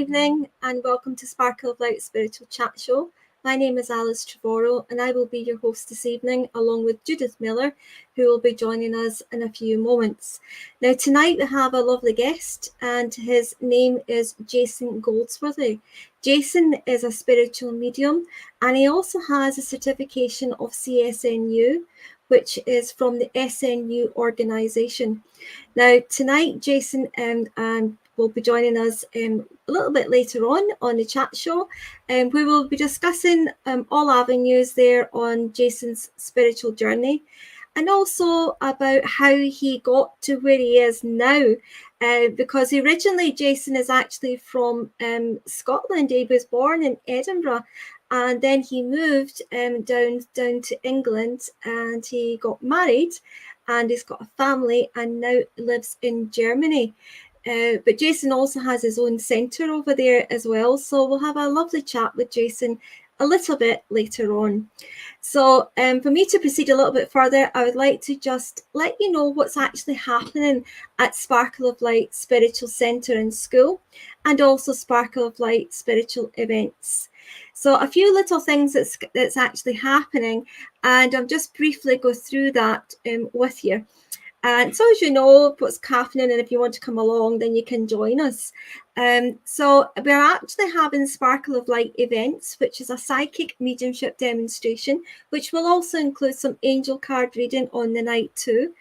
evening and welcome to Sparkle of Light Spiritual Chat Show. My name is Alice Trevorrow and I will be your host this evening along with Judith Millar, who will be joining us in a few moments. Now tonight we have a lovely guest and his name is Jason Goldsworthy. Jason is a spiritual medium and he also has a certification of CSNU, which is from the SNU organisation. Now tonight Jason will be joining us a little bit later on the chat show, and we will be discussing all avenues there on Jason's spiritual journey and also about how he got to where he is now, because originally Jason is actually from Scotland. He was born in Edinburgh and then he moved down to England and he got married and he's got a family and now lives in Germany. But Jason also has his own centre over there as well. So we'll have a lovely chat with Jason a little bit later on. So for me to proceed a little bit further, I would like to just let you know what's actually happening at Sparkle of Light Spiritual Centre and School and also Sparkle of Light Spiritual Events. So a few little things that's actually happening, and I'll just briefly go through that with you. And so as you know what's happening, and if you want to come along, then you can join us. So we're actually having Sparkle of Light events, which is a psychic mediumship demonstration, which will also include some angel card reading on the night too.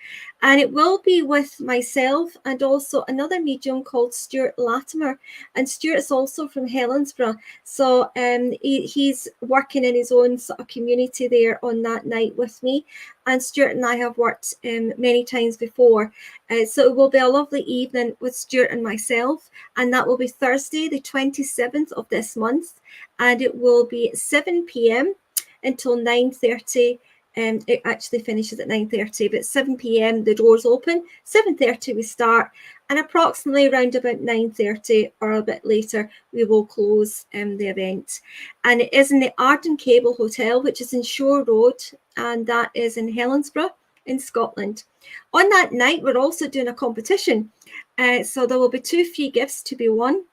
And it will be with myself and also another medium called Stuart Latimer. And Stuart's also from Helensburgh. So he's working in his own sort of community there on that night with me. And Stuart and I have worked many times before. So it will be a lovely evening with Stuart and myself. And that will be Thursday, the 27th of this month. And it will be 7 p.m. until 9:30. It actually finishes at 9:30, but 7 p.m. the doors open. 7:30 we start. And approximately around about 9:30 or a bit later, we will close the event. And it is in the Arden Cable Hotel, which is in Shore Road. And that is in Helensburgh in Scotland. On that night, we're also doing a competition. So there will be 2 free gifts to be won.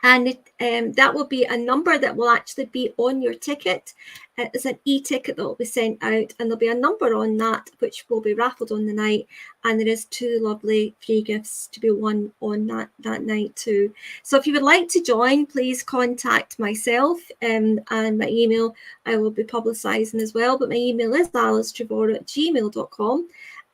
And that will be a number that will actually be on your ticket. It's an e-ticket that will be sent out, and there'll be a number on that which will be raffled on the night. And there is 2 lovely free gifts to be won on that night too. So if you would like to join, please contact myself and my email I will be publicising as well. But my email is alicetrevorrow@gmail.com.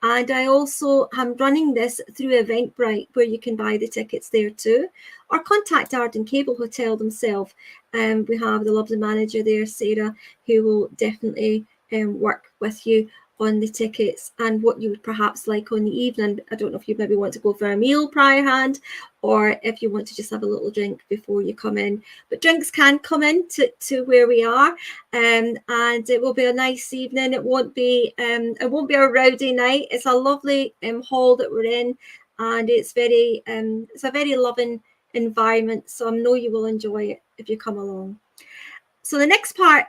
And I also am running this through Eventbrite, where you can buy the tickets there too, or contact Arden Cable Hotel themselves. We have the lovely manager there, Sarah, who will definitely work with you on the tickets and what you would perhaps like on the evening. I don't know if you maybe want to go for a meal priorhand, or if you want to just have a little drink before you come in. But drinks can come in to where we are, and it will be a nice evening. It won't be a rowdy night. It's a lovely hall that we're in, and it's a very loving environment. So I know you will enjoy it if you come along. So the next part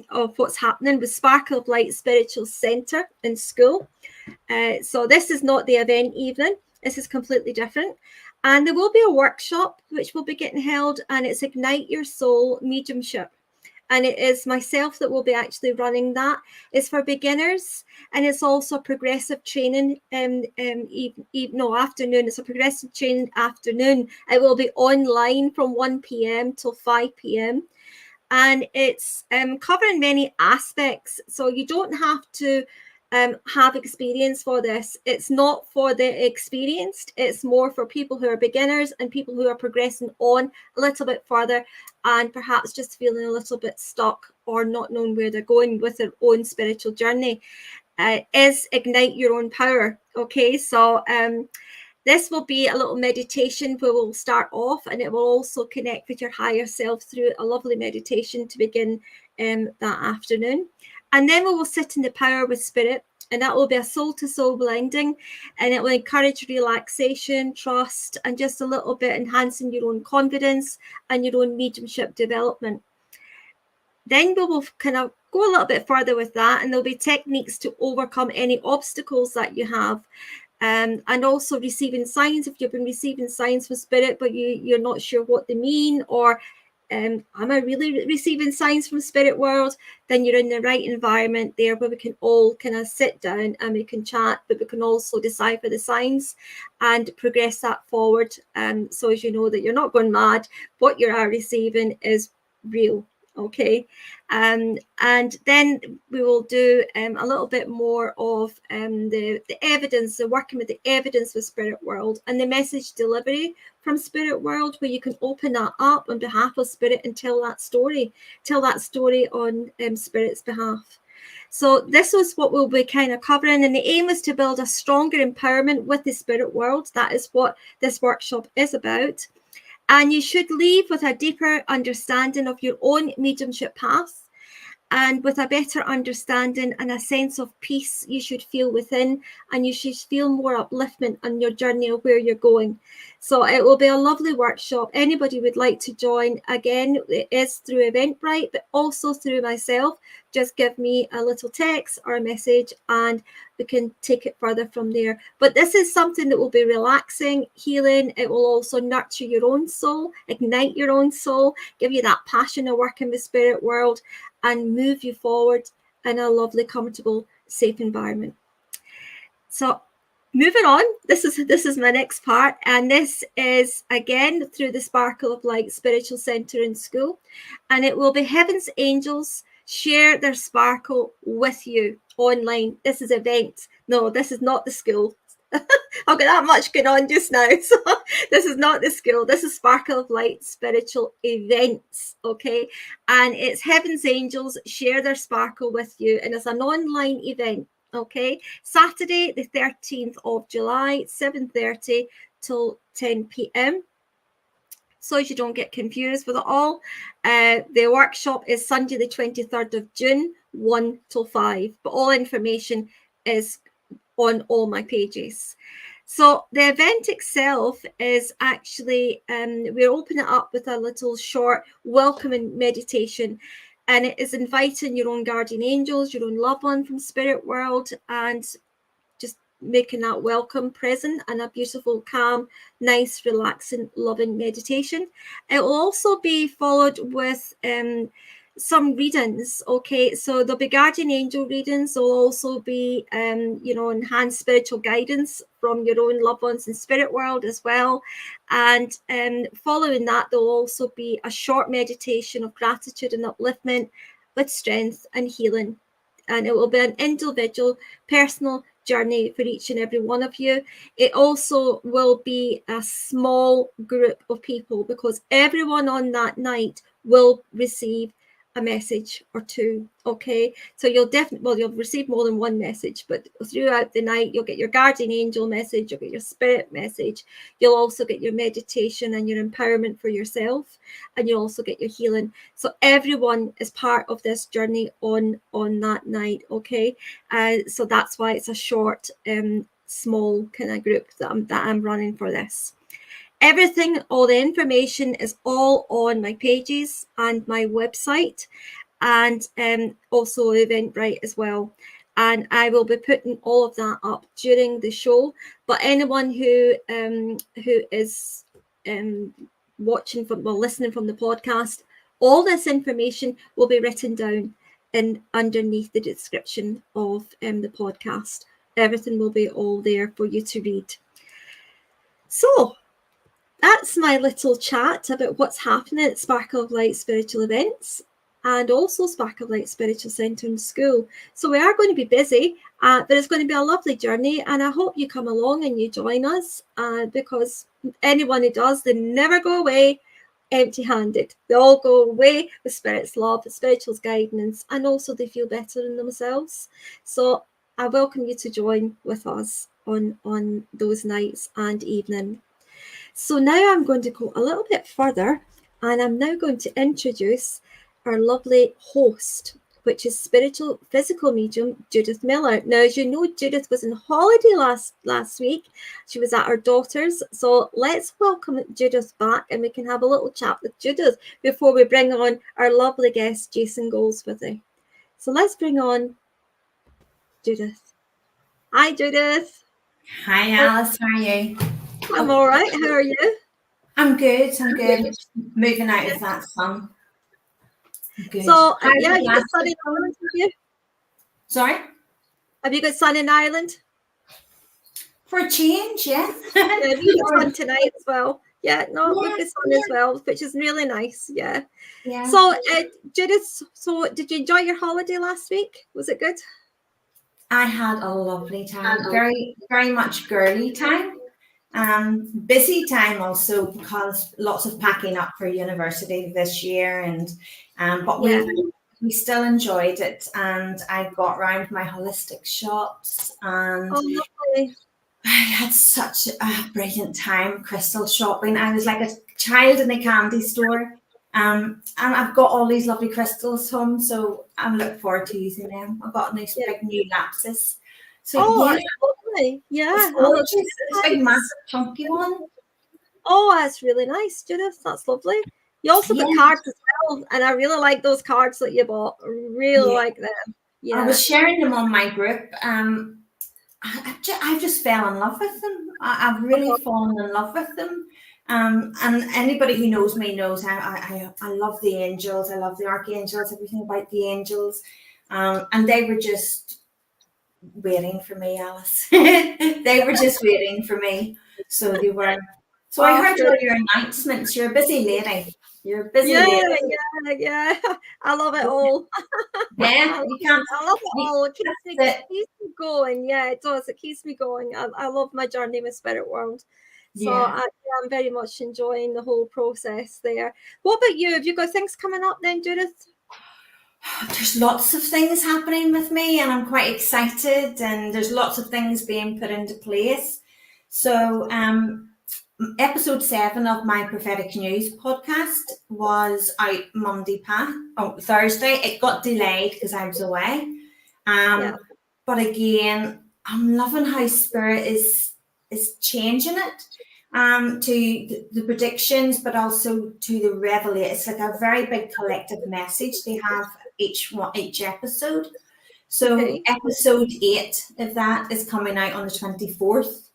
of what's happening with Sparkle of Light Spiritual Centre and School. So this is not the event evening. This is completely different. And there will be a workshop which will be getting held, and it's Ignite Your Soul Mediumship. And it is myself that will be actually running that. It's for beginners, and it's also a progressive training afternoon. It's a progressive training afternoon. It will be online from 1 p.m. till 5 p.m. And it's covering many aspects. So you don't have to have experience for this. It's not for the experienced. It's more for people who are beginners and people who are progressing on a little bit further and perhaps just feeling a little bit stuck or not knowing where they're going with their own spiritual journey. Is Ignite Your Own Power. Okay, so this will be a little meditation where we'll start off, and it will also connect with your higher self through a lovely meditation to begin that afternoon. And then we will sit in the power with spirit, and that will be a soul-to-soul blending, and it will encourage relaxation, trust, and just a little bit enhancing your own confidence and your own mediumship development. Then we will kind of go a little bit further with that, and there'll be techniques to overcome any obstacles that you have. And also receiving signs. If you've been receiving signs from spirit, but you're not sure what they mean, or am I really receiving signs from spirit world, then you're in the right environment there where we can all kind of sit down and we can chat, but we can also decipher the signs and progress that forward. So as you know that you're not going mad, what you are receiving is real. Okay, and then we will do a little bit more of the evidence, the working with the evidence with spirit world and the message delivery from spirit world, where you can open that up on behalf of spirit and tell that story on spirit's behalf. So this is what we'll be kind of covering, and the aim is to build a stronger empowerment with the spirit world. That is what this workshop is about. And you should leave with a deeper understanding of your own mediumship path, and with a better understanding and a sense of peace you should feel within, and you should feel more upliftment on your journey of where you're going. So it will be a lovely workshop. Anybody would like to join, again, it is through Eventbrite, but also through myself. Just give me a little text or a message and we can take it further from there. But this is something that will be relaxing, healing. It will also nurture your own soul, ignite your own soul, give you that passion of working with spirit world, and move you forward in a lovely, comfortable, safe environment. So moving on, this is my next part, and this is again through the Sparkle of Light Spiritual Centre and School, and it will be Heaven's Angels share their sparkle with you online. This is event. No, this is not the school. I've got that much going on just now. So this is not the school. This is Sparkle of Light Spiritual Events. Okay. And it's Heaven's Angels share their sparkle with you. And it's an online event. Okay. Saturday, the 13th of July, 7:30 till 10 p.m. So as you don't get confused with it all, the workshop is Sunday, the 23rd of June, 1 till 5. But all information is on all my pages. So the event itself is actually, we're opening it up with a little short welcoming meditation, and it is inviting your own guardian angels, your own loved one from spirit world, and just making that welcome present and a beautiful, calm, nice, relaxing, loving meditation. It will also be followed with some readings. Okay, so there'll be guardian angel readings. There'll also be enhanced spiritual guidance from your own loved ones in spirit world as well. And following that, there'll also be a short meditation of gratitude and upliftment with strength and healing. And it will be an individual, personal journey for each and every one of you. It also will be a small group of people, because everyone on that night will receive a message or two. Okay, so you'll receive more than one message, but throughout the night you'll get your guardian angel message, you'll get your spirit message, you'll also get your meditation and your empowerment for yourself, and you'll also get your healing. So everyone is part of this journey on that night. Okay, so that's why it's a short small kind of group that I'm running for this. Everything, all the information is all on my pages and my website, and also Eventbrite as well. And I will be putting all of that up during the show. But anyone who is listening from the podcast, all this information will be written down underneath the description of the podcast. Everything will be all there for you to read. So that's my little chat about what's happening at Sparkle of Light Spiritual Events and also Sparkle of Light Spiritual Centre and School. So we are going to be busy, but it's going to be a lovely journey, and I hope you come along and you join us, because anyone who does, they never go away empty-handed. They all go away with Spirit's love, spiritual's guidance, and also they feel better in themselves. So I welcome you to join with us on those nights and evening. So now I'm going to go a little bit further, and I'm now going to introduce our lovely host, which is spiritual physical medium Judith Millar. Now, as you know, Judith was on holiday last week. She was at her daughter's. So let's welcome Judith back, and we can have a little chat with Judith before we bring on our lovely guest, Jason Goldsworthy. So let's bring on Judith. Hi, Judith. Hi, Alice. How are you? I'm all right. How are you? I'm good. I'm good. Moving out of that sun. Good. So, How's yeah, it you got sun lasted? in Ireland, have you? Sorry? Have you got sun in Ireland? For a change, yeah. Yeah, we got sun tonight as well. Yeah, no, we've Yeah, got sun as well, which is really nice. Yeah. yeah. So, Judith, so did you enjoy your holiday last week? Was it good? I had a lovely time. Very, very much girly time. Busy time also because lots of packing up for university this year, but Yeah. we still enjoyed it, and I got round my holistic shops, and Oh, lovely. I had such a brilliant time crystal shopping. I was like a child in a candy store. And I've got all these lovely crystals home, so I'm looking forward to using them. I've got a nice Yeah. big new lapses. So Oh, yeah, that's lovely. Yeah. it's gorgeous. It's a big, massive, chunky one. Oh, that's really nice, Judith. That's lovely. You also Yeah, got cards as well, and I really like those cards that you bought. I really yeah. like them. I Yeah. was sharing them on my group. I just fell in love with them. I've really fallen in love with them. And anybody who knows me knows I love the angels. I love the archangels, everything about the angels. And they were just waiting for me, Alice. They were just waiting for me. So they were. So I Oh, heard good. all your announcements. You're a busy lady. You're a busy Yeah, lady. yeah. I love it all. Yeah, you can't. I love it all. It That's it. keeps me going. Yeah, it does. It keeps me going. I love my journey with Spirit World. So Yeah. I'm very much enjoying the whole process there. What about you? Have you got things coming up then, Judith? There's lots of things happening with me, and I'm quite excited, and there's lots of things being put into place. So, episode 7 of my Prophetic News podcast was out Thursday. It got delayed because I was away. Yeah. But again, I'm loving how Spirit is changing it. To the predictions, but also to the revelation. It's like a very big collective message they have each episode. So Okay. episode 8 of that is coming out on the 24th.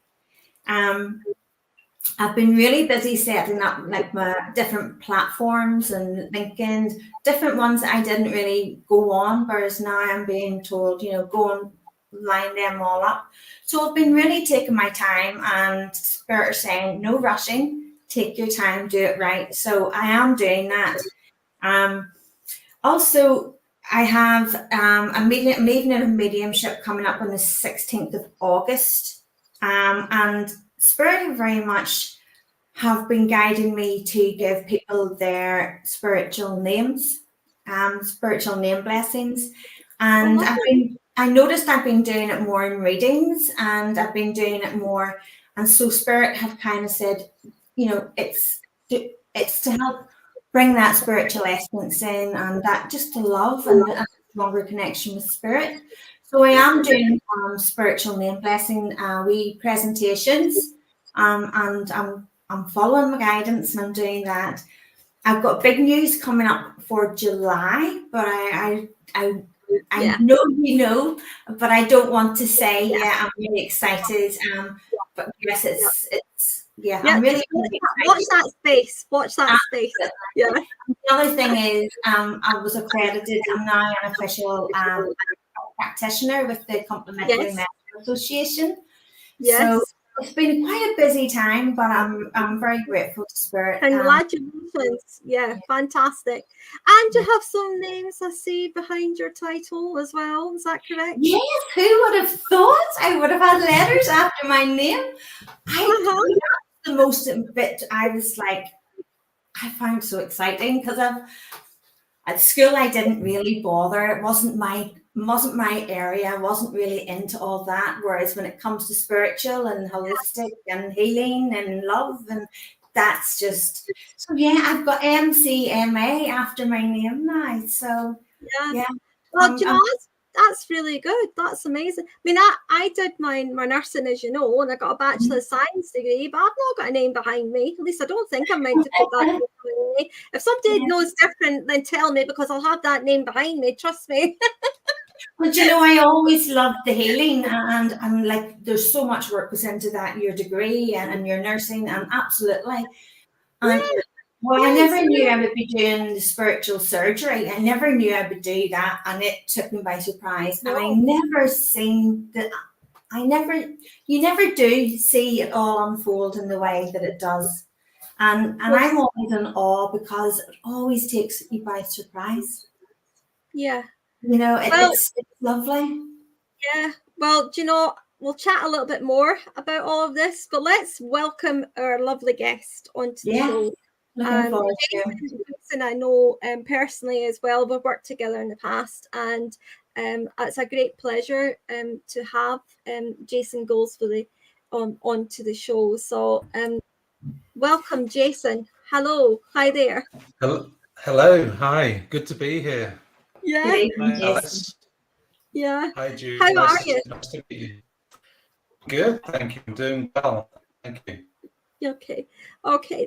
I've been really busy setting up like my different platforms and thinking different ones that I didn't really go on, whereas now I'm being told, go and line them all up. So I've been really taking my time, and Spirit are saying, no rushing, take your time, do it right. So I am doing that. Also, I have a evening of mediumship coming up on the 16th of August. And Spirit very much have been guiding me to give people their spiritual names, spiritual name blessings. And I noticed I've been doing it more in readings, and I've been doing it more. And so Spirit have kind of said, it's to help bring that spiritual essence in, and that just to love and a stronger connection with Spirit. So I am doing spiritual name blessing presentations, and I'm following my guidance, and I'm doing that. I've got big news coming up for July, but I know, but I don't want to say. Yeah, I'm really excited. But yes, I'm really excited. Watch that space. Watch that space. Yeah. The other thing is, I was accredited. I'm now an official practitioner with the Complementary Medical Association. Yes. So it's been quite a busy time, but I'm very grateful to Spirit. Congratulations. Yeah, fantastic. And you have some names I see behind your title as well. Is that correct? Yes, who would have thought I would have had letters after my name? That's the most bit I was like, I found so exciting, because at school I didn't really bother. It wasn't my area. I wasn't really into all that. Whereas when it comes to spiritual and holistic and healing and love, and that's just, so yeah, I've got MCMA after my name now. So yeah. Well, that's really good. That's amazing. I mean, I did my nursing, as you know, and I got a Bachelor of Science degree, but I've not got a name behind me. At least I don't think I'm meant to put that name behind me. If somebody knows different, then tell me, because I'll have that name behind me. Trust me. But you know, I always loved the healing, and I'm like, there's so much work goes into that, your degree and your nursing, and absolutely. And well, I never knew I would be doing the spiritual surgery. I never knew I would do that, and it took me by surprise. No. And I never seen that. You never do see it all unfold in the way that it does. And I'm always in awe because it always takes you by surprise. Yeah. You know, it's lovely. Yeah. Well, do you know, we'll chat a little bit more about all of this, but let's welcome our lovely guest onto the show. Looking forward to it. Jason, I know personally as well. We've worked together in the past, and it's a great pleasure to have Jason Goldsworthy onto the show. So welcome, Jason. Hello. Hi there. Hello. Hi. Good to be here. Yeah. Good evening, Hi, Alice. Yeah. Hi, Judith. How are you? Nice to meet you. Good. Thank you. I'm doing well. Thank you. Okay.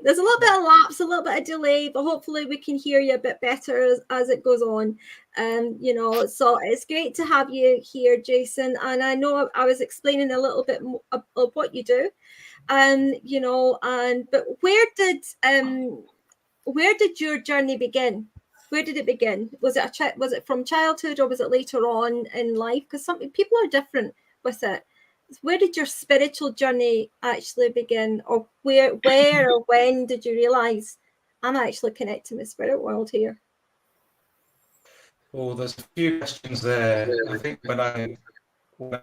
There's a little bit of lapse, a little bit of delay, but hopefully we can hear you a bit better as it goes on. You know, so it's great to have you here, Jason. And I know I was explaining a little bit more of what you do, you know, but where did your journey begin? Where did it begin? Was it from childhood, or was it later on in life? Because some people are different with it. Where did your spiritual journey actually begin, or where or when did you realize I'm actually connecting with the spirit world here? Well, there's a few questions there. I think when I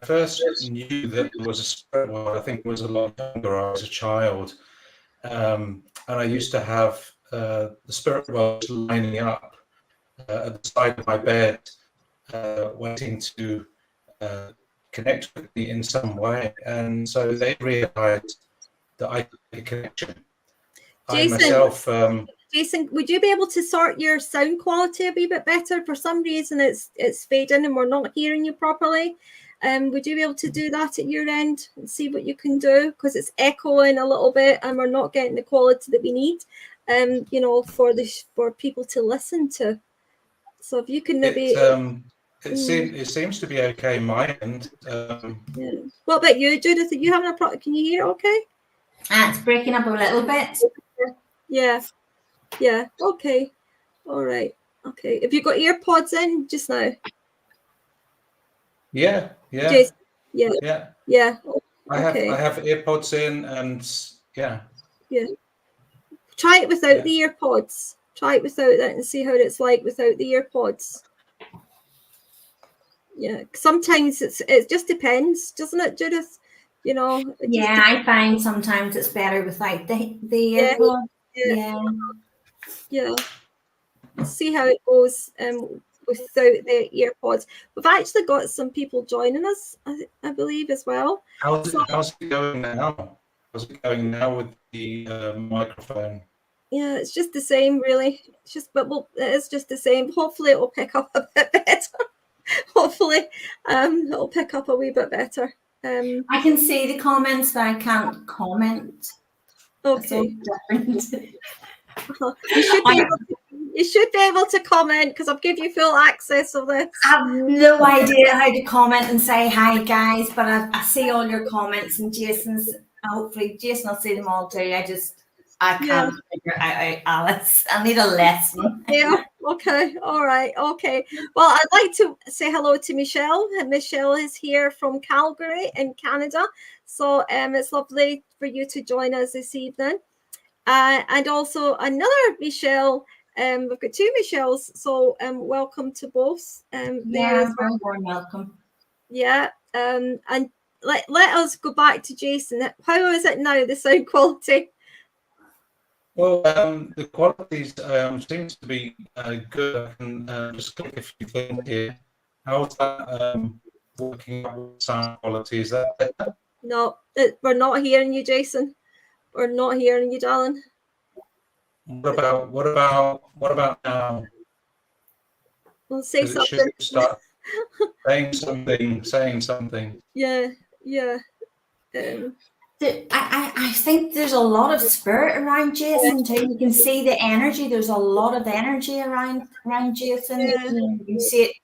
first knew that there was a spirit world, I think it was a lot younger. I was a child, and I used to have the spirit world lining up at the side of my bed, waiting to connect with me in some way, and so they realized that I could make a connection. Jason, would you be able to sort your sound quality a wee bit better? For some reason it's fading and we're not hearing you properly. Would you be able to do that at your end and see what you can do? Because it's echoing a little bit and we're not getting the quality that we need, you know, for people to listen to. So if you can maybe it seems to be okay my end. Yeah. What about you, Judith? Are you having a problem? Can you hear okay? It's breaking up a little bit. Yeah. Okay. All right. Okay. Have you got earpods in just now? Yeah. Jason? Yeah. Okay. I have earpods in, and yeah. Try it without the earpods. Try it without that and see how it's like without the earpods. Yeah. Sometimes it just depends, doesn't it, Judith? You know. Yeah, I find sometimes it's better without the earpods. Yeah. See how it goes without the earpods. We've actually got some people joining us, I believe, as well. How's it going now? How's it going now with the microphone? Yeah, it's just the same, really. It's just, it's just the same. Hopefully, it will pick up a bit better. Hopefully, it'll pick up a wee bit better. I can see the comments, but I can't comment. Okay. You should be able to comment because I'll give you full access of this. I have no idea how to comment and say hi, guys, but I see all your comments, and Jason's. Hopefully, Jason will see them all too. I can't figure it out, Alice. I need a lesson. Yeah. Okay. All right. Okay. Well, I'd like to say hello to Michelle. Michelle is here from Calgary in Canada. So it's lovely for you to join us this evening. And also another Michelle. We've got two Michelles. So welcome to both. Very warm welcome. Yeah. And let us go back to Jason. How is it now, the sound quality? Well, the qualities seems to be good. I can just click a few things here. How's that working out with sound quality? Is that better? No, we're not hearing you, Jason. We're not hearing you, darling. What about now? Well, say something. It should start saying something. Yeah. I think there's a lot of spirit around Jason too. You can see the energy. There's a lot of energy around Jason. You can see it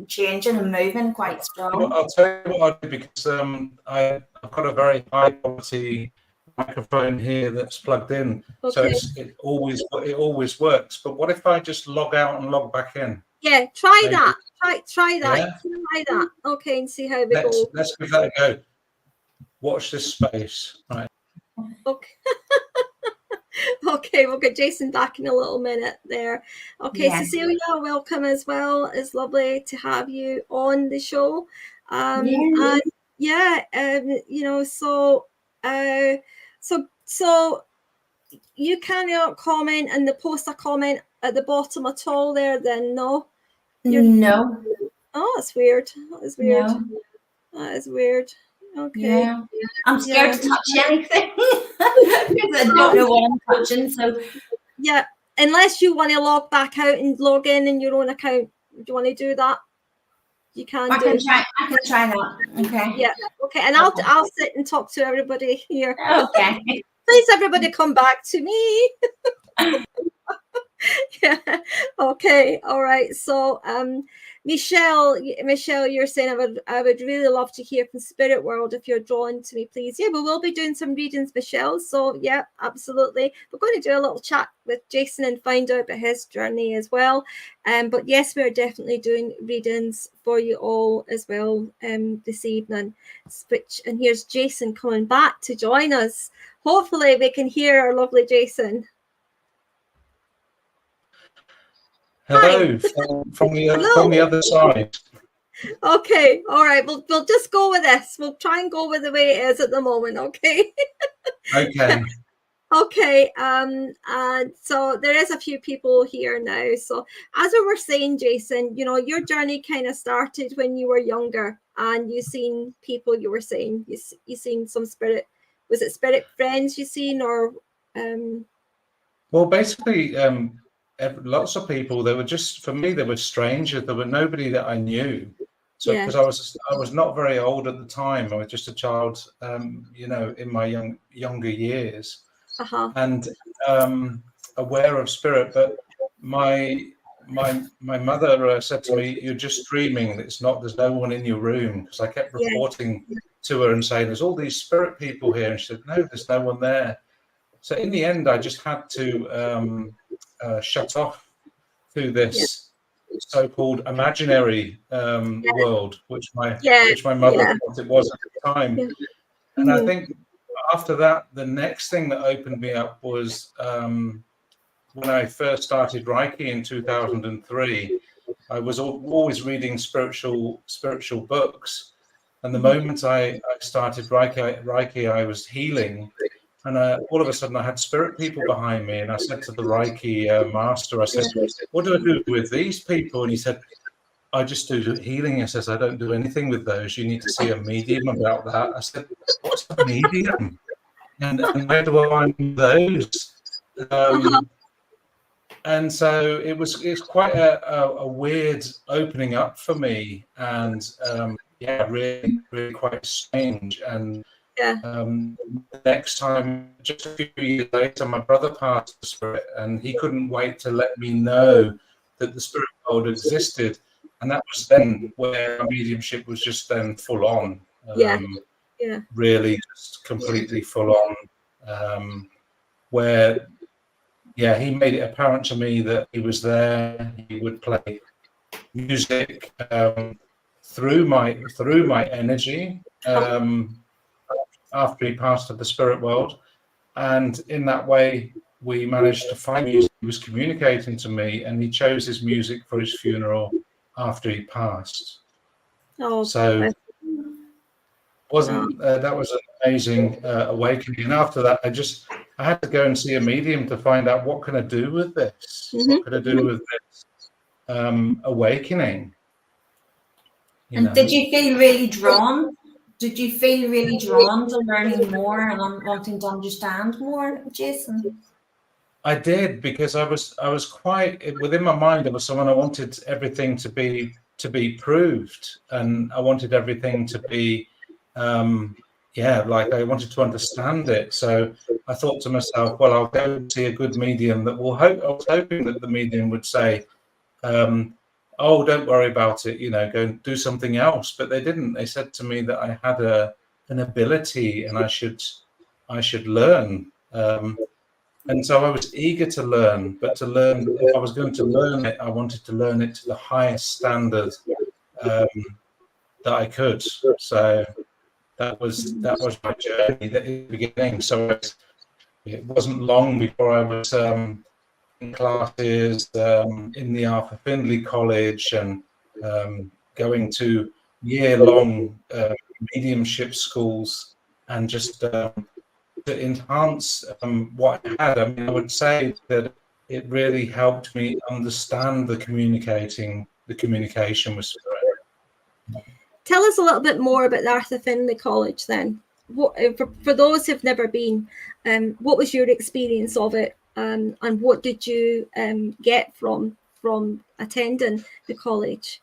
changing and moving quite strong. I'll tell you what I do, because I've got a very high quality microphone here that's plugged in, so it always works. But what if I just log out and log back in? Yeah, try that. Try that. Yeah? Try that. Okay, and see how we go. Let's give that a go. Watch this space. Right. Okay. Okay, we'll get Jason back in a little minute there. Okay, Yeah. Cecilia, welcome as well. It's lovely to have you on the show. And you know, so you cannot comment and post a comment at the bottom at all there, then? No? No. Oh, that's weird. That is weird. No. That is weird. Okay. Yeah. I'm scared to touch anything because I don't know what I'm touching. So yeah, unless you want to log back out and log in your own account. Do you want to do that? You can. I can try that. Okay. Yeah. Okay. And I'll sit and talk to everybody here. Okay. Please, everybody, come back to me. Yeah. Okay. All right. So, Michelle, you're saying I would really love to hear from Spirit World if you're drawn to me, please. Yeah, we will be doing some readings, Michelle. So yeah, absolutely. We're going to do a little chat with Jason and find out about his journey as well. But yes, we're definitely doing readings for you all as well this evening. And here's Jason coming back to join us. Hopefully we can hear our lovely Jason. Hello, from the other side. Okay, all right. We'll just go with this. We'll try and go with the way it is at the moment. Okay. Okay. Okay. And so there is a few people here now. So as we were saying, Jason, you know, your journey kind of started when you were younger, and you seen people. You were saying you seen some spirit. Was it spirit friends you seen, or? Well, basically. Lots of people. They were just, for me, they were strangers. There were nobody that I knew. So because I was not very old at the time. I was just a child, you know, in my younger years, and aware of spirit. But my mother said to me, "You're just dreaming. There's no one in your room." Because I kept reporting to her and saying, "There's all these spirit people here," and she said, "No, there's no one there." So in the end, I just had to shut off through this so-called imaginary world, which my mother thought it was at the time. And I think after that, the next thing that opened me up was when I first started Reiki in 2003. I was always reading spiritual books, and the moment I started Reiki, I was healing. And all of a sudden, I had spirit people behind me, and I said to the Reiki master, I said, "What do I do with these people?" And he said, "I just do healing." He says, "I don't do anything with those. You need to see a medium about that." I said, "What's a medium? And where do I find those?" And so it's quite a weird opening up for me, and really, really quite strange. And the next time, just a few years later, my brother passed the spirit, and he couldn't wait to let me know that the spirit world existed, and that was then where mediumship was just then full on. Really, just completely full on. Where, he made it apparent to me that he was there. He would play music through my energy. After he passed to the spirit world, and in that way we managed to find music. He was communicating to me, and he chose his music for his funeral after he passed. So that was an amazing awakening. And after that, I had to go and see a medium to find out what can I do with this. What can I do with this awakening? And did you feel really drawn? Did you feel really drawn to learning more and wanting to understand more, Jason? I did, because I was quite within my mind. I was someone, I wanted everything to be proved, and I wanted everything to be like I wanted to understand it. So I thought to myself, well, I'll go see a good medium that will I was hoping that the medium would say, oh, don't worry about it, go and do something else. But they didn't. They said to me that I had an ability and I should learn. And so I was eager to learn, but to learn, if I was going to learn it, I wanted to learn it to the highest standard that I could. So that was my journey at the beginning. So it wasn't long before I was in classes in the Arthur Findlay College and going to year-long mediumship schools and just to enhance what I had. I mean, I would say that it really helped me understand the communication with spirit. Tell us a little bit more about the Arthur Findlay College then. What, for those who've never been, what was your experience of it, and what did you get from attending the college?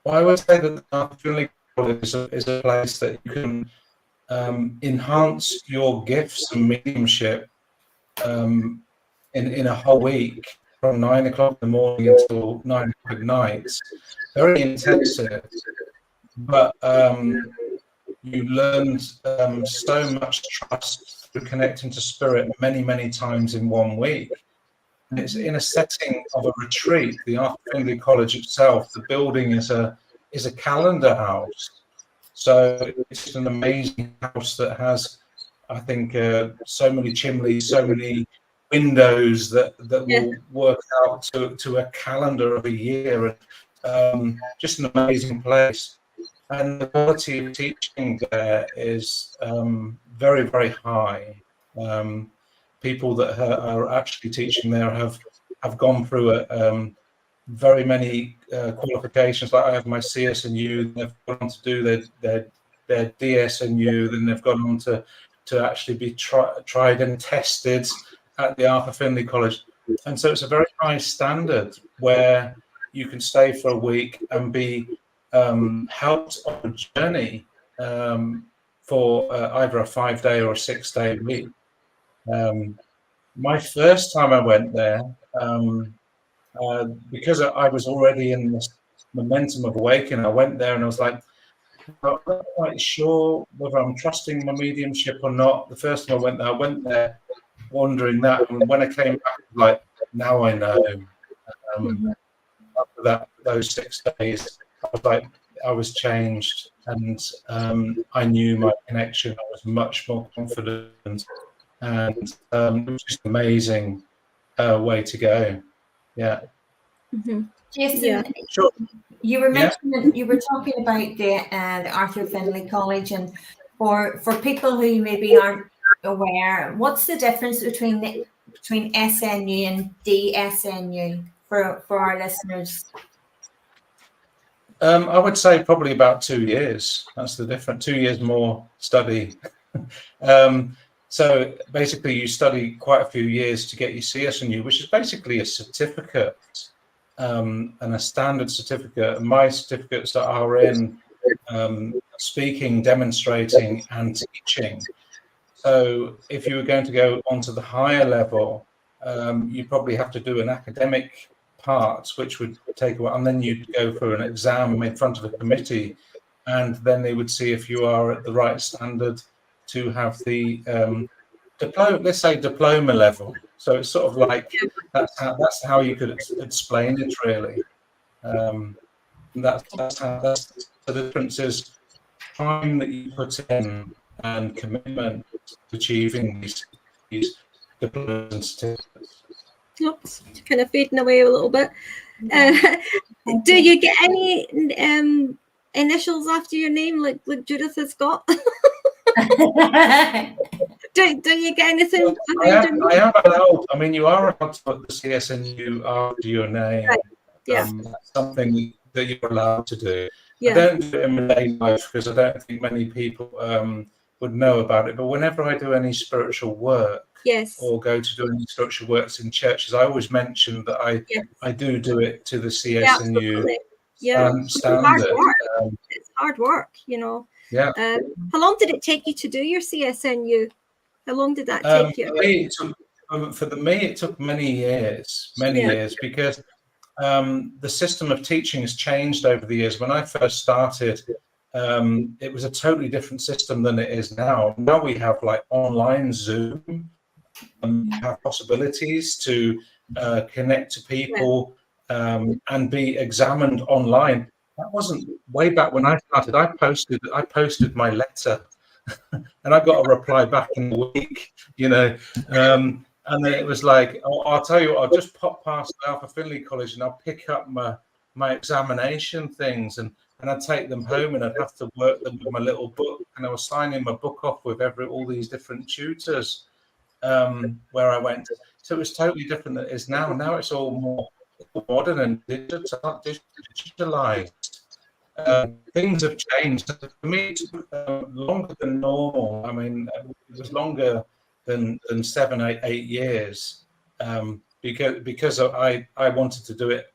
Well, I would say that the Arthur Findlay College is a place that you can enhance your gifts and mediumship in a whole week, from 9 o'clock in the morning until 9 o'clock at night. Very intensive, but you learned so much trust through connecting to spirit many times in 1 week. And it's in a setting of a retreat. The Arthur Findlay College itself, the building is a calendar house. So it's an amazing house that has, I think, so many chimneys, so many windows that will work out to a calendar of a year. Just an amazing place. And the quality of teaching there is very high. People that are actually teaching there have gone through very many qualifications. Like I have my CSNU, they've gone on to do their DSNU, then they've gone on to actually be tried and tested at the Arthur Findlay College. And so it's a very high standard where you can stay for a week and be helped on a journey for either a 5-day or a 6-day week. My first time I went there, because I was already in this momentum of awakening, I went there and I was like, I'm not quite sure whether I'm trusting my mediumship or not. The first time I went there wondering that, and when I came back, like, now I know. After those 6 days, I was like, I was changed, and I knew my connection. I was much more confident, and it was just an amazing way to go. Yeah. Jason, sure. You were mentioning, you were talking about the Arthur Findlay College, and for people who maybe aren't aware, what's the difference between SNU and DSNU for our listeners? I would say probably about 2 years. That's the difference. 2 years more study. So basically, you study quite a few years to get your CSNU, which is basically a certificate. And a standard certificate. My certificates are in speaking, demonstrating, and teaching. So if you were going to go onto the higher level, you probably have to do an academic part, which would take a while, and then you'd go for an exam in front of a committee, and then they would see if you are at the right standard to have the diploma, let's say diploma level. So it's sort of like that's how you could explain it, really. That's the difference is time that you put in and commitment to achieving these diplomas and certificates. Oops, kind of fading away a little bit. Do you get any initials after your name, like Judith has got? Do you get anything? I am allowed. I mean, you are allowed to put the CSNU after your name. Right. Yeah. That's something that you're allowed to do. Yeah. I don't do it in my daily life because I don't think many people would know about it. But whenever I do any spiritual work, or go to do any spiritual works in churches, I always mention that I do it to the CSNU standard. It's hard work, you know. Yeah. How long did it take you to do your CSNU? How long did that take you? For me, it took many years, because the system of teaching has changed over the years. When I first started, it was a totally different system than it is now. Now we have like online Zoom, have possibilities to connect to people and be examined online. That wasn't way back when I started. I posted my letter and I got a reply back in a week, and then it was like, oh, I'll tell you what, I'll just pop past Alpha Finley College and I'll pick up my examination things and I'd take them home and I'd have to work them with my little book, and I was signing my book off with all these different tutors where I went. So it was totally different than it is now. Now it's all more modern and digitalized. Things have changed. For me, it took longer than normal. I mean, it was longer than 7, 8 years because I wanted to do it.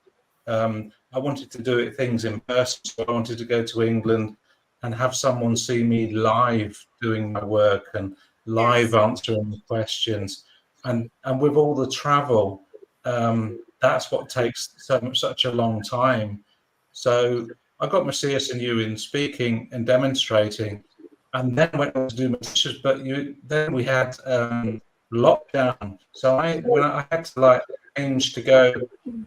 I wanted to do it things in person. So I wanted to go to England and have someone see me live doing my work and live answering the questions. And with all the travel, that's what takes such a long time. So I got my CSNU in speaking and demonstrating, and then went on to do my teachers. But then we had lockdown, so when I had to arrange to go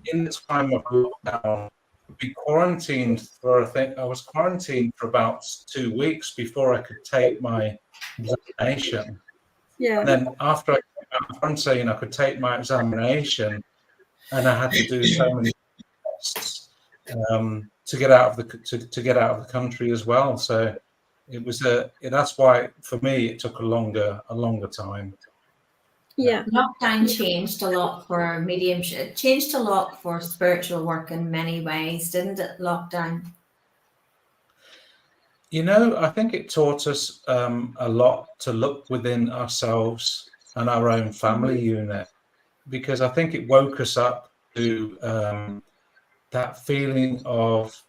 in the time of lockdown, be quarantined for I was quarantined for about 2 weeks before I could take my examination. Yeah. And then after I came out of quarantine, I could take my examination, and I had to do so many tests to get out of the country as well. So it was that's why for me it took a longer time. Yeah. Lockdown changed a lot for mediumship. It changed a lot for spiritual work in many ways, didn't it? Lockdown. I think it taught us a lot to look within ourselves and our own family unit, because I think it woke us up to that feeling of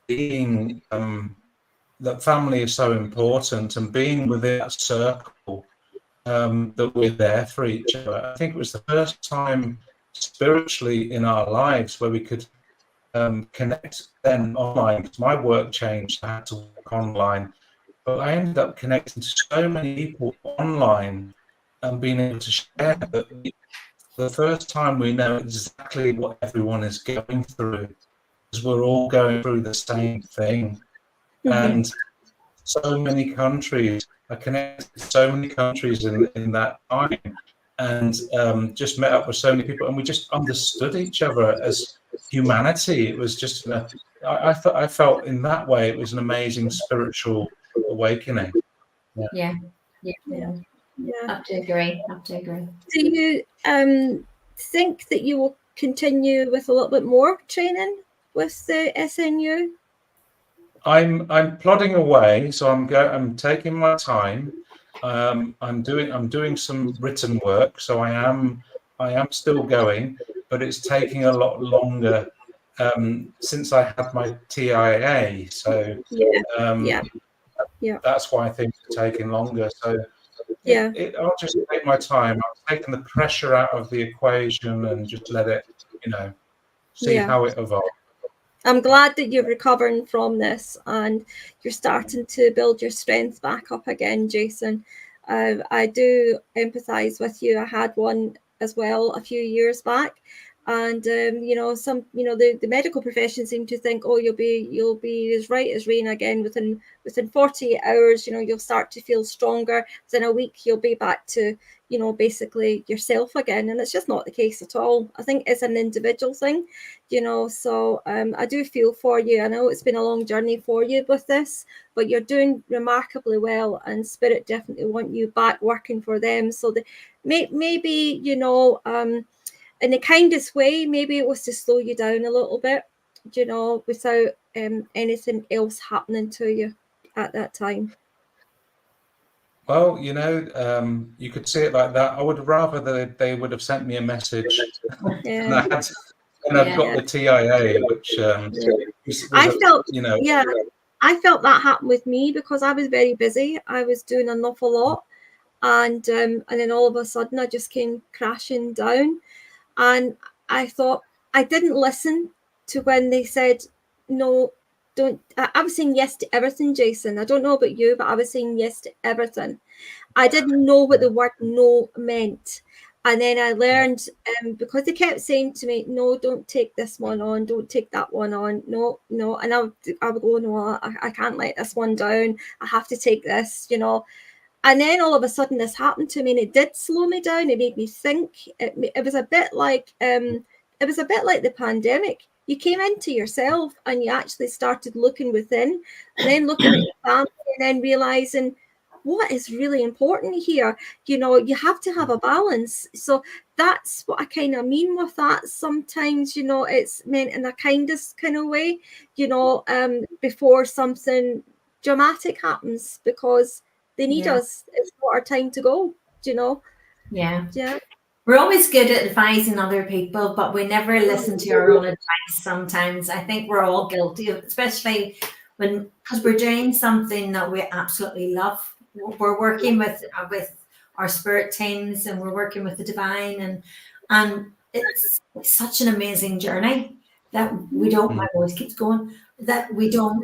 being that family is so important, and being within that circle, that we're there for each other. I think it was the first time spiritually in our lives where we could connect then online, because my work changed. I had to work online, but I ended up connecting to so many people online and being able to share that the first time we know exactly what everyone is going through, because we're all going through the same thing. And so many countries, I connected to so many countries in that time, and just met up with so many people, and we just understood each other as humanity. It was just I felt in that way it was an amazing spiritual awakening. Yeah. Have to agree. Do you think that you will continue with a little bit more training with the SNU? I'm plodding away, so I'm taking my time. I'm doing some written work, so I am still going, but it's taking a lot longer since I had my TIA. So that's why things are taking longer. So I'll just take my time. I'm taking the pressure out of the equation and just let it, see how it evolves. I'm glad that you're recovering from this and you're starting to build your strength back up again, Jason. I do empathise with you. I had one as well a few years back, and the medical profession seem to think, oh, you'll be as right as rain again within 48 hours. You'll start to feel stronger. Within a week, you'll be back to basically yourself again, and it's just not the case at all. I think it's an individual thing, so I do feel for you. I know it's been a long journey for you with this, but you're doing remarkably well, and Spirit definitely want you back working for them. So maybe in the kindest way, maybe it was to slow you down a little bit, without anything else happening to you at that time. Well, you could see it like that. I would rather that they would have sent me a message, and I've got the TIA, which I felt that happened with me because I was very busy. I was doing an awful lot, and then all of a sudden I just came crashing down, and I thought, I didn't listen to when they said, no, don't. I was saying yes to everything, Jason. I don't know about you, but I was saying yes to everything. I didn't know what the word no meant. And then I learned, because they kept saying to me, no, don't take this one on, don't take that one on, no. And I would go, no, I can't let this one down. I have to take this, And then all of a sudden this happened to me, and it did slow me down. It made me think. It was a bit like the pandemic. You came into yourself and you actually started looking within, and then looking at your family, and then realizing what is really important here. You have to have a balance. So that's what I kind of mean with that. Sometimes, it's meant in a kindest kind of way, before something dramatic happens, because they need us. It's not our time to go, Yeah. Yeah. We're always good at advising other people, but we never listen to our own advice sometimes. I think we're all guilty of, especially because we're doing something that we absolutely love. We're working with our spirit teams, and we're working with the divine, and it's such an amazing journey that we don't, my voice keeps going, that we don't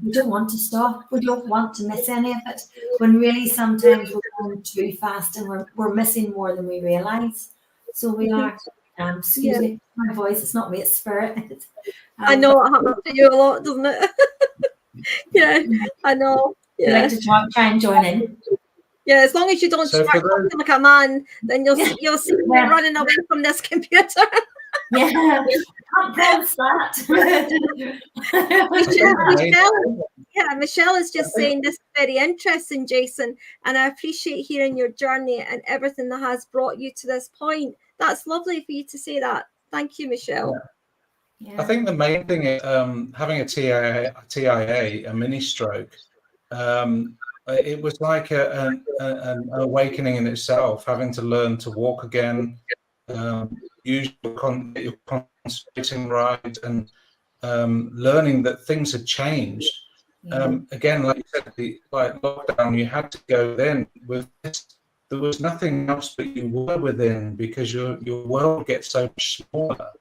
want to stop. We don't want to miss any of it, when really sometimes we're going too fast and we're missing more than we realize. So we are. Excuse me, my voice, it's not me, it's spirit. I know it happens to you a lot, doesn't it? Yeah, I know. Yeah. You like to try and join in. Yeah, as long as you don't start talking like a man, then you'll see me running away from this computer. Yeah, can't promise that. Michelle is just saying this is very interesting, Jason, and I appreciate hearing your journey and everything that has brought you to this point. That's lovely for you to say that. Thank you, Michelle. I think the main thing is having a TIA, a mini stroke. It was like an awakening in itself, having to learn to walk again, use your concentrating right, and learning that things had changed. Again, like you said, like lockdown, you had to go in with this. There was nothing else but you were within, because your world gets so much smaller.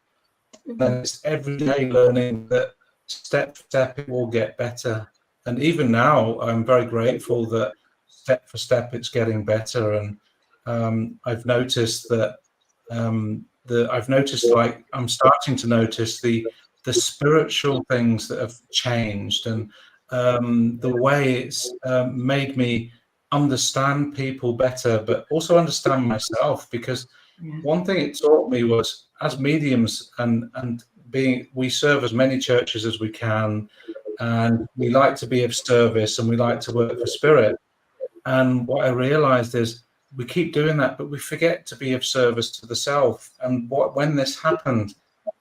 And it's every day learning that step for step it will get better. And even now, I'm very grateful that step for step it's getting better. And I've noticed that like I'm starting to notice the spiritual things that have changed, and the way it's made me understand people better, but also understand myself. Because one thing it taught me was, as mediums and we serve as many churches as we can, and we like to be of service, and we like to work for spirit. And what I realized is we keep doing that, but we forget to be of service to the self. And when this happened,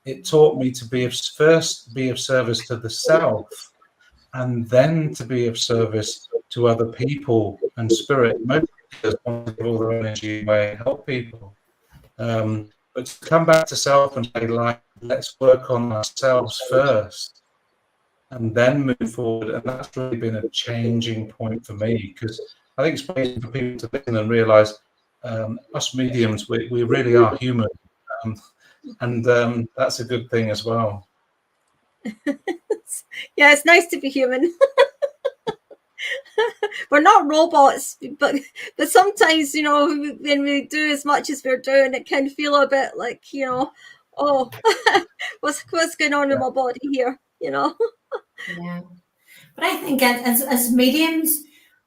it taught me to first be of service to the self, and then to be of service to other people and spirit. Most people want to give all their energy away and help people. But to come back to self and say, like, let's work on ourselves first and then move forward. And that's really been a changing point for me, because I think it's amazing for people to listen and realize us mediums, we really are human. And that's a good thing as well. Yeah, it's nice to be human. We're not robots, but sometimes, when we do as much as we're doing, it can feel a bit like, oh, what's going on in my body here, Yeah. But I think as mediums,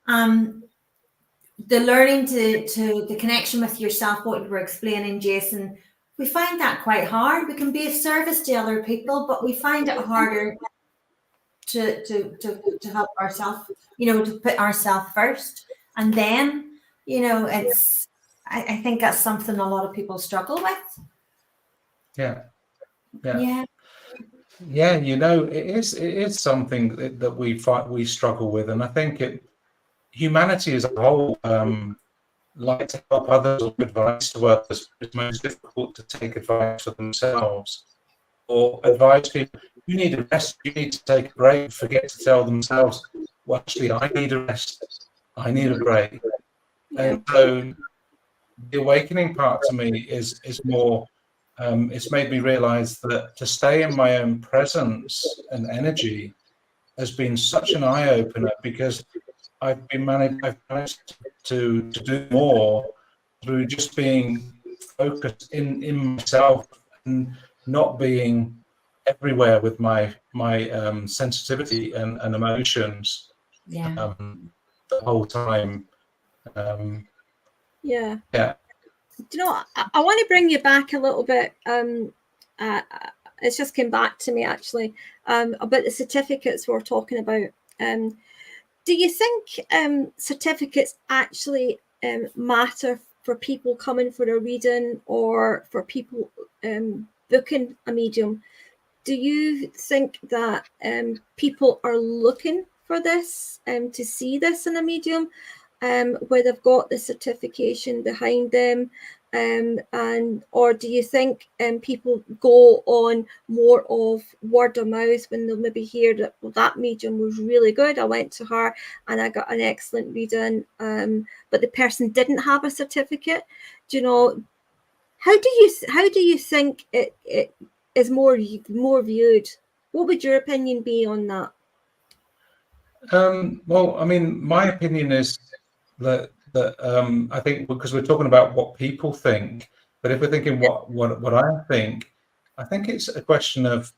the learning to the connection with yourself, what you were explaining, Jason, we find that quite hard. We can be of service to other people, but we find it harder to help ourselves, to put ourselves first. And then, it's, I think that's something a lot of people struggle with. Yeah. It is something that we struggle with. And I think humanity as a whole, like to help others or give advice to others. It's most difficult to take advice for themselves, or advise people, you need a rest, you need to take a break, forget to tell themselves, well, actually, I need a rest, I need a break. And so the awakening part to me is more it's made me realize that to stay in my own presence and energy has been such an eye-opener, because I've managed to do more through just being focused in myself and not being everywhere with my sensitivity and emotions Yeah. the whole time. Yeah. Yeah. Do you know, I want to bring you back a little bit. It's just came back to me actually about the certificates we're talking about. Do you think certificates actually matter for people coming for a reading or for people booking a medium? Do you think that people are looking for this to see this in a medium, where they've got the certification behind them, and or do you think people go on more of word of mouth when they'll maybe hear that, well, that medium was really good, I went to her and I got an excellent reading, but the person didn't have a certificate? Do you know, how do you think it is more viewed? What would your opinion be on that? Well, I mean, my opinion is that I think, because we're talking about what people think, but if we're thinking what I think it's a question of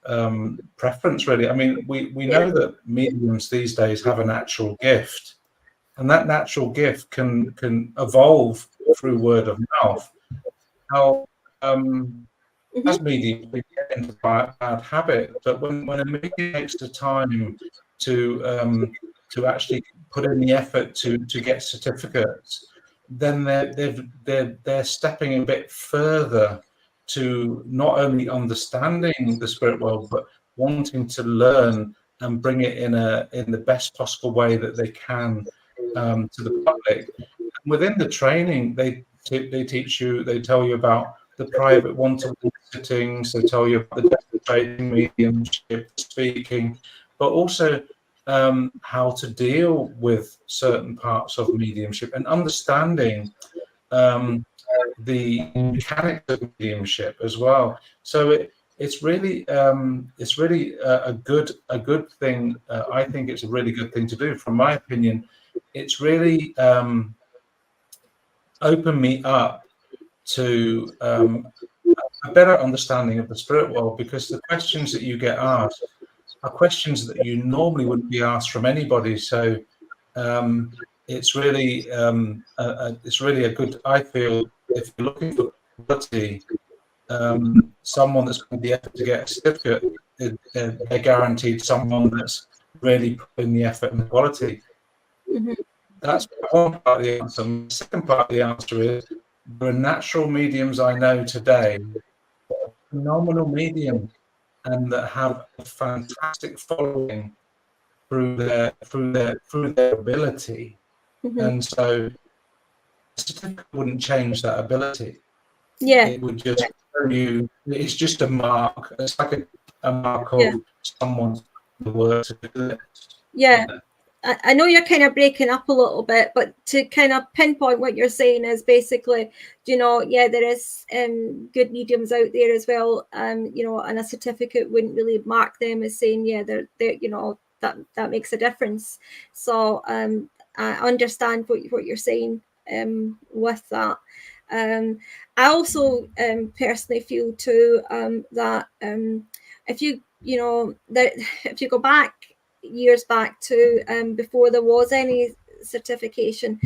preference, really. I mean, we know that mediums these days have a natural gift, and that natural gift can evolve through word of mouth. How as mediums, we get into bad habit, but when a medium takes the time to actually put in the effort to get certificates, then they're stepping a bit further to not only understanding the spirit world, but wanting to learn and bring it in the best possible way that they can to the public. And within the training, they teach you, they tell you about the private one-to-one sittings, they tell you about the demonstrating mediumship, speaking, but also how to deal with certain parts of mediumship and understanding the mechanics of mediumship as well. So it's really a good thing. I think it's a really good thing to do. From my opinion, it's really opened me up to a better understanding of the spirit world, because the questions that you get asked are questions that you normally wouldn't be asked from anybody. So it's really a good, I feel, if you're looking for quality, someone that's going to be able to get a certificate, they're guaranteed someone that's really putting the effort and the quality. That's one part of the answer. The second part of the answer is, there are natural mediums I know today, phenomenal mediums, and that have a fantastic following through their ability. And so the certificate wouldn't change that ability. It would just show you, it's just a mark. It's like a mark of someone's work to do it. I know you're kind of breaking up a little bit, but to kind of pinpoint what you're saying is basically, you know, there is good mediums out there as well, you know, and a certificate wouldn't really mark them as saying, they're you know, that makes a difference. So I understand what you're saying with that. I also personally feel too that if you go back years back to before there was any certification,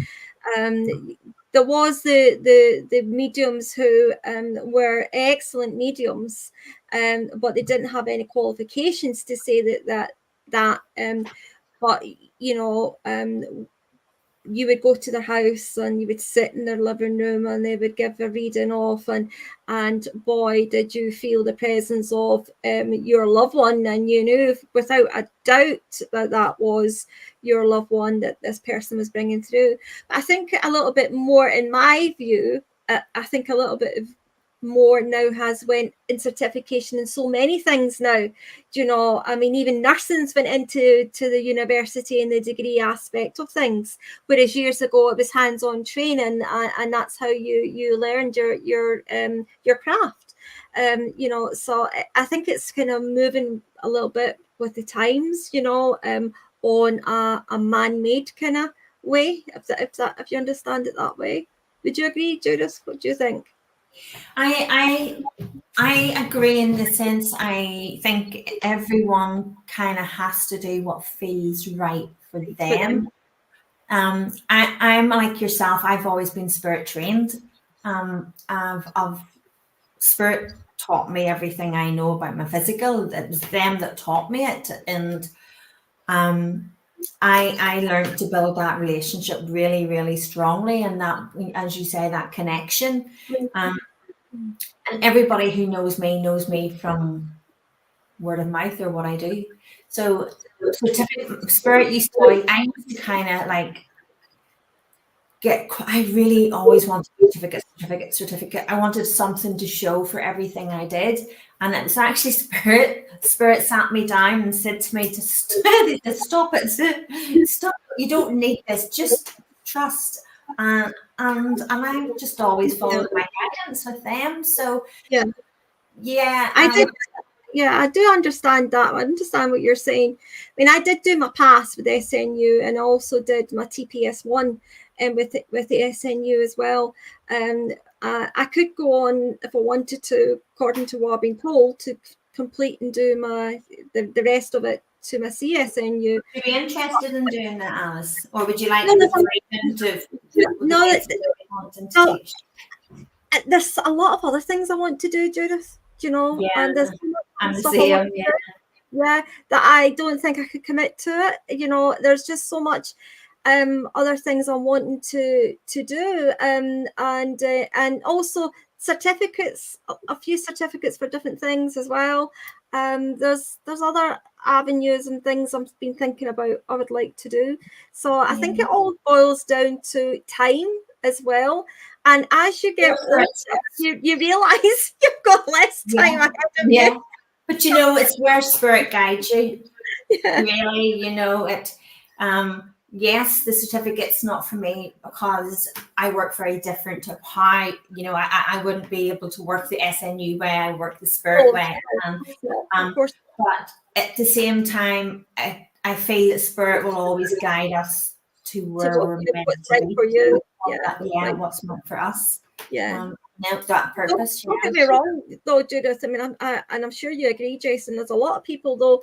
there was the mediums who were excellent mediums, but they didn't have any qualifications to say that but you know, you would go to their house and you would sit in their living room and they would give a reading off, and boy, did you feel the presence of your loved one, and you knew without a doubt that was your loved one that this person was bringing through. But I think a little bit more, in my view, I think a little bit of more now has went in certification in so many things now. You know, I mean, even nursing's went into the university and the degree aspect of things, whereas years ago it was hands-on training, and that's how you learned your craft. You know, so I think it's kind of moving a little bit with the times, you know, on a man-made kind of way, if you understand it that way. Would you agree, Judith? What do you think? I agree in the sense I think everyone kind of has to do what feels right for them. I'm like yourself. I've always been spirit trained. I've spirit taught me everything I know about my physical. It was them that taught me it, and I learned to build that relationship really, really strongly, and that, as you say, that connection. And everybody who knows me from word of mouth or what I do. So spirit used to, I used to kind of like I really always wanted certificate. I wanted something to show for everything I did. And it was actually spirit sat me down and said to me to stop it. Stop. You don't need this. Just trust. And I've just always followed my guidance with them. So yeah. I do understand that. I understand what you're saying. I mean, I did do my pass with SNU and also did my TPS1 with the SNU as well. I could go on if I wanted to, according to what I've been told, to complete and do the rest of it to my CSNU. Would you be interested in doing that, Alice, or would you like There's a lot of other things I want to do, Judith. You know, and there's that I don't think I could commit to it. You know, there's just so much other things I'm wanting to do, and also certificates, a few certificates for different things as well. There's other avenues and things I've been thinking about I would like to do. So I think it all boils down to time as well. And as you get older, you realise you've got less time ahead of you. But you know, it's where spirit guides you. Really, you know, it. Yes, the certificate's not for me because I work very different to how, you know, I wouldn't be able to work the SNU way, I work the spirit way. But at the same time, I feel that spirit will always guide us to where we're meant to be. For you. What's meant for us. That purpose. Don't get me wrong, though, Judith. I mean, I'm sure you agree, Jason. There's a lot of people, though,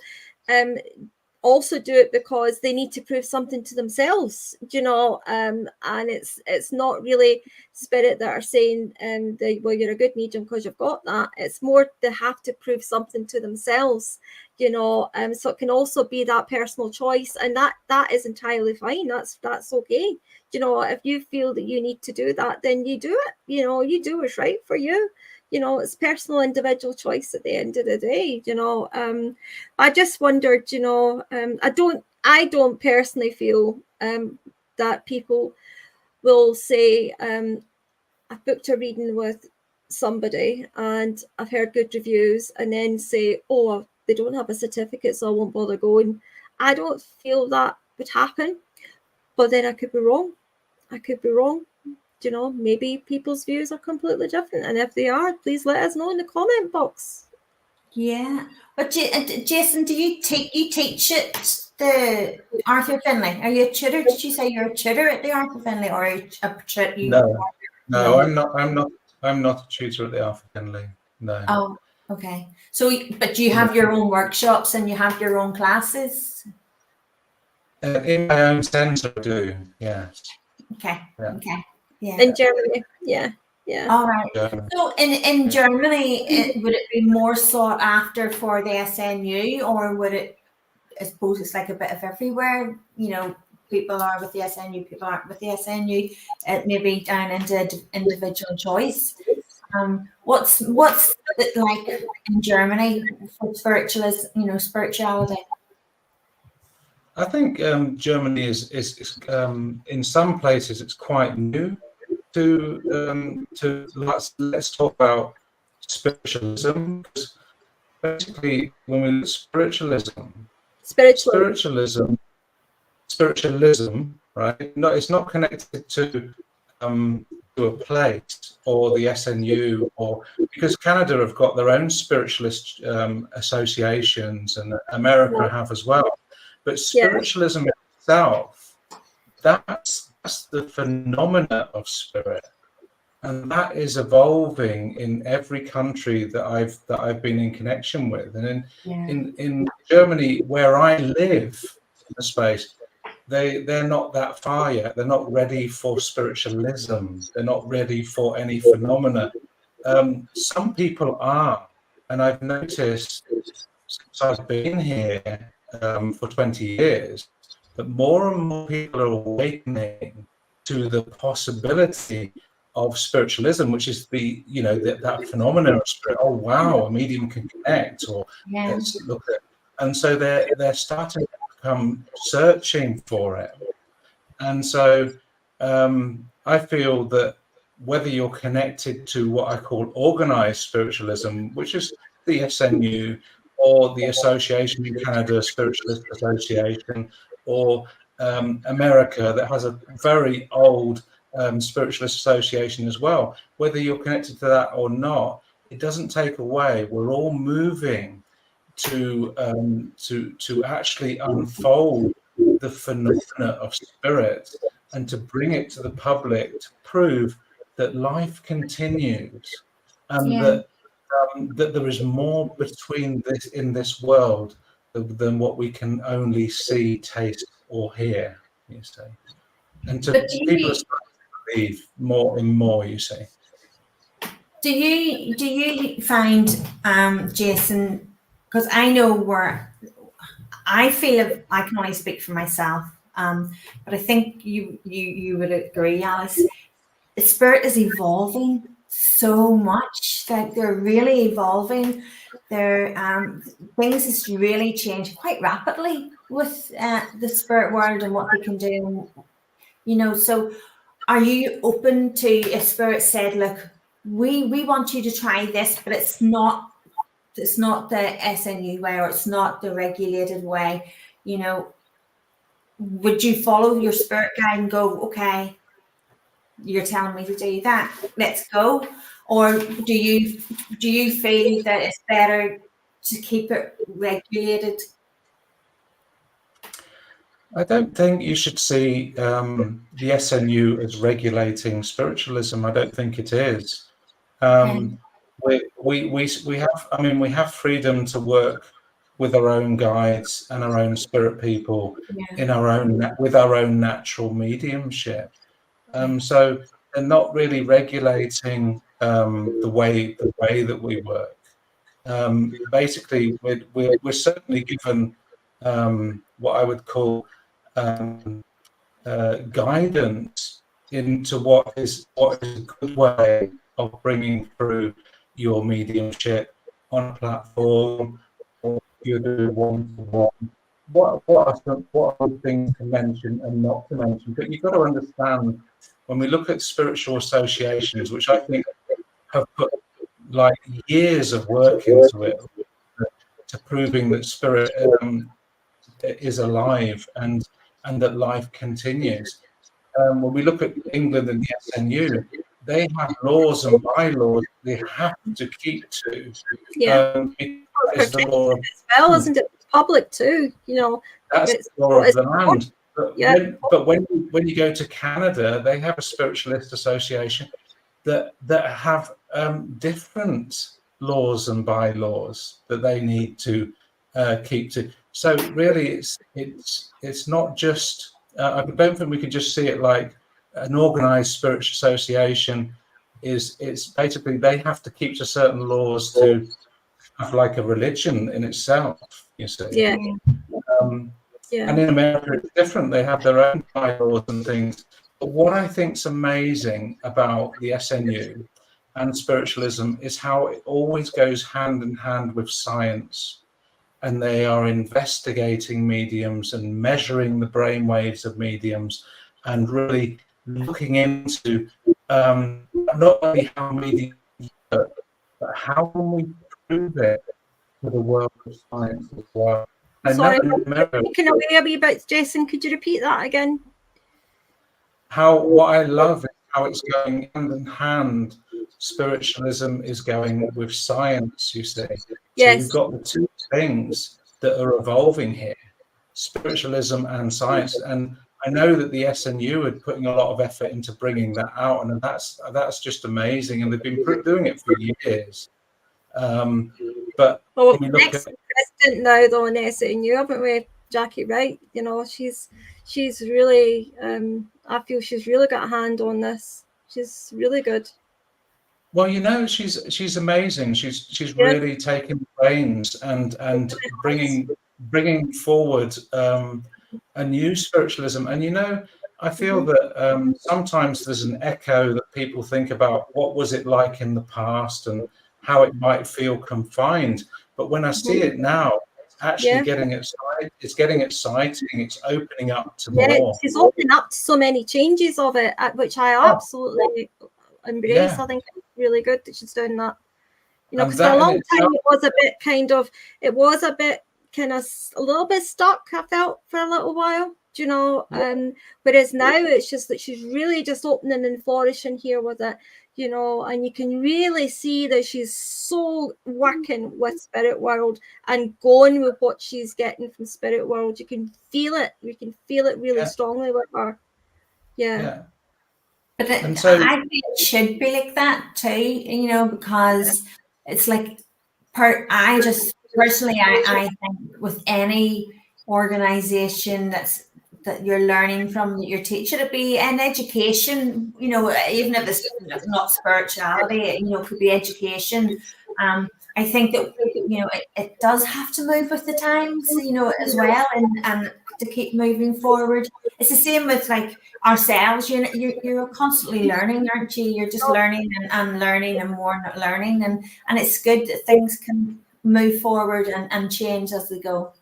also do it because they need to prove something to themselves, you know, and it's not really spirit that are saying, well, you're a good medium because you've got that. It's more they have to prove something to themselves, you know. So it can also be that personal choice, and that is entirely fine. That's okay. You know, if you feel that you need to do that, then you do it. You know, you do what's right for you. You know, it's personal, individual choice at the end of the day. You know, I just wondered. You know, I don't personally feel that people will say, I've booked a reading with somebody and I've heard good reviews, and then say, oh, they don't have a certificate, so I won't bother going. I don't feel that would happen, but then I could be wrong. You know, maybe people's views are completely different, and if they are, please let us know in the comment box. Yeah, but Jason, do you teach at the Arthur Findlay? Are you a tutor? Did you say you're a tutor at the Arthur Findlay, or are you a tutor? No, I'm not a tutor at the Arthur Findlay. No. Oh, okay. So, but you have your own workshops and you have your own classes. In my own centre, I do. Yeah. Okay. Yeah. In Germany, yeah. All right. So in Germany, would it be more sought after for the SNU, or would it? I suppose it's like a bit of everywhere. You know, people are with the SNU, people aren't with the SNU. Maybe down into individual choice. What's it like in Germany for spiritualism? You know, spirituality. I think Germany is in some places it's quite new to let's talk about spiritualism. Basically, when we look at spiritualism, right? No, it's not connected to to a place, or the SNU, or because Canada have got their own spiritualist associations, and America have as well. But spiritualism itself, that's the phenomena of spirit, and that is evolving in every country that I've been in connection with. And in Germany, where I live in the space, they're not that far yet. They're not ready for spiritualism. They're not ready for any phenomena. Some people are, and I've noticed since I've been here for 20 years that more and more people are awakening to the possibility of spiritualism, which is that phenomenon of spirit. Oh wow, a medium can connect, or let's look at. And so they're starting to come searching for it. And so I feel that whether you're connected to what I call organized spiritualism, which is the SNU, or the Association in Canada, Spiritualist Association, or America, that has a very old spiritualist association as well, whether you're connected to that or not, it doesn't take away. We're all moving to actually unfold the phenomena of spirit, and to bring it to the public, to prove that life continues, and that there is more between this in this world than what we can only see, taste, or hear. You see, and to people are starting to believe more and more. You see. Do you find, Jason? Because I know where I feel, I can only speak for myself, but I think you would agree, Alice. The spirit is evolving so much, that they're really evolving. Things is really changing quite rapidly with the spirit world and what they can do. So are you open to, if spirit said, look, we want you to try this, but it's not the SNU way, or it's not the regulated way, would you follow your spirit guide and go, okay, you're telling me to do that, let's go? Or do you feel that it's better to keep it regulated? I don't think you should see the SNU as regulating spiritualism. I don't think it is. We have freedom to work with our own guides and our own spirit people with our own natural mediumship. So they're not really regulating the way that we work. Basically, we're certainly given what I would call guidance into what is a good way of bringing through your mediumship on a platform, or you're doing one-to-one. What are things to mention and not to mention? But you've got to understand, when we look at spiritual associations, which I think have put like years of work into it, to proving that spirit is alive and that life continues. When we look at England and the SNU, they have laws and bylaws they have to keep to. It's the law as well, isn't it? Public too, That's the law of the land. But when you go to Canada, they have a spiritualist association that have different laws and bylaws that they need to keep to. So really, it's not just. I don't think we could just see it like an organised spiritual association. It's basically they have to keep to certain laws to have like a religion in itself. You see. And in America, it's different. They have their own bylaws and things. But what I think is amazing about the SNU and spiritualism is how it always goes hand in hand with science. And they are investigating mediums and measuring the brainwaves of mediums, and really looking into not only how mediums work, but how can we prove it to the world of science as well. Sorry, can I be a wee bit, Jason? Could you repeat that again? What I love is how it's going hand in hand. Spiritualism is going with science, you see. So Yes. you've got the two things that are evolving here, spiritualism and science. And I know that the SNU are putting a lot of effort into bringing that out, and that's just amazing. And they've been doing it for years. But well, when you look next president now, though, in SNU, haven't we, Jackie Wright? You know, she's really, I feel she's really got a hand on this. She's really good. Well, you know, she's amazing. She's really taking the reins and bringing forward a new spiritualism. And you know, I feel that sometimes there's an echo that people think about what was it like in the past and how it might feel confined. But when I see it now, it's actually getting exciting. It's getting exciting. It's opening up to more. She's opening up to so many changes of it, which I absolutely embrace. I think it's really good that she's doing that. You know, because for a long time it was a bit a little bit stuck, I felt, for a little while. Do you know? Whereas now it's just that she's really just opening and flourishing here with it, you know, and you can really see that she's so working with spirit world and going with what she's getting from spirit world. You can feel it. We can feel it really strongly with her. Yeah. But I think it should be like that too, you know, because it's like, I think with any organization that you're learning from, that you're teaching, it be an education, you know, even if it's not spirituality, you know, it could be education. I think that, you know, it does have to move with the times, you know, as well, and to keep moving forward. It's the same with like ourselves. You're constantly learning, aren't you? You're just learning and learning and more learning, and it's good that things can move forward and change as we go.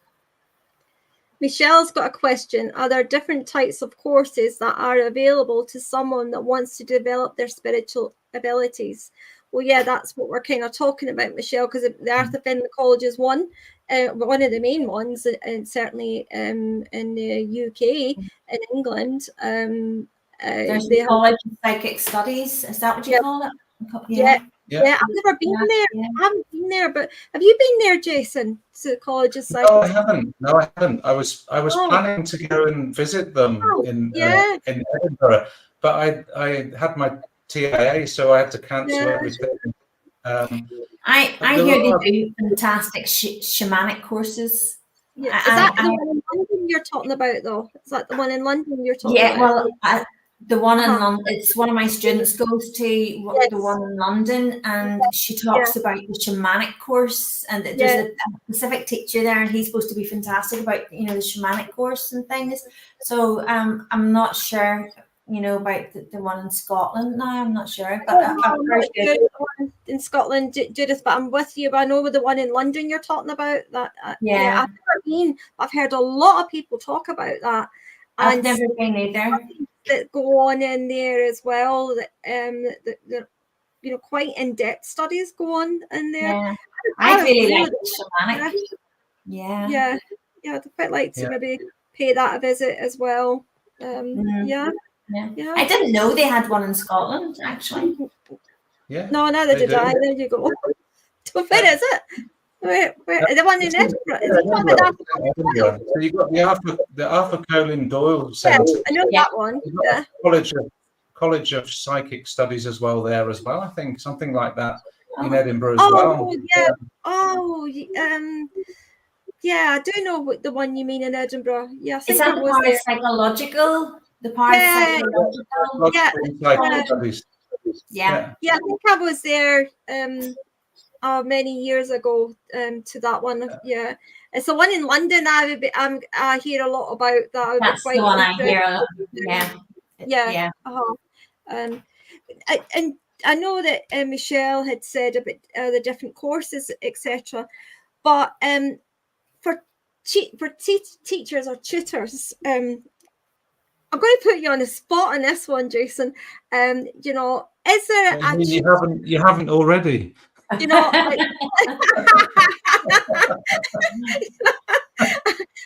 Michelle's got a question. Are there different types of courses that are available to someone that wants to develop their spiritual abilities? Well, yeah, that's what we're kind of talking about, Michelle, because the Earth Offending College is one of the main ones, and certainly in the UK, in England. There's the College of Psychic Studies. Is that what you call it? Yeah, I've never been there. I haven't been there, but have you been there, Jason? To the College of Psychic? No, I haven't. I was planning to go and visit them in Edinburgh, but I had my TIA, so I had to cancel everything. I hear they do fantastic shamanic courses. Yeah. Is that the one in London you're talking about, though? Is that the one in London you're talking about? Yeah, well, the one in London, it's one of my students goes to the one in London, and she talks about the shamanic course, and there's a specific teacher there, and he's supposed to be fantastic about, you know, the shamanic course and things. So I'm not sure, you know, about the one in Scotland now. I'm not sure, but I'm very good. In Scotland, Judith, but I'm with you. But I know with the one in London you're talking about that. I've never been. I've heard a lot of people talk about that. I've never been either. That go on in there as well. That you know, quite in-depth studies go on in there. Yeah. I really like the shamanic. Yeah. I'd quite like to maybe pay that a visit as well. Yeah. I didn't know they had one in Scotland, actually. Yeah. No, neither did I. There you go. Where is it? Where the one in Edinburgh? Edinburgh. So you've got the Arthur Conan Doyle Centre. I know that one. Yeah. College of Psychic Studies as well there as well. I think something like that in Edinburgh as well. Yeah. I do know what the one you mean in Edinburgh. Yeah, I think is that the parapsychological? The parapsychological. Yeah, I think I was there many years ago to that one. Yeah, it's the one in London. I hear a lot about that. That's the one I hear. Yeah. And I know that Michelle had said about the different courses, etc. But for teachers or tutors, I'm going to put you on the spot on this one, Jason. You know, is there? You haven't already. You know,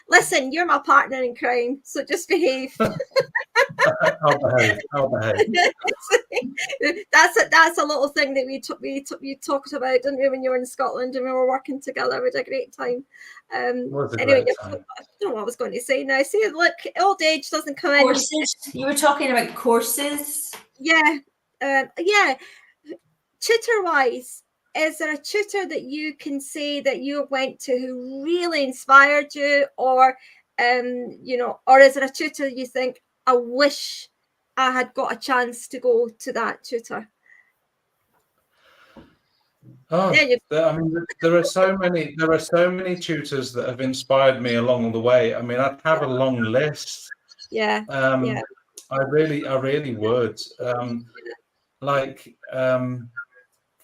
Listen, you're my partner in crime, so just behave. I'll behave. That's a little thing that we talked about, didn't we, when you were in Scotland and we were working together. We had a great time. Anyway, I don't know what I was going to say now. See, look, old age doesn't come in. Courses. You were talking about courses. Yeah. Tutor-wise, is there a tutor that you can say that you went to who really inspired you, or or is there a tutor you think, I wish I had got a chance to go to that tutor? There are so many tutors that have inspired me along the way. I mean, I'd have a long list. I really would.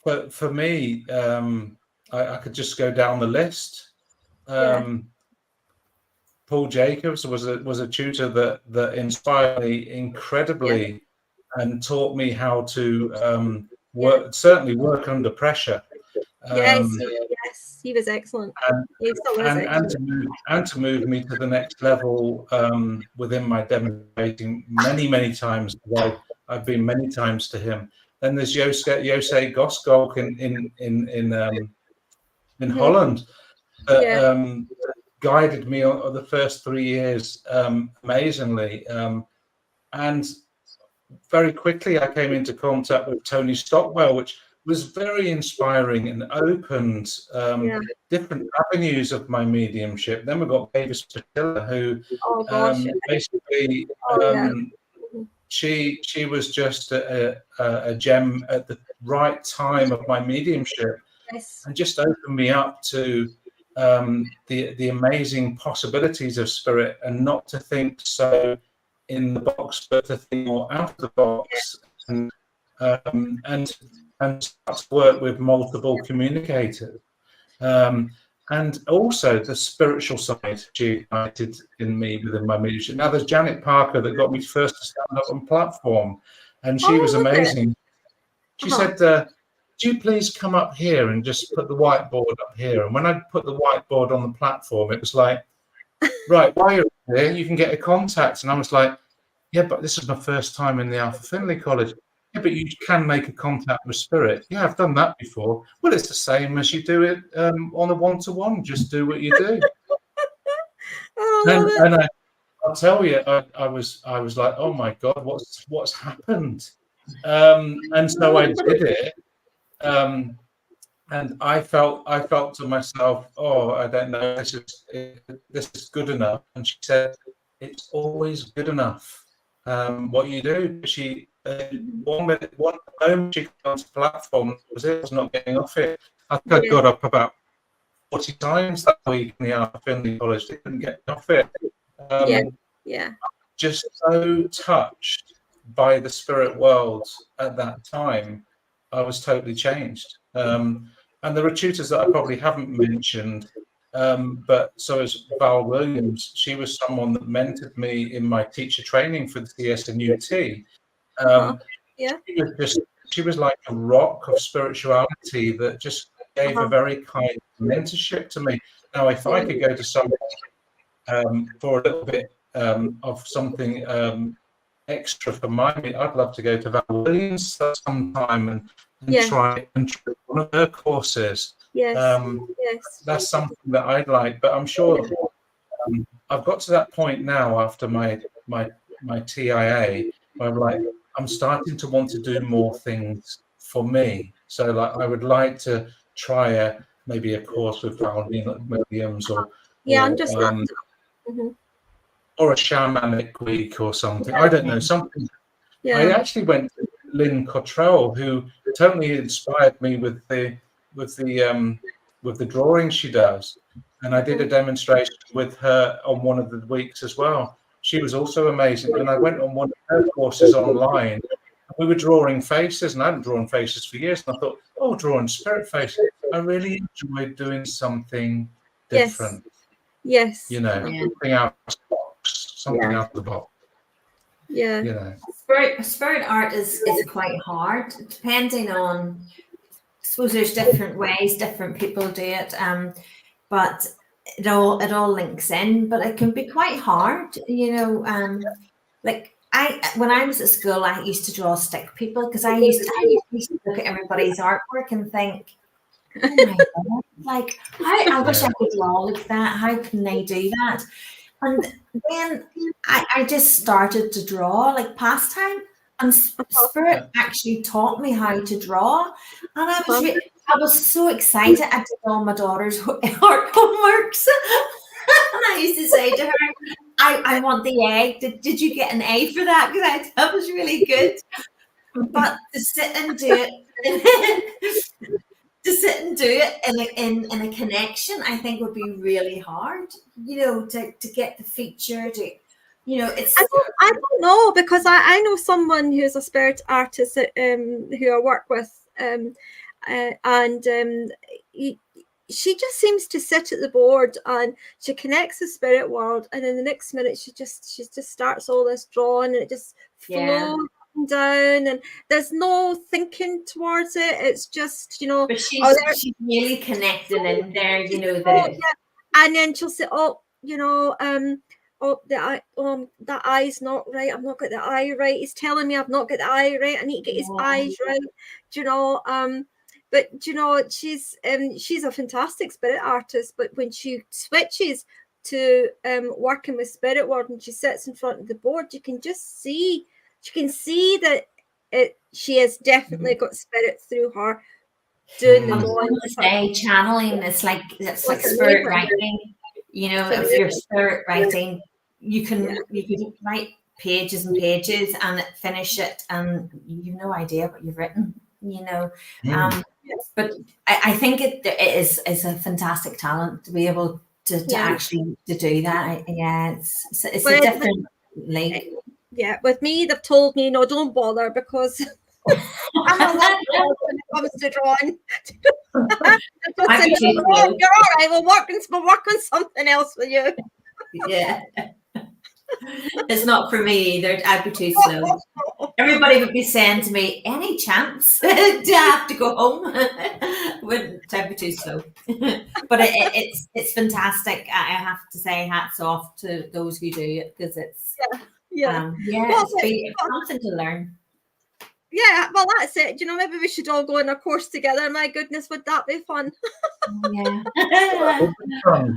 But for me, I could just go down the list. Paul Jacobs was a tutor that inspired me incredibly and taught me how to work under pressure. Yes, he was excellent. And to move me to the next level within my demonstrating many times. I've been many times to him. Then there's Jose Goskog in Holland that guided me on the first 3 years amazingly. And very quickly I came into contact with Tony Stockwell, which was very inspiring and opened different avenues of my mediumship. Then we've got Davis Patilla, who basically she was just a gem at the right time of my mediumship, and just opened me up to the amazing possibilities of spirit, and not to think so in the box, but to think more out of the box, and start to work with multiple communicators. And also the spiritual side she ignited in me within my mediumship. Now there's Janet Parker that got me first to stand up on platform, and she was amazing. She said, "Do you please come up here and just put the whiteboard up here?" And when I put the whiteboard on the platform, it was like, "Right, while you're here, you can get a contact." And I was like, "Yeah, but this is my first time in the Alpha Finley College." "Yeah, but you can make a contact with spirit." "Yeah, I've done that before." "Well, it's the same as you do it on a one-to-one. Just do what you do." And I'll tell you, I was like, "Oh my God, what's happened?" And so I did it, and I felt to myself, "Oh, I don't know, this is good enough." And she said, "It's always good enough what you do." One moment she got onto the platform, I was not getting off it. I think I got up about 40 times that week in the Alpha Finley College. They couldn't get off it. Just so touched by the spirit world at that time, I was totally changed. And there are tutors that I probably haven't mentioned, but so is Val Williams. She was someone that mentored me in my teacher training for the CSNU. She was like a rock of spirituality that just gave a very kind mentorship to me. Now, if I could go to someone for a little bit of something extra for I'd love to go to Val Williams sometime and try one of her courses. That's something that I'd like, but I'm sure I've got to that point now after my TIA where I'm starting to want to do more things for me. So I would like to try maybe a course with Val Williams or a shamanic week or something. I don't know, something. I actually went to Lynn Cottrell, who totally inspired me with the drawing she does, and I did a demonstration with her on one of the weeks as well. She was also amazing, and I went on one of her courses online. We were drawing faces, and I hadn't drawn faces for years, and I thought, "Oh, drawing spirit faces." I really enjoyed doing something different. Something out of the box. Something out of the box. Spirit art is quite hard, depending on, I suppose there's different ways different people do it, but it all links in, but it can be quite hard, you know. Like when I was at school, I used to draw stick people because I used to look at everybody's artwork and think, oh my God, like I wish I could draw like that. How can they do that? And then I just started to draw like pastime, and Spirit actually taught me how to draw, and I was so excited. I did all my daughter's art homeworks, and I used to say to her, I want the A. Did you get an A for that? Because that was really good. But to sit and do it in a connection, I think would be really hard. You know, to get the feature to, you know, it's. I don't know, because I know someone who's a spirit artist who I work with, she just seems to sit at the board and she connects the spirit world, and in the next minute she just starts all this drawing, and it just flows down, and there's no thinking towards it. It's just, you know, but she's really connecting in there, you know, that and then she'll say, oh, you know, that eye's not right. I've not got the eye right. He's telling me I've not got the eye right. I need to get his eyes right. Do you know? But you know, she's a fantastic spirit artist. But when she switches to working with spirit world and she sits in front of the board, you can just see. You can see that she has definitely got spirit through her doing the drawing. Channeling. It's like spirit writing. You know, if you're spirit writing, you can write pages and pages and finish it, and you've no idea what you've written. You know, but I think it is a fantastic talent to be able to actually to do that. It's a different league. Yeah, with me, they've told me, no, don't bother, because I'm a lot when it comes to drawing. You're all right. We'll work on something else with you. Yeah. It's not for me either. I'd be too slow. Everybody would be saying to me, any chance? Do I have to go home? I'd be too slow. But it's fantastic. I have to say hats off to those who do it, because it's it's something to learn. Yeah, well, that's it. You know, maybe we should all go on a course together. My goodness, would that be fun? Yeah.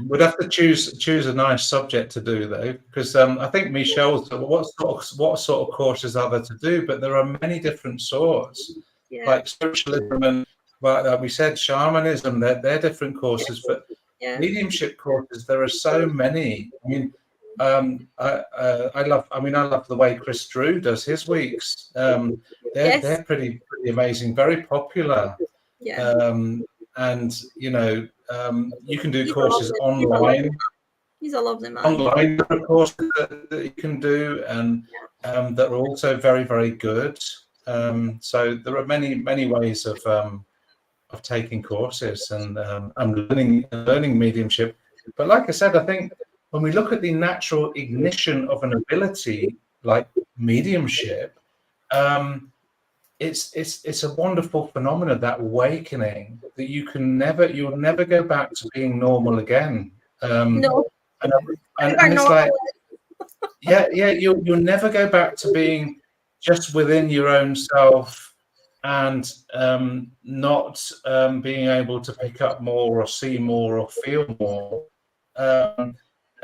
We'd have to choose a nice subject to do, though, because I think Michelle's what sort of courses are there to do? But there are many different sorts, like spiritualism and, like we said, shamanism. They're different courses, but mediumship courses, there are so many. I mean, I love the way Chris Drew does his weeks. They're pretty amazing, very popular. And you know, you can do courses online. He's a lovely man. Online courses that you can do, and that are also very, very good. So there are many ways of taking courses and learning mediumship. But like I said, I think when we look at the natural ignition of an ability like mediumship, it's a wonderful phenomenon, that awakening, that you'll never go back to being normal again. No. And it's like, you'll never go back to being just within your own self and not being able to pick up more or see more or feel more.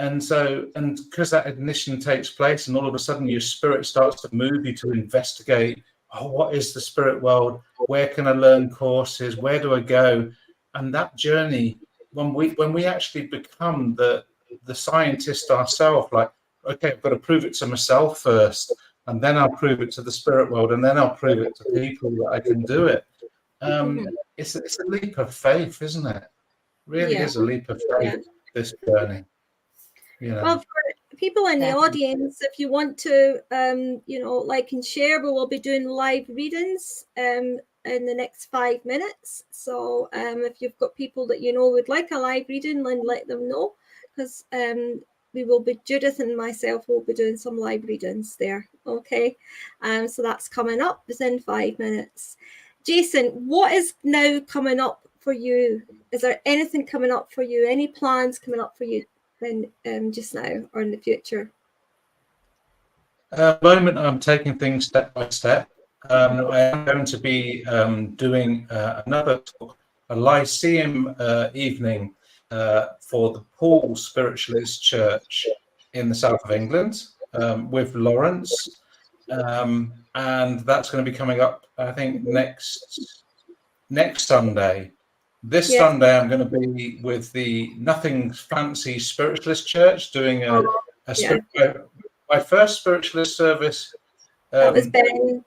And because that ignition takes place, and all of a sudden your spirit starts to move you to investigate, what is the spirit world? Where can I learn courses? Where do I go? And that journey, when we actually become the scientist ourselves, like, okay, I've got to prove it to myself first, and then I'll prove it to the spirit world, and then I'll prove it to people that I can do it. It's a leap of faith, isn't it? Really is a leap of faith, this journey. Yeah. Well, for people in the audience, if you want to, like and share, we will be doing live readings in the next 5 minutes. So if you've got people that you know would like a live reading, then let them know, because Judith and myself will be doing some live readings there. Okay, so that's coming up within 5 minutes. Jason, what is now coming up for you? Is there anything coming up for you? Any plans coming up for you just now or in the future? At the moment, I'm taking things step by step. I am going to be doing another talk, a Lyceum evening for the Paul Spiritualist Church in the south of England with Lawrence. And that's going to be coming up, I think, next Sunday. This Sunday, I'm going to be with the Nothing Fancy Spiritualist Church doing my first spiritualist service. That was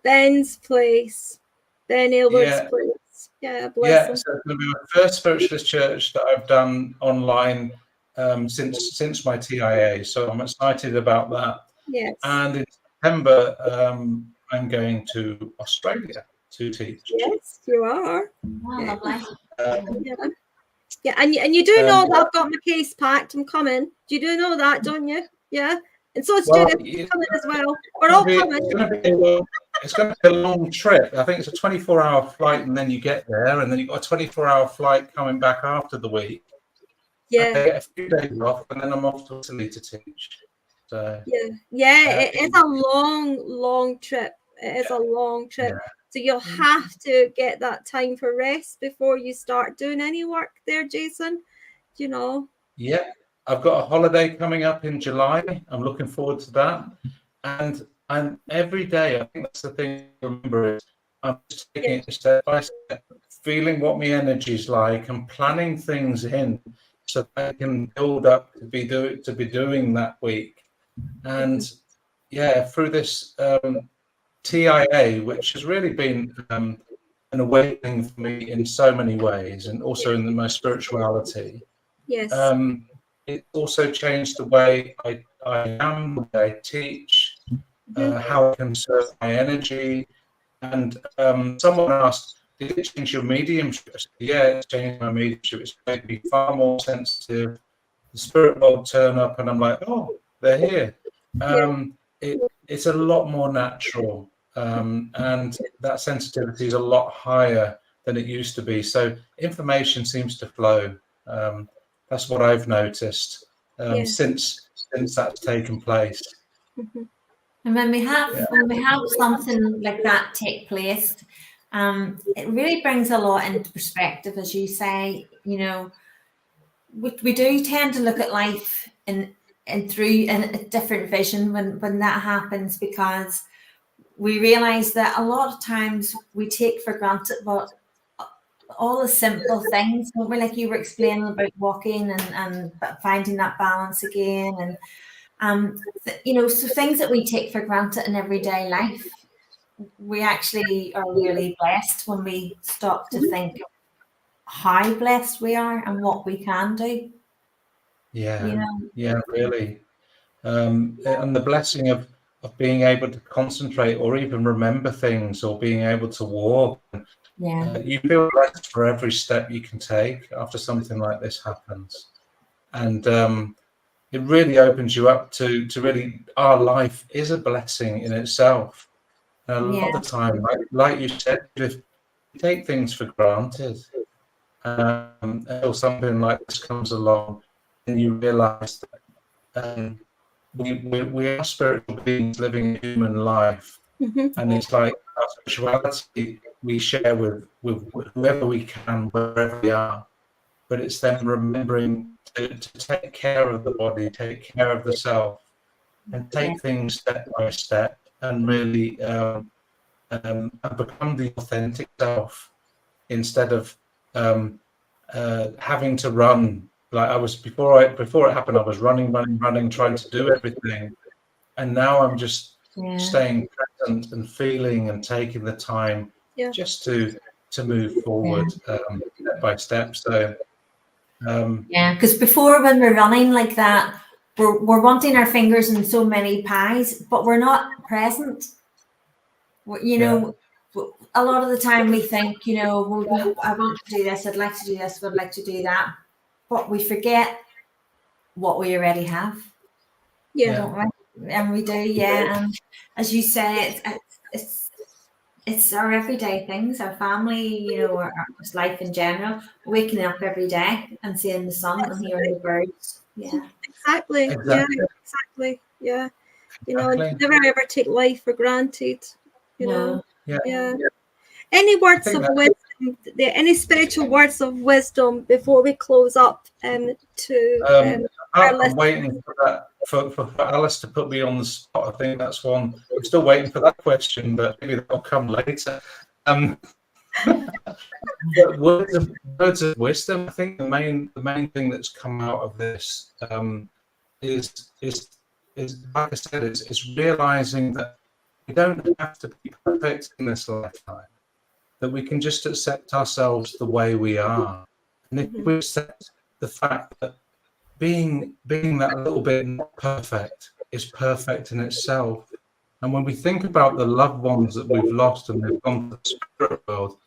Ben's place, Ben Aylward's place. Yeah, bless him. So it's going to be my first spiritualist church that I've done online since my TIA. So I'm excited about that. Yes. And in September, I'm going to Australia to teach. Yes, you are. Wow, lovely. Yeah, and you do know that I've got my case packed. I'm coming. You do know that, don't you? Yeah. And so is Judith coming as well. We're all coming. It's going to be a long trip. I think it's a 24-hour flight, and then you get there, and then you've got a 24-hour flight coming back after the week. Yeah. I get a few days off, and then I'm off to Italy to teach. So it is a long trip. It is a long trip. Yeah. So you'll have to get that time for rest before you start doing any work there, Jason. You know. Yeah. I've got a holiday coming up in July. I'm looking forward to that. And every day, I think that's the thing to remember is I'm just taking it step by step, feeling what my energy is like and planning things in so that I can build up to be doing that week. And through this TIA, which has really been an awakening for me in so many ways, and also in my spirituality. Yes. It also changed the way I am, the way I teach, how I can serve my energy. And someone asked, did it change your mediumship? Yeah, it's changed my mediumship. It's made me far more sensitive. The spirit world turn up and I'm like, oh, they're here. It's a lot more natural. And that sensitivity is a lot higher than it used to be. So information seems to flow. That's what I've noticed since that's taken place. And when we have something like that take place, it really brings a lot into perspective, as you say. You know, we do tend to look at life in a different vision when that happens, because we realize that a lot of times we take for granted all the simple things, like you were explaining about walking and finding that balance again, and so things that we take for granted in everyday life, we actually are really blessed when we stop to think how blessed we are and what we can do. Yeah, really. And the blessing of being able to concentrate or even remember things, or being able to walk. You feel blessed for every step you can take after something like this happens. And it really opens you up to really, our life is a blessing in itself. And a lot of the time, like you said, if you take things for granted, until something like this comes along, and you realize that we are spiritual beings living a human life. And it's like our spirituality we share with whoever we can, wherever we are. But it's then remembering to take care of the body, take care of the self, and take things step by step, and really and become the authentic self, instead of having to run. Like I was before it happened, I was running, trying to do everything, and now I'm just staying present and feeling and taking the time just to move forward step by step. So because before, when we're running like that, we're wanting our fingers in so many pies, but we're not present. A lot of the time we think, I want to do this, I'd like to do this, I'd like to do that, but we forget what we already have. Don't we? And we do, and as you say, it's it's our everyday things, our family, you know, our just life in general. Waking up every day and seeing the sun and hearing the birds. Yeah. Exactly. Yeah, exactly. Yeah. You know, never ever take life for granted. You know. Yeah. Any words of wisdom? Any spiritual words of wisdom before we close up? I'm our waiting for that for Alice to put me on the spot. I think that's one. I'm still waiting for that question, but maybe that'll come later. But words of wisdom. I think the main thing that's come out of this is like I said, is realizing that we don't have to be perfect in this lifetime. That we can just accept ourselves the way we are, and if we accept the fact that being that little bit not perfect is perfect in itself. And when we think about the loved ones that we've lost and they've gone to the spirit world,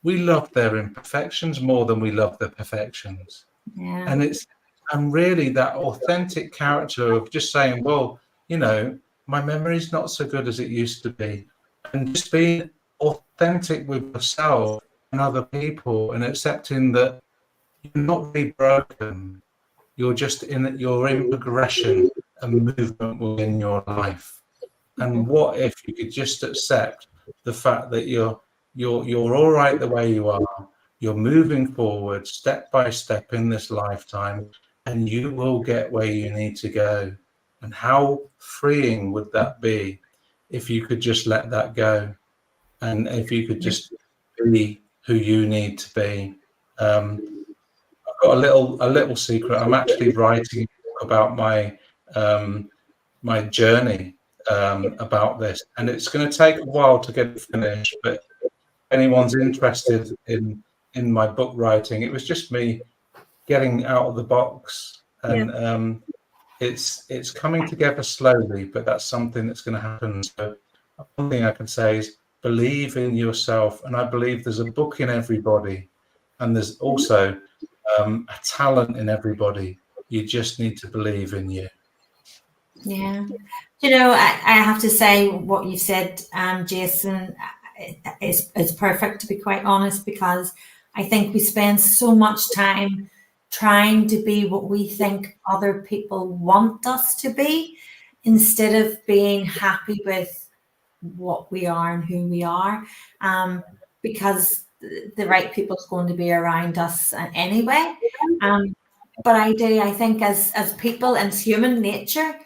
we love their imperfections more than we love their perfections. Yeah. And really that authentic character of just saying, well, you know, my memory's not so good as it used to be, and just being authentic with yourself and other people, and accepting that you're not really broken. You're just you're in progression and movement within your life. And what if you could just accept the fact that you're all right the way you are, you're moving forward step by step in this lifetime, and you will get where you need to go. And how freeing would that be if you could just let that go, and if you could just be who you need to be. I've got a little secret. I'm actually writing a book about my journey about this, and it's going to take a while to get it finished. But if anyone's interested in my book writing, it was just me getting out of the box, and it's coming together slowly. But that's something that's going to happen. So one thing I can say is believe in yourself, and I believe there's a book in everybody, and there's also a talent in everybody. You just need to believe in you. Yeah. You know, I have to say what you said, Jason, is perfect, to be quite honest, because I think we spend so much time trying to be what we think other people want us to be, instead of being happy with what we are and who we are, because the right people is going to be around us anyway. But I think as people and human nature,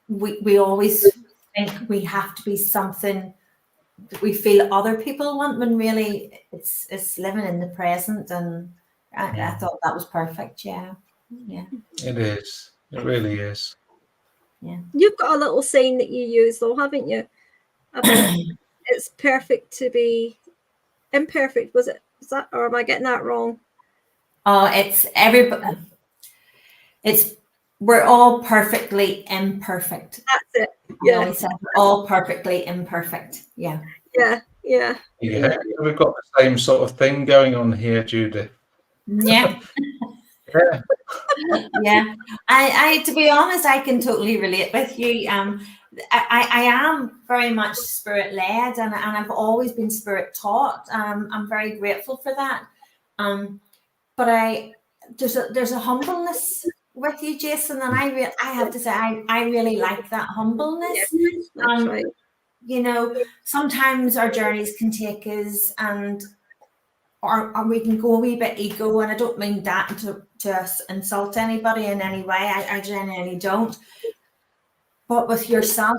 we always think we have to be something that we feel other people want, when really it's living in the present. And I thought that was perfect. Yeah. It is. It really is. Yeah. You've got a little saying that you use, though, haven't you? About it's perfect to be imperfect. Was that, or am I getting that wrong? Oh, it's everybody. We're all perfectly imperfect. That's it. Yeah. I always said we're all perfectly imperfect. Yeah. Yeah. We've got the same sort of thing going on here, Judith. Yeah. Yeah. I to be honest, I can totally relate with you. I am very much spirit led, and I've always been spirit taught. I'm very grateful for that. But there's a humbleness with you, Jason, and I have to say I really like that humbleness. That's right. You know, sometimes our journeys can take us, or we can go a wee bit ego, and I don't mean that to insult anybody in any way. I genuinely don't. But with yourself,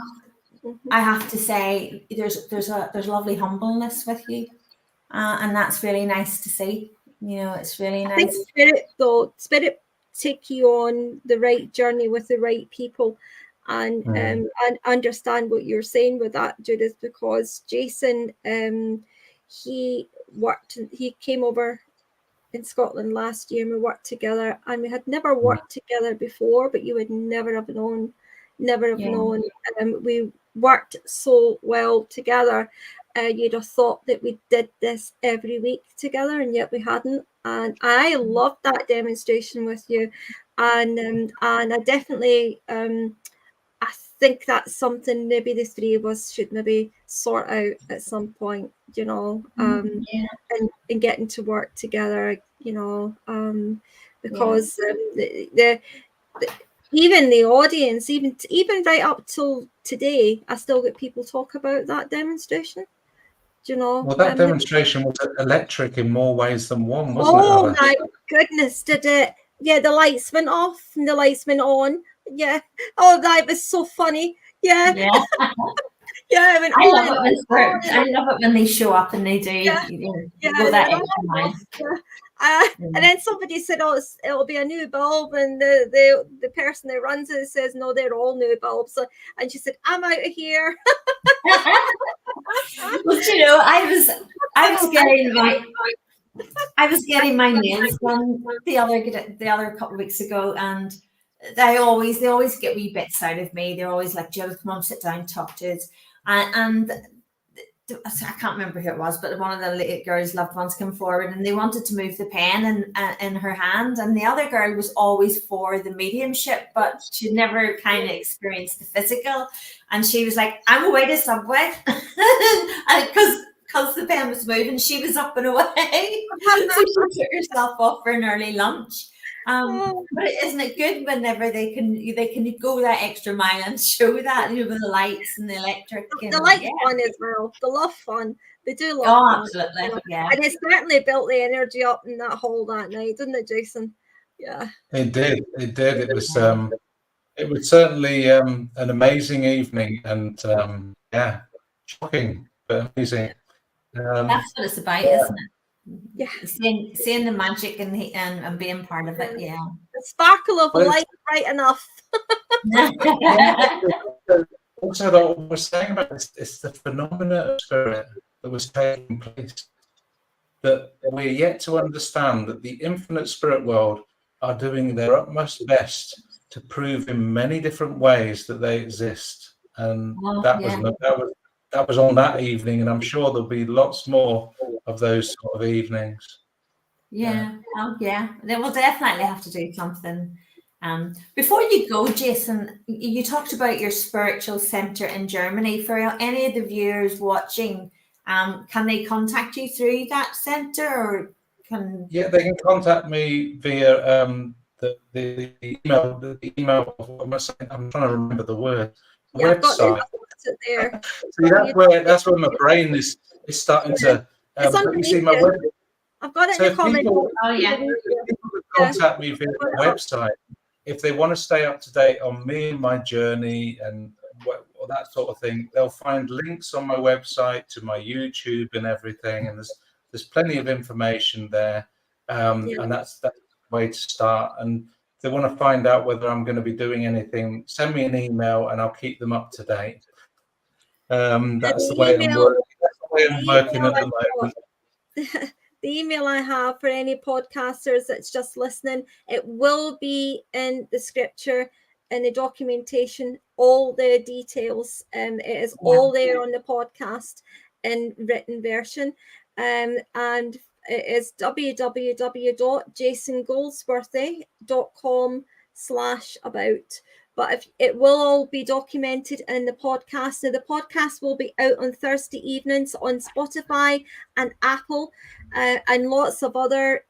I have to say there's lovely humbleness with you, and that's really nice to see. You know, it's really nice. I think spirit take you on the right journey with the right people, and understand what you're saying with that, Judith, because Jason, he came over in Scotland last year, and we worked together, and we had never worked together before, but you would never have known. We worked so well together. You'd have thought that we did this every week together, and yet we hadn't. And I loved that demonstration with you, and I definitely I think that's something maybe the three of us should maybe sort out at some point, you know, and getting to work together, you know, because the even the audience, even right up till today, I still get people talk about that demonstration. Do you know? Well, that demonstration was electric in more ways than one, wasn't it? Oh my goodness, did it? Yeah, the lights went off and the lights went on. Yeah. Oh, that was so funny. Yeah. Yeah. Yeah, it went I on. love it when they show up and they do. Yeah. Go that extra mile. And then somebody said, "Oh, it'll be a new bulb," and the person that runs it says, "No, they're all new bulbs." And she said, "I'm out of here." Well, you know, I was getting my nails done the other couple of weeks ago, and they always get wee bits out of me. They're always like, "Judith, come on, sit down, talk to us." And I can't remember who it was, but one of the little girls' loved ones came forward and they wanted to move the pen in her hand. And the other girl was always for the mediumship, but she'd never kind of experienced the physical. And she was like, "I'm away to Subway," because the pen was moving, she was up and away. So she took herself off for an early lunch. But isn't it good whenever they can go that extra mile and show that, you know, with the lights and the electric? The lights fun as well. They love fun. They do love fun. Absolutely, you know? Yeah. And it certainly built the energy up in that hall that night, didn't it, Jason? Yeah. It did. It was certainly an amazing evening, and shocking but amazing. That's what it's about, isn't it? Yeah, seeing the magic and being part of it. Yeah, the sparkle of light, bright enough. Also, what we're saying about this, it's the phenomena of spirit that was taking place that we're yet to understand, that the infinite spirit world are doing their utmost best to prove in many different ways that they exist, and that was on that evening, and I'm sure there'll be lots more of those sort of evenings. Yeah. They will definitely have to do something. Before you go, Jason, you talked about your spiritual center in Germany. For any of the viewers watching, can they contact you through that center, or can? Yeah, they can contact me via the email. The email. I'm trying to remember the word. Website. There. See, that's where my brain is starting to. You see my web. I've got it in the comments. People contact me via the website if they want to stay up to date on me and my journey and that sort of thing. They'll find links on my website to my YouTube and everything, and there's plenty of information there, and that's the way to start. And if they want to find out whether I'm going to be doing anything, send me an email and I'll keep them up to date. That's the way I'm working at the moment. The email I have for any podcasters that's just listening, it will be in the scripture and the documentation, all the details. It is all there on the podcast in written version. And it is www.jasongoldsworthy.com/about. But it will all be documented in the podcast. Now, the podcast will be out on Thursday evenings on Spotify and Apple, and lots of other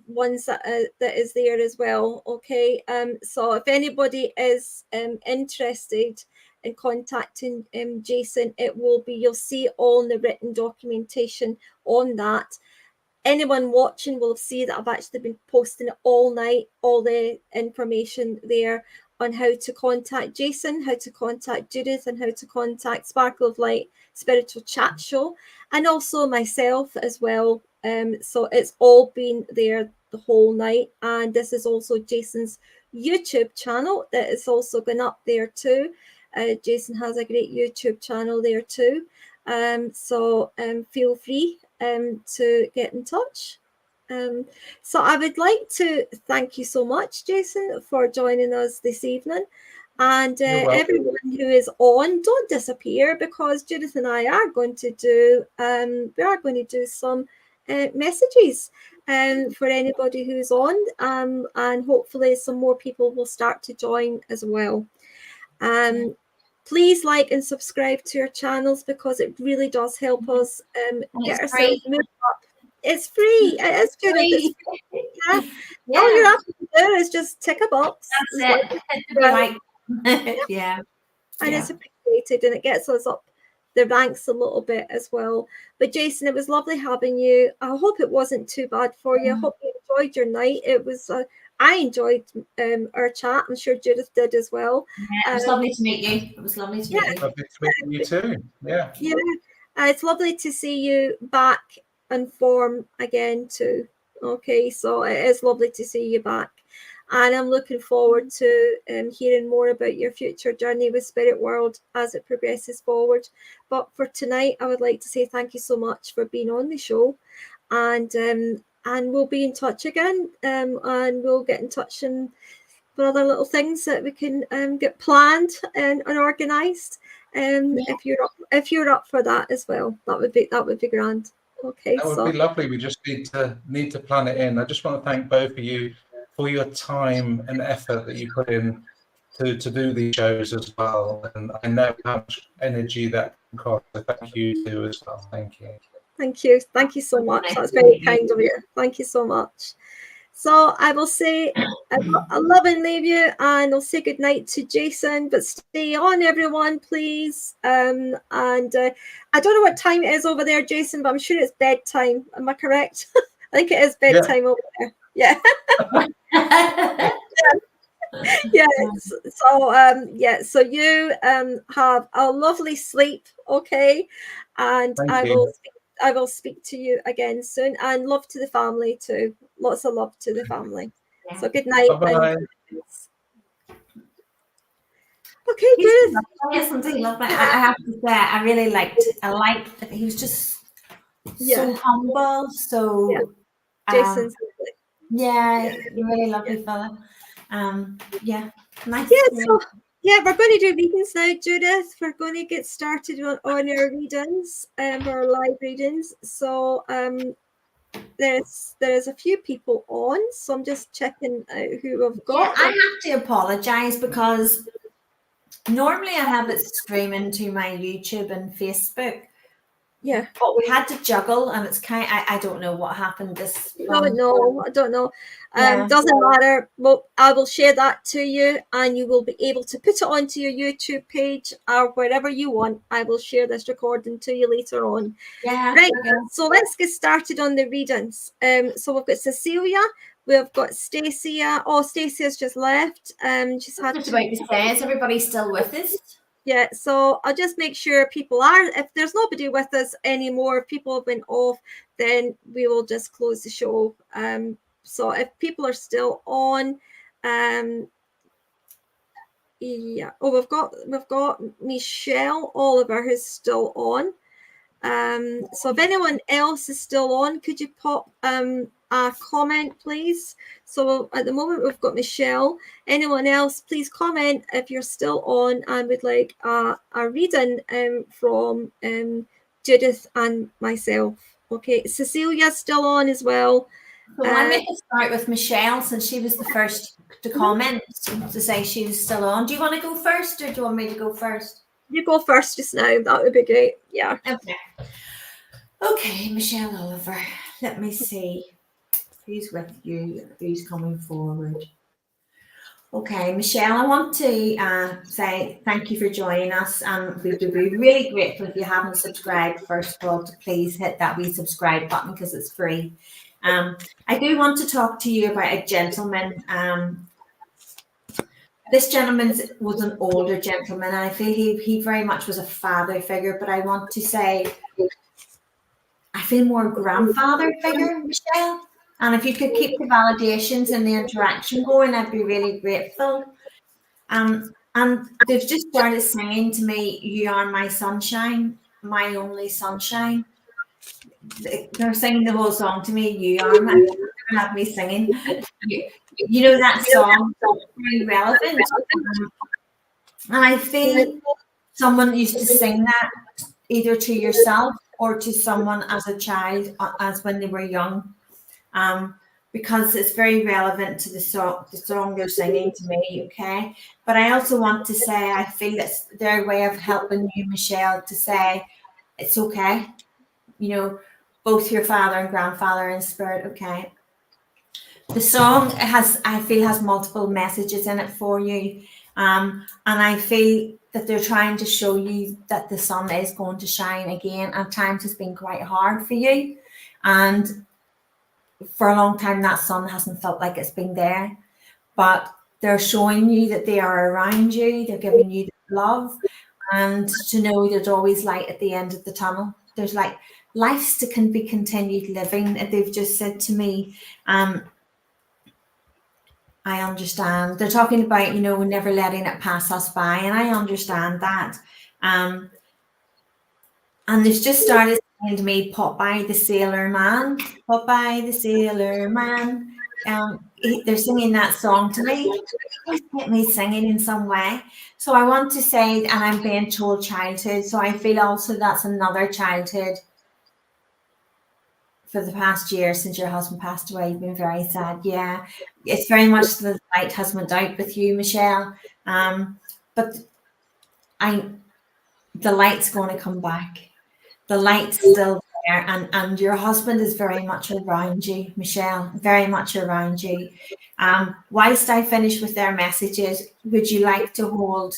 ones that is there as well. Okay, so if anybody is interested in contacting Jason, you'll see all the written documentation on that. Anyone watching will see that I've actually been posting it all night, all the information there on how to contact Jason, how to contact Judith, and how to contact Sparkle of Light Spiritual Chat Show, and also myself as well. So it's all been there the whole night. And this is also Jason's YouTube channel that is also going up there too. Jason has a great YouTube channel there too. So feel free to get in touch. So I would like to thank you so much, Jason, for joining us this evening. And everyone who is on, don't disappear, because Judith and I are going to do some messages for anybody who's on, and hopefully some more people will start to join as well. Please like and subscribe to our channels, because it really does help us get ourselves moved up. It's free. It is, Judith. It's free. Yeah. All you have to do is just tick a box. That's it. Yeah. And it's appreciated, and it gets us up the ranks a little bit as well. But Jason, it was lovely having you. I hope it wasn't too bad for you. I hope you enjoyed your night. It was I enjoyed our chat. I'm sure Judith did as well. Yeah, it was lovely to meet you. It was lovely to meet you. Lovely to meet you too. Yeah. Yeah. It's lovely to see you back and form again too. Okay, so it is lovely to see you back. And I'm looking forward to hearing more about your future journey with Spirit World as it progresses forward. But for tonight, I would like to say thank you so much for being on the show. And we'll be in touch again. And we'll get in touch and for other little things that we can get planned and organised. If you're up for that as well, that would be grand. Okay, that would be lovely. We just need to plan it in. I just want to thank both of you for your time and effort that you put in to do these shows as well. And I know how much energy that can cost. So thank you too as well. Thank you. Thank you. Thank you so much. That's very kind of you. Thank you so much. So I will say I love and leave you, and I'll say good night to Jason, but stay on, everyone, please. And I don't know what time it is over there, Jason, but I'm sure it's bedtime. Am I correct? I think it is bedtime over there. Yeah. So you have a lovely sleep, okay? And I will speak to you again soon, and love to the family too. Lots of love to the family. So good night. Bye-bye. Okay, Judith. Yes, indeed. I have to say, I really liked that he was just so humble, so Jason's really lovely fella. Nice. We're going to do readings now, Judith. We're going to get started on our readings, our live readings. So there's a few people on, so I'm just checking out who I've got. I have to apologise because normally I have it streaming to my YouTube and Facebook. Yeah, but we had to juggle, and it's I don't know what happened. I don't know. Doesn't matter. Well, I will share that to you, and you will be able to put it onto your YouTube page or wherever you want. I will share this recording to you later on. Yeah. Right. So let's get started on the readings. So we've got Cecilia. We've got Stacia. Oh, Stacia's just left. She's had just about to say, is everybody still with us? Yeah, so I'll just make sure people are. If there's nobody with us anymore, if people have been off, then we will just close the show. So if people are still on, we've got Michelle Oliver who's still on. So if anyone else is still on, could you pop a comment, please? So at the moment we've got Michelle. Anyone else, please comment if you're still on and would like a reading from Judith and myself. Okay, Cecilia's still on as well. So I may start with Michelle, since she was the first to comment to say she was still on. Do you want to go first, or do you want me to go first? You go first just now. That would be great. Yeah. Okay, Michelle Oliver. Let me see. Who's with you? Who's coming forward? Okay, Michelle, I want to say thank you for joining us, and we'd be really grateful if you haven't subscribed, first of all, to please hit that wee subscribe button because it's free. I do want to talk to you about a gentleman. This gentleman was an older gentleman, and I feel he very much was a father figure, but I want to say I feel more grandfather figure, Michelle. And if you could keep the validations and the interaction going, I'd be really grateful. And they've just started singing to me, "You are my sunshine, my only sunshine." They're singing the whole song to me. "You are my," have me singing. You know that song, very relevant. And I feel someone used to sing that either to yourself or to someone as a child, as when they were young. because it's very relevant to the song they're singing to me, okay? But I also want to say I feel it's their way of helping you, Michelle, to say it's okay. You know, both your father and grandfather in spirit, okay? The song I feel has multiple messages in it for you. And I feel that they're trying to show you that the sun is going to shine again, and times has been quite hard for you. And for a long time, that sun hasn't felt like it's been there. But they're showing you that they are around you. They're giving you love, and to know there's always light at the end of the tunnel. There's like lives that can be continued living. They've just said to me, I understand. They're talking about, you know, never letting it pass us by, and I understand that. And they've just started saying to me, Popeye the Sailor Man, Popeye the Sailor Man. They're singing that song to me. Get me singing in some way. So I want to say, and I'm being told childhood, so I feel also that's another childhood. For the past year since your husband passed away, you've been very sad. Yeah, it's very much the light has went out with you, Michelle. But the light's going to come back. The light's still there, and your husband is very much around you, Michelle, very much around you. Whilst I finish with their messages, would you like to hold?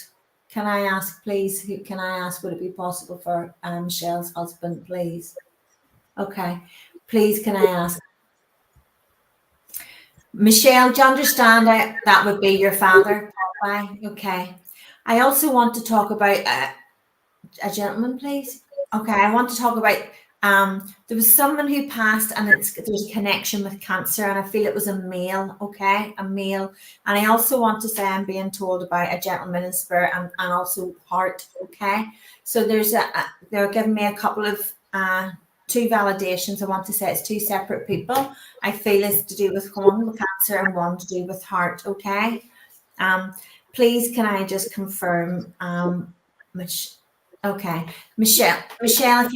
Can I ask, please? Can I ask? Would it be possible for Michelle's husband, please? Okay. Please, can I ask? Michelle, do you understand that would be your father? Okay. I also want to talk about a gentleman, please. Okay, I want to talk about there was someone who passed, and there's a connection with cancer, and I feel it was a male, okay, a male. And I also want to say I'm being told about a gentleman in spirit and also heart, okay. So they're giving me a couple of two validations. I want to say it's two separate people. I feel it's to do with one with cancer and one to do with heart, okay. Please, can I just confirm, okay, Michelle, if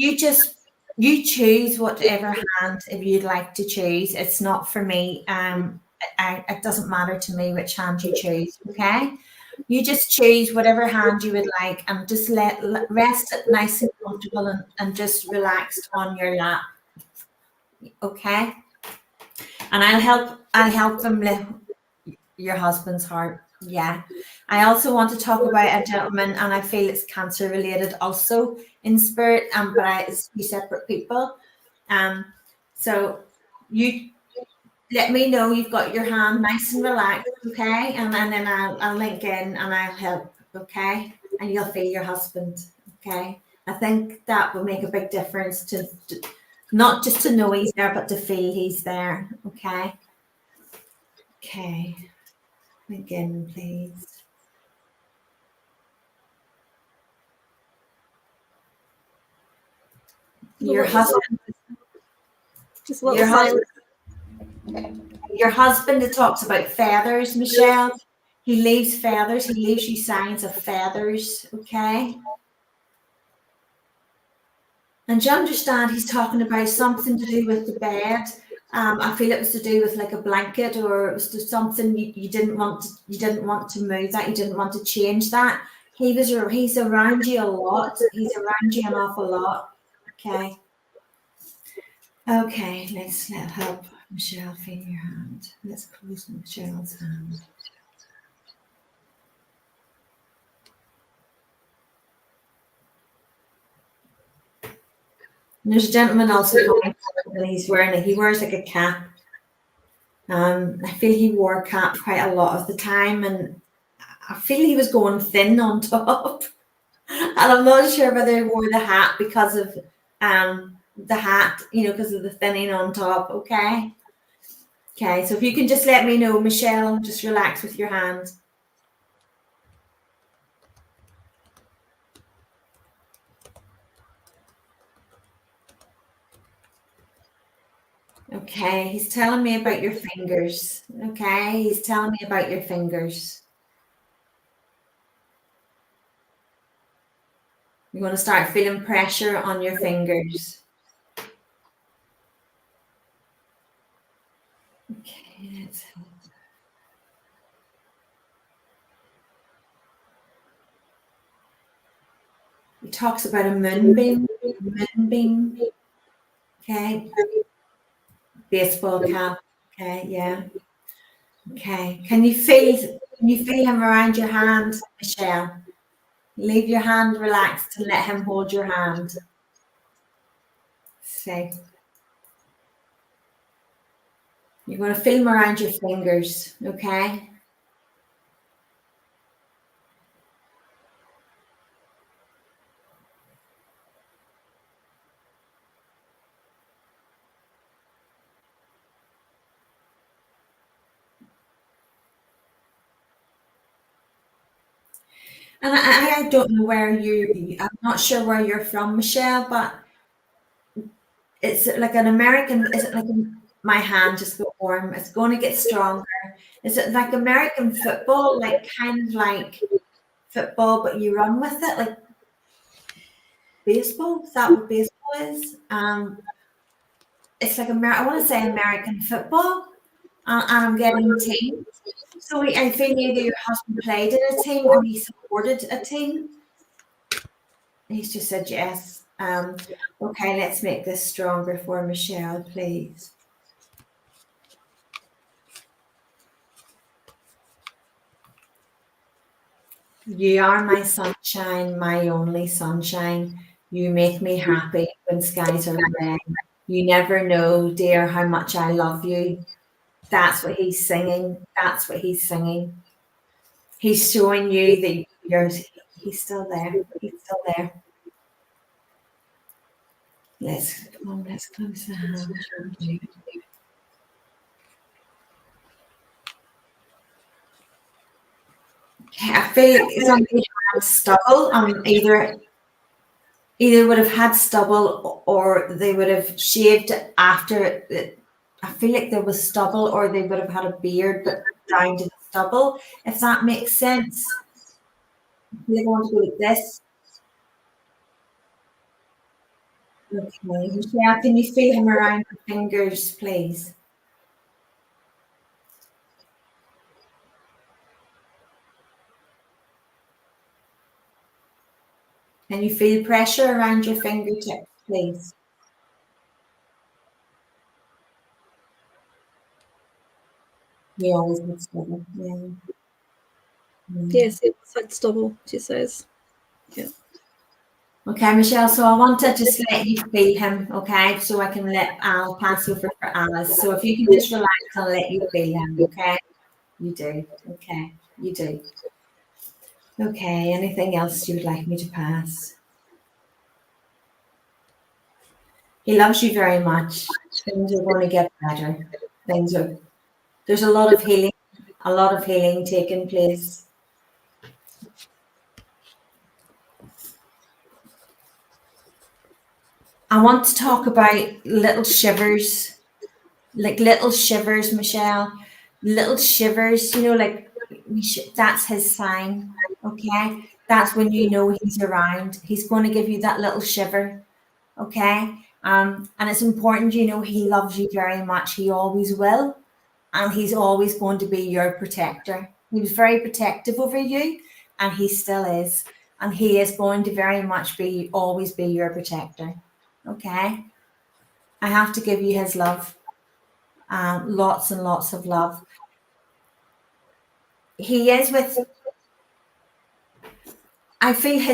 you choose whatever hand if you'd like to choose. It's not for me. It doesn't matter to me which hand you choose, okay. You just choose whatever hand you would like, and just rest it nice and comfortable and just relaxed on your lap, okay. And I'll help them lift your husband's heart. Yeah. I also want to talk about a gentleman, and I feel it's cancer related also in spirit, but it's two separate people. So you let me know you've got your hand nice and relaxed, okay? And then I'll link in and I'll help, okay? And you'll feel your husband, okay? I think that will make a big difference to not just to know he's there, but to feel he's there, okay? Okay. Link in, please. Your husband. Your husband, it talks about feathers, Michelle. He leaves feathers. He leaves you signs of feathers, okay? And do you understand he's talking about something to do with the bed? I feel it was to do with like a blanket, or it was to something you didn't want to move that, you didn't want to change that. He's around you a lot. He's around you an awful lot. Okay. Okay, let's help Michelle feel your hand. Let's close Michelle's hand. And there's a gentleman also coming, and he wears like a cap. I feel he wore a cap quite a lot of the time, and I feel he was going thin on top. And I'm not sure whether he wore the hat because of the hat, because of the thinning on top, okay? Okay, so if you can just let me know, Michelle, just relax with your hand. Okay, he's telling me about your fingers. Okay, he's telling me about your fingers. You're going to start feeling pressure on your fingers. Okay, let's have. It talks about a moonbeam. Moonbeam. Okay. Baseball cap. Okay, yeah. Okay. Can you feel him around your hand, Michelle? Leave your hand relaxed and let him hold your hand. See. You're going to feel him around your fingers, okay? And I don't know I'm not sure where you're from, Michelle, but it's like an American, is it like my hand just got warm? It's going to get stronger. Is it like American football, like kind of like football, but you run with it, like baseball? Is that what baseball is? It's like I want to say American football, and I'm getting team. So I feel either your husband played in a team or he supported a team. He's just said yes. Okay, let's make this stronger for Michelle, please. You are my sunshine, my only sunshine. You make me happy when skies are gray. You never know, dear, how much I love you. That's what he's singing. That's what he's singing. He's showing you that he's still there. He's still there. Let's close the hand. Okay, I feel somebody had stubble. Either would have had stubble or they would have shaved after it. I feel like there was stubble, or they would have had a beard but down to the stubble, if that makes sense. I feel like I want to go like this. Okay, Michelle, can you feel him around your fingers, please? Can you feel pressure around your fingertips, please? We always get stubble. Yeah. Yes, it was had stubble, she says. Yeah. Okay, Michelle, so I want to just let you feel him, okay? So I'll pass over for Alice. So if you can just relax, I'll let you feel him, okay? You do, okay, you do. Okay, anything else you would like me to pass? He loves you very much. Things are going to get better. There's a lot of healing taking place. I want to talk about little shivers, Michelle. Little shivers, like that's his sign, okay? That's when you know he's around. He's going to give you that little shiver, okay? And it's important, he loves you very much. He always will, and he's always going to be your protector. He was very protective over you, and he still is, and he is going to very much always be your protector. Okay, I have to give you his love, lots and lots of love. He is with. I feel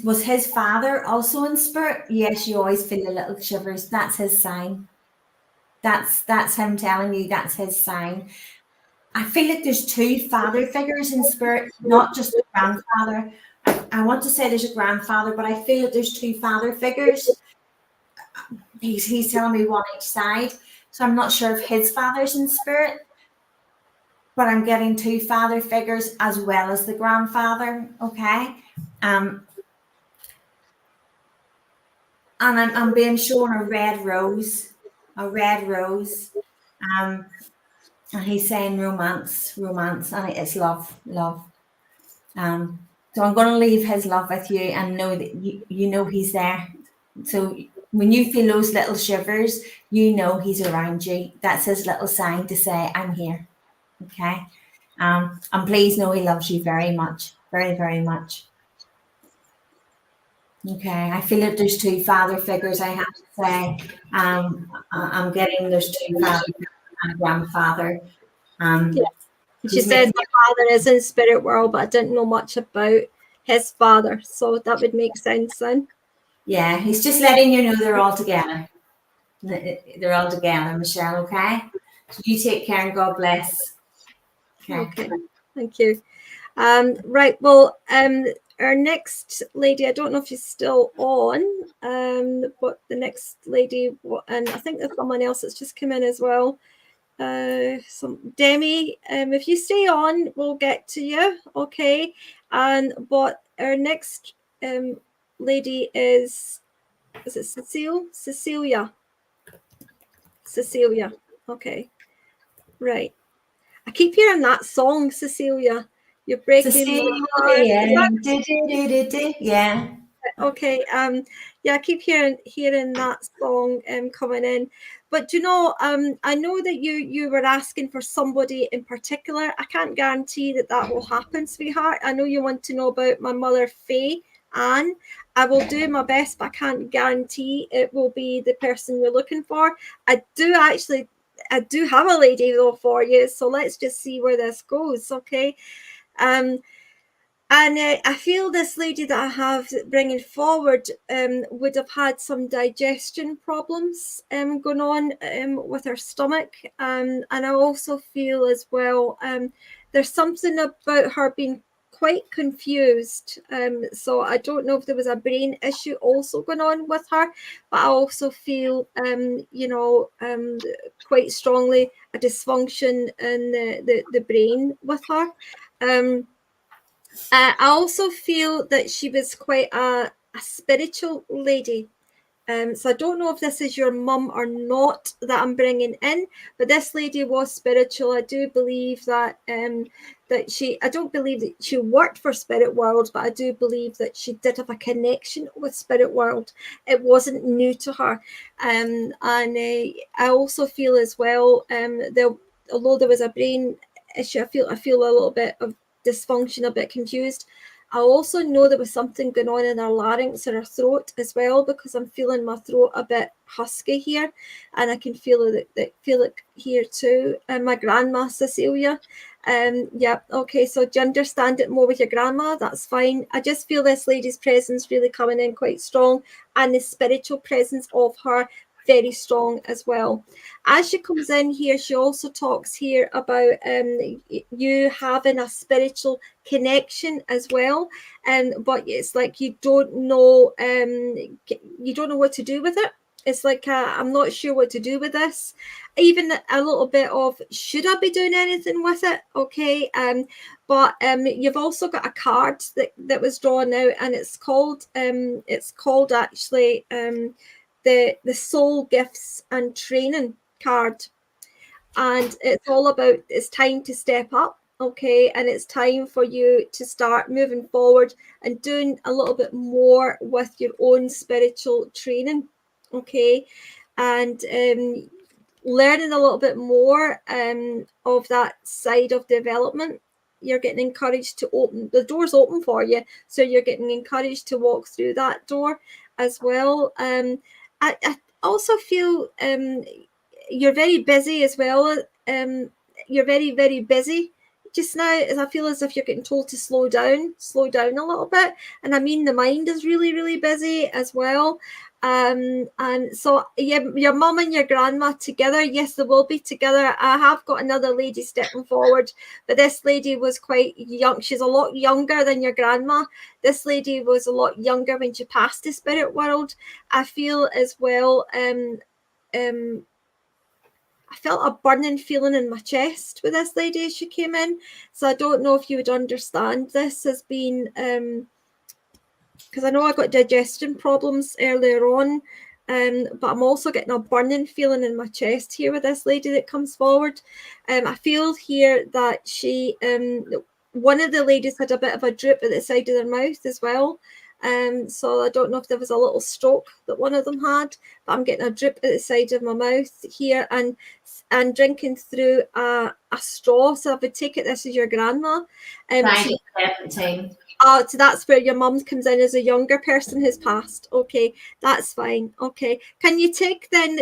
was his father also in spirit. Yes, you always feel a little shivers. That's his sign. That's him telling you that's his sign. I feel like there's two father figures in spirit, not just a grandfather. I want to say there's a grandfather, but I feel that there's two father figures. He's telling me one each side, so I'm not sure if his father's in spirit, but I'm getting two father figures as well as the grandfather. Okay, and I'm being shown a red rose, and he's saying romance, and it's love. So I'm going to leave his love with you, and know that you know he's there. So when you feel those little shivers, you know he's around you. That's his little sign to say, I'm here. Okay. And please know he loves you very much, very, very much. Okay, I feel that there's two father figures, I have to say. I'm getting there's two father figures and a grandfather. She says my father is in spirit world, but I didn't know much about his father, so that would make sense then. Yeah, he's just letting you know they're all together. They're all together, Michelle, okay? So you take care and God bless. Okay, thank you. Right, well, our next lady, I don't know if she's still on, but the next lady, and I think there's someone else that's just come in as well. Demi, if you stay on, we'll get to you, okay? But our next lady is it Cecilia? Cecilia, okay, right. I keep hearing that song, Cecilia. You're breaking my heart. Yeah. Okay. Yeah, I keep hearing that song coming in. But I know that you were asking for somebody in particular. I can't guarantee that will happen, sweetheart. I know you want to know about my mother, Faye Anne. I will do my best, but I can't guarantee it will be the person you're looking for. I do have a lady though for you, so let's just see where this goes, okay? And I feel this lady that I have bringing forward would have had some digestion problems going on with her stomach. And I also feel as well there's something about her being quite confused. So I don't know if there was a brain issue also going on with her, but I also feel, quite strongly a dysfunction in the brain with her. I also feel that she was quite a spiritual lady. So I don't know if this is your mum or not that I'm bringing in, but this lady was spiritual. I do believe that I don't believe that she worked for Spirit World, but I do believe that she did have a connection with Spirit World. It wasn't new to her. And I also feel as well, although there was a brain issue, I feel a little bit of dysfunction, a bit confused. I also know there was something going on in her larynx or her throat as well, because I'm feeling my throat a bit husky here, and I can feel it here too. And my grandma Cecilia, yeah, okay. So do you understand it more with your grandma? That's fine. I just feel this lady's presence really coming in quite strong, and the spiritual presence of her very strong as well. As she comes in here, she also talks here about you having a spiritual connection as well, but it's like you don't know what to do with it. It's like I'm not sure what to do with this. Even a little bit of, should I be doing anything with it? Okay, but you've also got a card that was drawn out, and it's called actually the Soul Gifts and Training card, and it's all about it's time to step up, okay, and it's time for you to start moving forward and doing a little bit more with your own spiritual training, okay, and learning a little bit more of that side of development. You're getting encouraged to open the doors open for you, so you're getting encouraged to walk through that door as well. I also feel you're very busy as well. You're very, very busy just now. I feel as if you're getting told to slow down a little bit. And I mean, the mind is really, really busy as well. And so yeah, your mum and your grandma together, yes, they will be together. I have got another lady stepping forward, but this lady was quite young. She's a lot younger than your grandma. This lady was a lot younger when she passed the spirit world. I feel as well, I felt a burning feeling in my chest with this lady as she came in. So I don't know if you would understand this as being because I know I got digestion problems earlier on, but I'm also getting a burning feeling in my chest here with this lady that comes forward. I feel here that she, one of the ladies had a bit of a droop at the side of their mouth as well. So I don't know if there was a little stroke that one of them had, but I'm getting a drip at the side of my mouth here, and drinking through a straw. So I would take it this is your grandma. So that's where your mum comes in as a younger person who's passed. Okay, that's fine. Okay, can you take then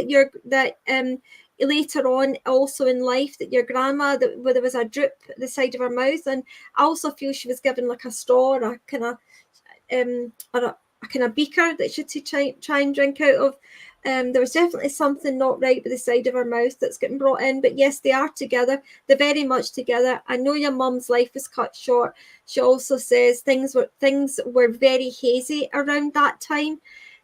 that later on also in life that your grandma, where there was a drip at the side of her mouth, and I also feel she was given like a straw or a kind of a kind of beaker that she had to try and drink out of. There was definitely something not right with the side of her mouth that's getting brought in. But yes, they are together. They're very much together. I know your mum's life was cut short. She also says things were very hazy around that time.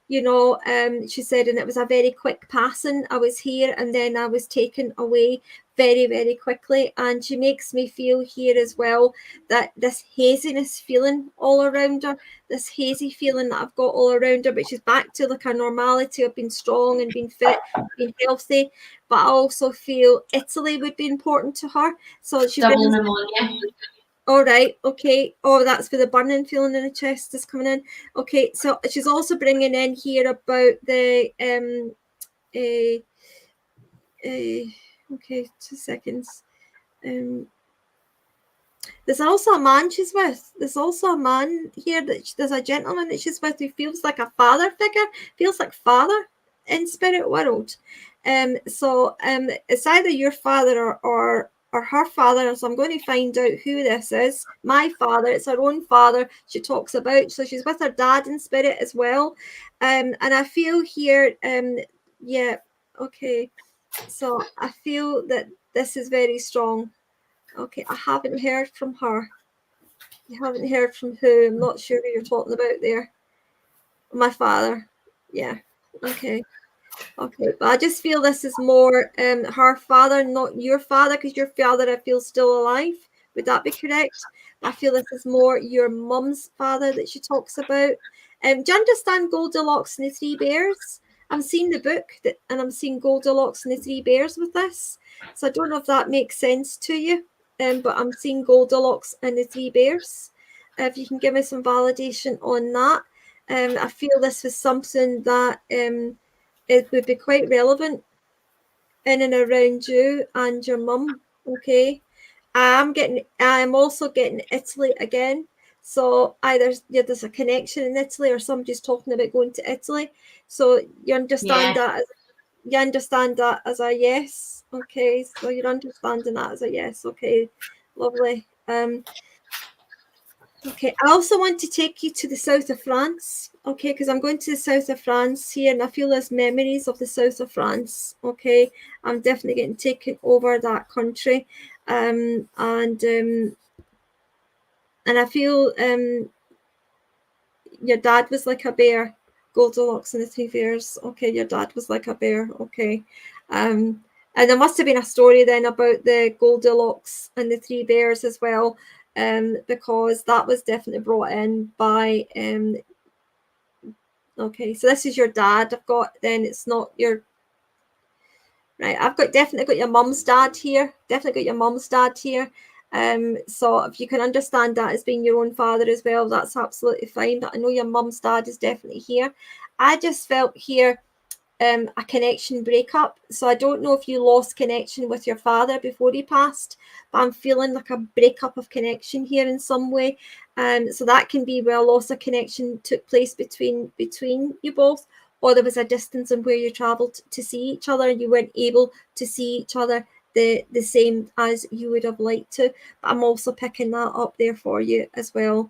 You know, she said, and it was a very quick passing. I was here and then I was taken away very, very quickly. And she makes me feel here as well that this haziness feeling all around her, this hazy feeling that I've got all around her, but she's back to like a normality of being strong and being fit, being healthy. But I also feel Italy would be important to her. So she double pneumonia. All right, okay. Oh, that's where the burning feeling in the chest is coming in. Okay, so she's also bringing in here about the okay, 2 seconds. There's also a man she's with. There's also a man here there's a gentleman that she's with who feels like a father figure, feels like father in spirit world. So it's either your father or her father. So I'm going to find out who this is. My father, it's her own father she talks about. So she's with her dad in spirit as well. And I feel here, yeah, okay. So I feel that this is very strong. Okay, I haven't heard from her. You haven't heard from who? I'm not sure who you're talking about there. My father. Yeah. Okay. Okay. But I just feel this is more her father, not your father, because your father I feel still alive. Would that be correct? I feel this is more your mum's father that she talks about. Do you understand Goldilocks and the Three Bears? I'm seeing the book and I'm seeing Goldilocks and the Three Bears with this. So I don't know if that makes sense to you. But I'm seeing Goldilocks and the Three Bears. If you can give me some validation on that. I feel this was something that it would be quite relevant in and around you and your mum. Okay. I'm also getting Italy again. So either there's a connection in Italy or somebody's talking about going to Italy. So you understand that as a yes. Okay, so you're understanding that as a yes. Okay, lovely. Okay, I also want to take you to the south of France. Okay, because I'm going to the south of France here, and I feel there's memories of the south of France. Okay, I'm definitely getting taken over that country, and I feel your dad was like a bear. Goldilocks and the Three Bears. Okay, your dad was like a bear. Okay, and there must have been a story then about the Goldilocks and the Three Bears as well, because that was definitely brought in by. Okay, so this is your dad. I've got then it's not your. Right, I've definitely got your mum's dad here. Definitely got your mum's dad here. So if you can understand that as being your own father as well, that's absolutely fine. But I know your mum's dad is definitely here. I just felt here a connection breakup. So I don't know if you lost connection with your father before he passed, but I'm feeling like a breakup of connection here in some way. So that can be where a loss of connection took place between you both, or there was a distance in where you traveled to see each other and you weren't able to see each other the same as you would have liked to. But I'm also picking that up there for you as well.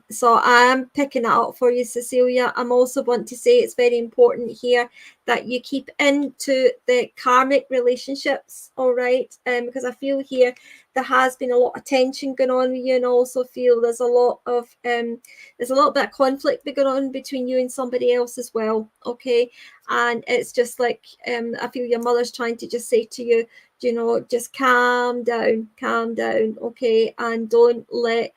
So I'm picking that up for you, Cecilia. I'm also want to say it's very important here that you keep into the karmic relationships, all right? Because I feel here there has been a lot of tension going on with you, and also feel there's a lot of there's a little bit of conflict going on between you and somebody else as well, okay? And it's just like I feel your mother's trying to just say to you, you know, just calm down, okay, and don't let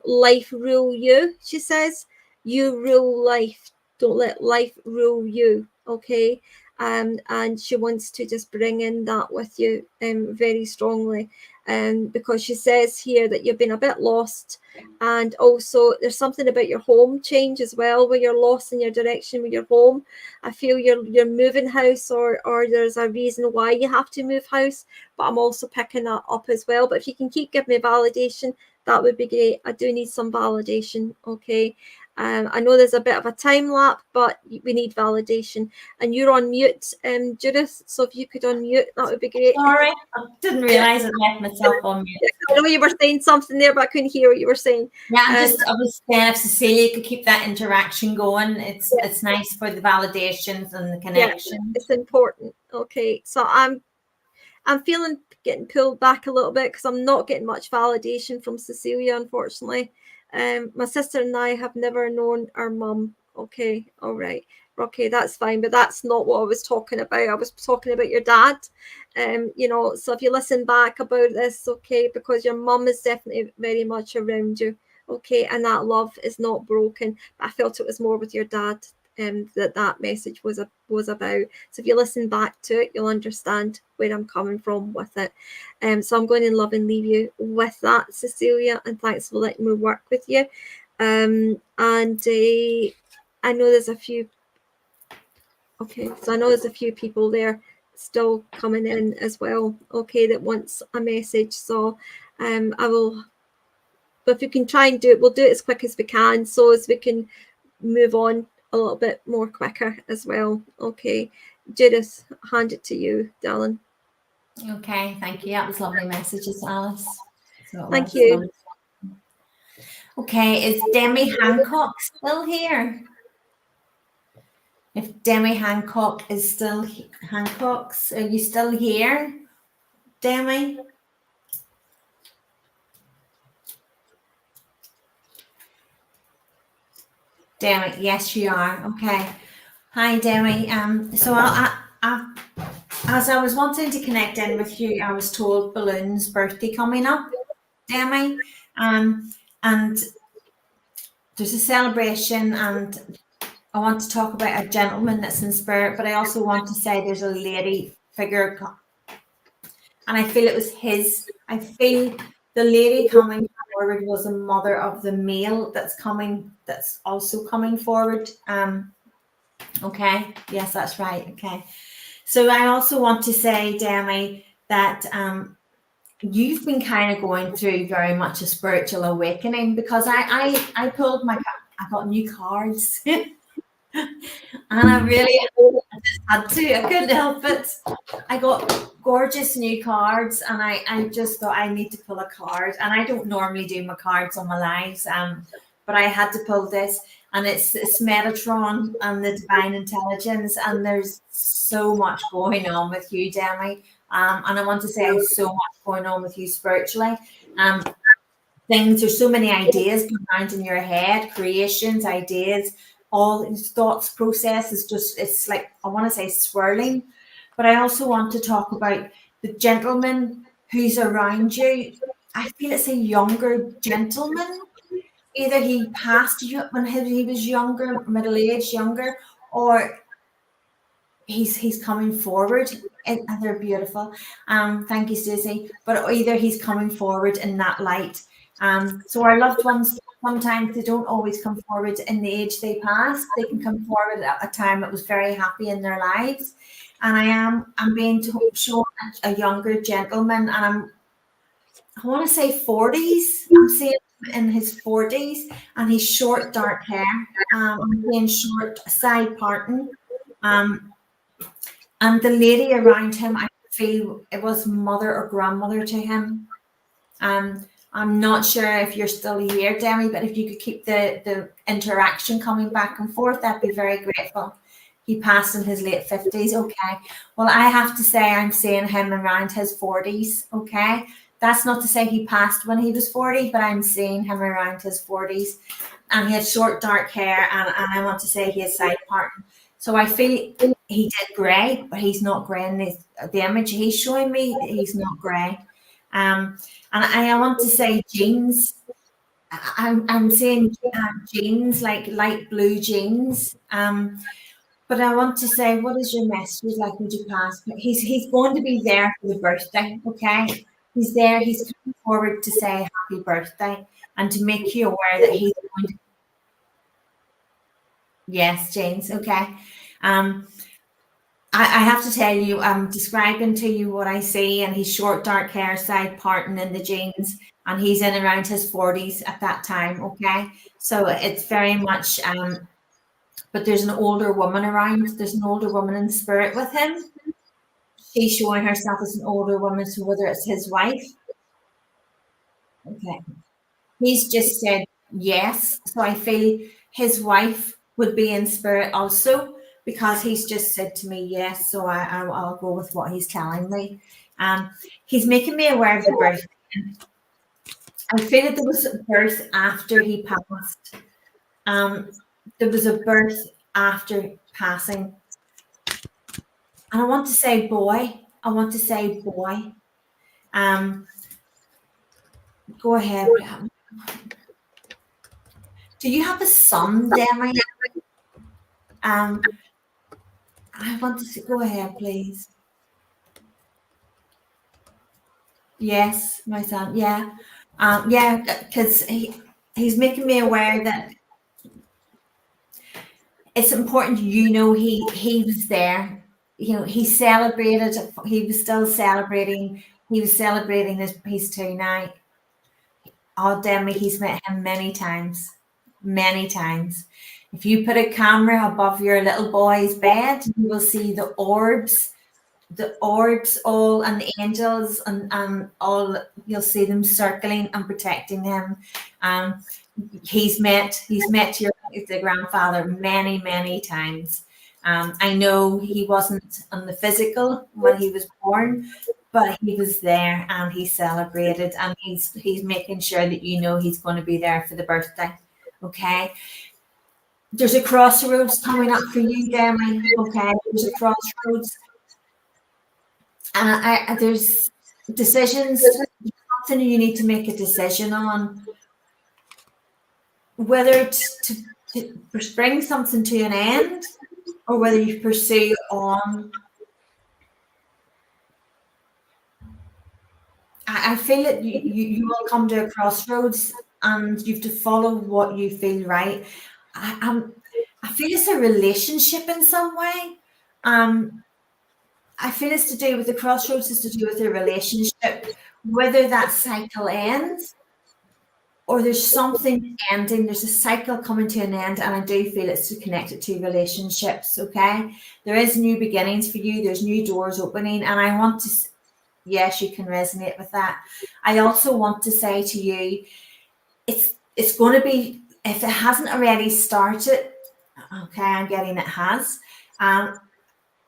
life rule you. She says you rule life, don't let life rule you, okay? and she wants to just bring in that with you very strongly, because she says here that you've been a bit lost, and also there's something about your home change as well, where you're lost in your direction with your home. I feel you're moving house, or there's a reason why you have to move house, but I'm also picking that up as well. But if you can keep giving me validation, that would be great. I do need some validation. Okay. I know there's a bit of a time lapse, but we need validation. And you're on mute, Judith. So if you could unmute, that would be great. Sorry, I didn't realise I left myself on mute. I know you were saying something there, but I couldn't hear what you were saying. Yeah, I was saying if Cecilia could keep that interaction going, it's nice for the validations and the connection. Yeah, it's important. Okay, so I'm feeling getting pulled back a little bit because I'm not getting much validation from Cecilia, unfortunately. My sister and I have never known our mum. Okay, all right. Okay, that's fine, but that's not what I was talking about. I was talking about your dad. So if you listen back about this, okay, because your mum is definitely very much around you, okay, and that love is not broken. But I felt it was more with your dad, that message was about. So if you listen back to it, you'll understand where I'm coming from with it. So I'm going to love and leave you with that, Cecilia, and thanks for letting me work with you. I know there's a few. Okay, so I know there's a few people there still coming in as well. Okay, that wants a message. So I will. But if you can try and do it, we'll do it as quick as we can, so as we can move on a little bit more quicker as well. Okay, Judith, hand it to you, darling. Okay, thank you. That was lovely messages, Alice. Thank you. Lovely. Okay, is Demi Hancock still here? If Demi Hancock is still Hancock's, are you still here, Demi? Demi, yes, you are. Okay. Hi, Demi. So as I was wanting to connect in with you, I was told Balloon's birthday coming up, Demi, and there's a celebration, and I want to talk about a gentleman that's in spirit, but I also want to say there's a lady figure, and I feel it was his. I feel the lady coming forward was a mother of the male that's also coming forward. Okay, yes, that's right. Okay, so I also want to say, Demi, that you've been kind of going through very much a spiritual awakening, because I pulled I got new cards. And I really had to. I couldn't help it. I got gorgeous new cards, and I just thought I need to pull a card. And I don't normally do my cards on my lives, but I had to pull this, and it's Metatron and the Divine Intelligence, and there's so much going on with you, Demi. And I want to say there's so much going on with you spiritually. There's so many ideas going around in your head, creations, ideas. All these thoughts process is just, it's like, I want to say swirling, but I also want to talk about the gentleman who's around you. I feel it's a younger gentleman. Either he passed you when he was younger, middle-aged, younger, or he's coming forward, and they're beautiful. Thank you, Stacey. But either he's coming forward in that light. So our loved ones, sometimes they don't always come forward in the age they passed. They can come forward at a time that was very happy in their lives. And I'm being shown a younger gentleman, and I want to say 40s. I'm seeing him in his 40s, and he's short, dark hair. I'm seeing short side parting. And the lady around him, I feel it was mother or grandmother to him. I'm not sure if you're still here, Demi, but if you could keep the interaction coming back and forth, I'd be very grateful. He passed in his late 50s. Okay. Well, I have to say I'm seeing him around his 40s. Okay. That's not to say he passed when he was 40, but I'm seeing him around his 40s. And he had short, dark hair, and I want to say he has side parting. So I feel he did grey, but he's not grey in the image he's showing me. He's not grey. And I want to say jeans. I'm seeing jeans, like light blue jeans. But I want to say, what is your message you'd like me to pass? He's going to be there for the birthday, okay? He's there. He's coming forward to say happy birthday and to make you aware that he's going to. Yes, James, okay. I have to tell you, I'm describing to you what I see, and he's short, dark hair, side parting in the jeans, and he's in around his 40s at that time, okay? So it's very much, but there's an older woman around. There's an older woman in spirit with him. She's showing herself as an older woman, so whether it's his wife. Okay. He's just said yes, so I feel his wife would be in spirit also, because he's just said to me yes, so I'll go with what he's telling me. He's making me aware of the birth. I feel that there was a birth after he passed. There was a birth after passing. And I want to say boy. I want to say boy. Go ahead. Do you have a son, Demi? I want to see, go ahead, please. Yes, my son. Yeah. Yeah, because he's making me aware that it's important, you know, he was there. You know, he celebrated, he was still celebrating, he was celebrating his 2 now. Oh, Demi, he's met him many times. Many times. If you put a camera above your little boy's bed, you will see the orbs all, and the angels, and all. You'll see them circling and protecting him. He's met the grandfather many times. I know he wasn't on the physical when he was born, but he was there and he celebrated, and he's making sure that you know he's going to be there for the birthday. Okay. There's a crossroads coming up for you, Demi. Okay. There's a crossroads. And there's decisions, something you need to make a decision on. Whether to bring something to an end, or whether you pursue on. I feel that you will come to a crossroads, and you have to follow what you feel right. I feel it's a relationship in some way. I feel it's to do with the crossroads, is to do with a relationship, whether that cycle ends or there's something ending, there's a cycle coming to an end, and I do feel it's connected to relationships, okay? There is new beginnings for you, there's new doors opening, and I want to, yes, you can resonate with that. I also want to say to you, it's going to be, if it hasn't already started, okay, I'm getting it has,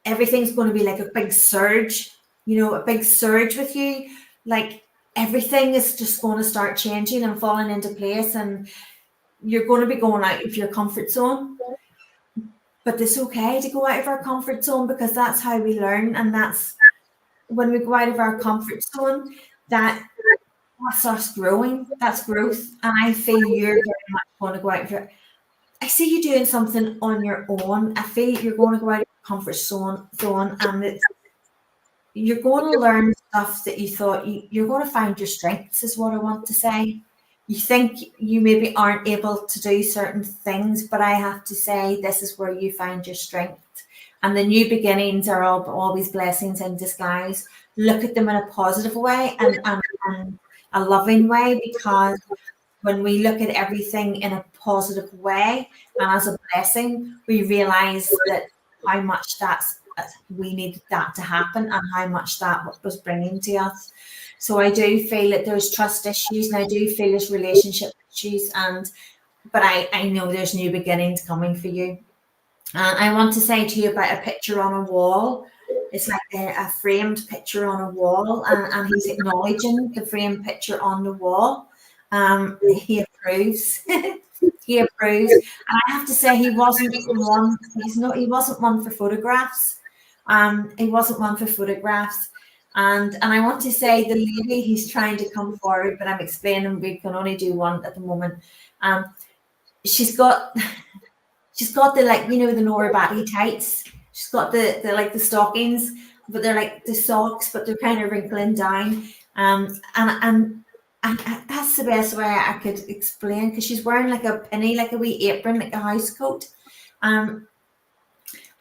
everything's going to be like a big surge, you know, a big surge with you, like everything is just going to start changing and falling into place, and you're going to be going out of your comfort zone. But it's okay to go out of our comfort zone, because that's how we learn, and that's when we go out of our comfort zone, that's us growing, that's growth. And I feel you're very much going to go out of your, I see you doing something on your own. I feel you're going to go out of your comfort zone, and you're going to learn stuff that you thought you're going to find your strengths, is what I want to say. You think you maybe aren't able to do certain things, but I have to say this is where you find your strength. And the new beginnings are always blessings in disguise. Look at them in a positive way and a loving way, because when we look at everything in a positive way and as a blessing, we realize that how much we needed that to happen, and how much that was bringing to us. So I do feel that there's trust issues, and I do feel there's relationship issues, but I know there's new beginnings coming for you. And I want to say to you about a picture on a wall. It's like a framed picture on a wall, and he's acknowledging the framed picture on the wall. He approves. He approves. And I have to say, he wasn't one for photographs. He wasn't one for photographs. And I want to say the lady, he's trying to come forward, but I'm explaining we can only do one at the moment. She's got she's got the, like, you know, the Nora Batty tights. She's got the like the stockings, but they're like the socks, but they're kind of wrinkling down. And that's the best way I could explain, because she's wearing like a penny, like a wee apron, like a house coat. And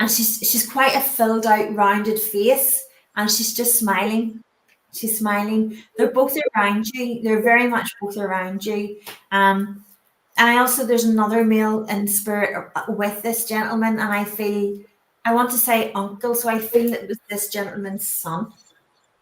she's quite a filled out, rounded face, and she's just smiling. She's smiling. They're both around you. They're very much both around you. And I also, there's another male in spirit with this gentleman, and I want to say uncle, so I feel it was this gentleman's son.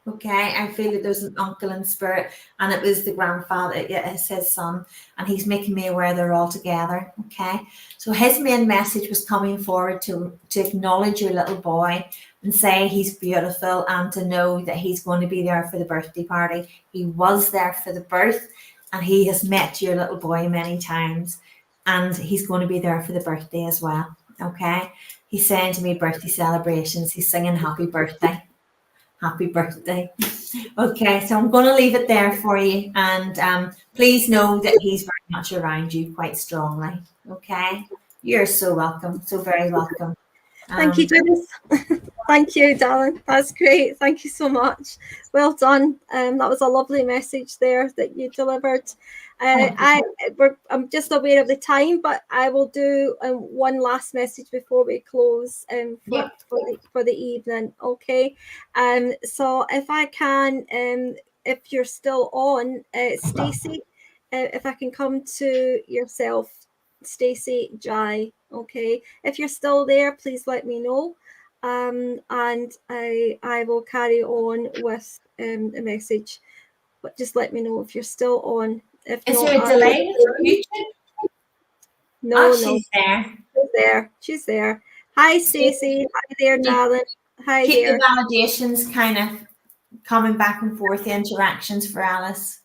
Okay, I feel that there's an uncle in spirit, and it was the grandfather, it's his son, and he's making me aware they're all together. Okay, so his main message was coming forward to acknowledge your little boy and say he's beautiful, and to know that he's going to be there for the birthday party. He was there for the birth, and he has met your little boy many times, and he's going to be there for the birthday as well. Okay, he's saying to me birthday celebrations, he's singing happy birthday. Happy birthday. Okay, so I'm going to leave it there for you, and please know that he's very much around you quite strongly. Okay, you're so welcome, so very welcome. Thank you, Judith. Thank you, darling. That's great. Thank you so much. Well done. That was a lovely message there that you delivered. I'm just aware of the time, but I will do one last message before we close for the evening. Okay. So if I can, if you're still on, Stacey, if I can come to yourself, Stacey Jai. Okay. If you're still there, please let me know. And I will carry on with a message, but just let me know if you're still on. If Is not, there a delay? No, she's there. She's there. Hi, Stacey. Hi there, darling. Hi Keep there. the validations kind of coming back and forth, the interactions for Alice.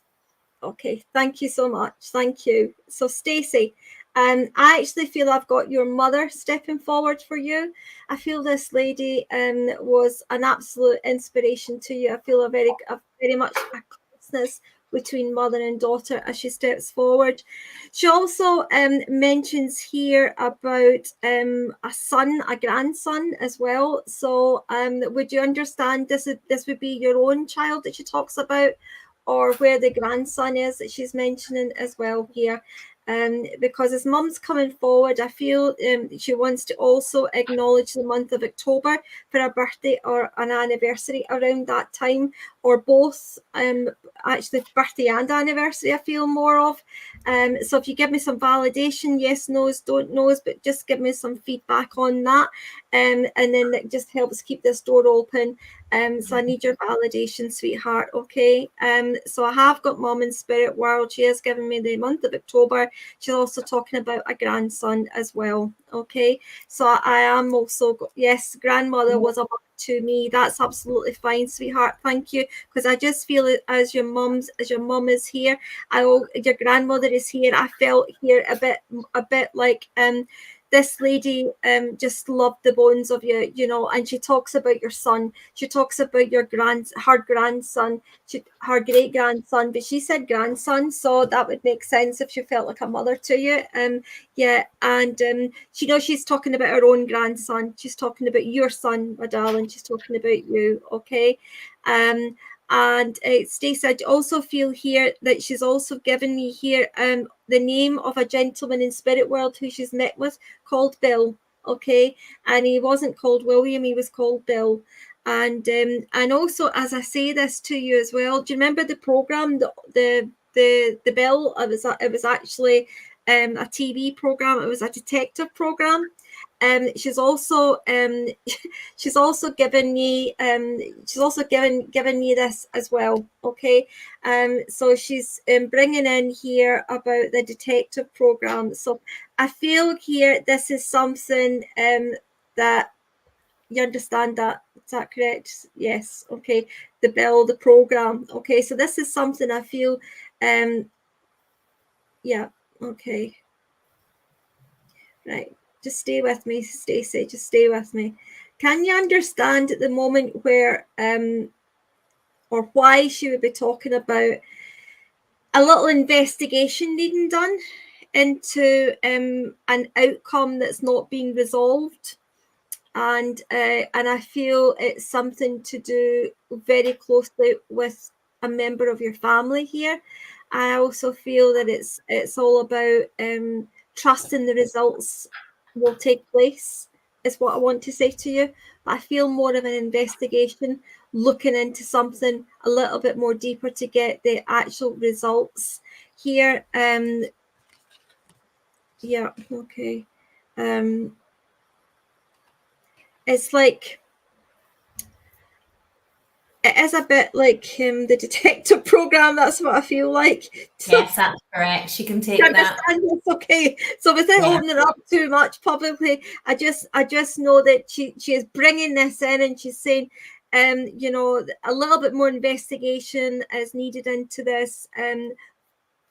Okay, thank you so much. Thank you. So, Stacey, I actually feel I've got your mother stepping forward for you. I feel this lady was an absolute inspiration to you. I feel a very much a closeness between mother and daughter as she steps forward. She also mentions here about a grandson as well. So would you understand this would be your own child that she talks about, or where the grandson is that she's mentioning as well here? Because as mum's coming forward, I feel she wants to also acknowledge the month of October for a birthday or an anniversary around that time, or both, actually birthday and anniversary I feel more of. So if you give me some validation, yes, no's, don't knows, but just give me some feedback on that, and then it just helps keep this door open. So I need your validation, sweetheart. Okay. So I have got mum in spirit world. She has given me the month of October. She's also talking about a grandson as well. Okay. So I am also, yes, grandmother was a mother to me. That's absolutely fine, sweetheart. Thank you. Because I just feel it as your mum is here. Your grandmother is here. I felt here a bit like this lady just loved the bones of you, you know, and she talks about your son. She talks about her grandson, her great grandson, but she said grandson, so that would make sense if she felt like a mother to you. She's talking about her own grandson. She's talking about your son, my darling. She's talking about you, okay? And Stacey, I also feel here that she's also given me here the name of a gentleman in spirit world who she's met with called Bill, okay? And he wasn't called William, he was called Bill. And also, as I say this to you as well, do you remember the program, the Bill? It was actually a TV program. It was a detective program. She's also given me this as well. Okay, so she's bringing in here about the detective program. So I feel here this is something that you understand. That is that correct? Yes. Okay. The Bill, the program. Okay, so this is something I feel. Yeah. Okay. Right. Just stay with me, Stacey. Just stay with me. Can you understand at the moment where or why she would be talking about a little investigation needing done into an outcome that's not being resolved. And I feel it's something to do very closely with a member of your family here. I also feel that it's all about trusting the results will take place, is what I want to say to you. But I feel more of an investigation, looking into something a little bit more deeper to get the actual results here. Yeah, okay. It's like, it is a bit like the detective program. That's what I feel like. So, Yes, that's correct. She can take that. It's okay. So without opening up too much publicly, I just know that she is bringing this in, and she's saying, you know, a little bit more investigation is needed into this,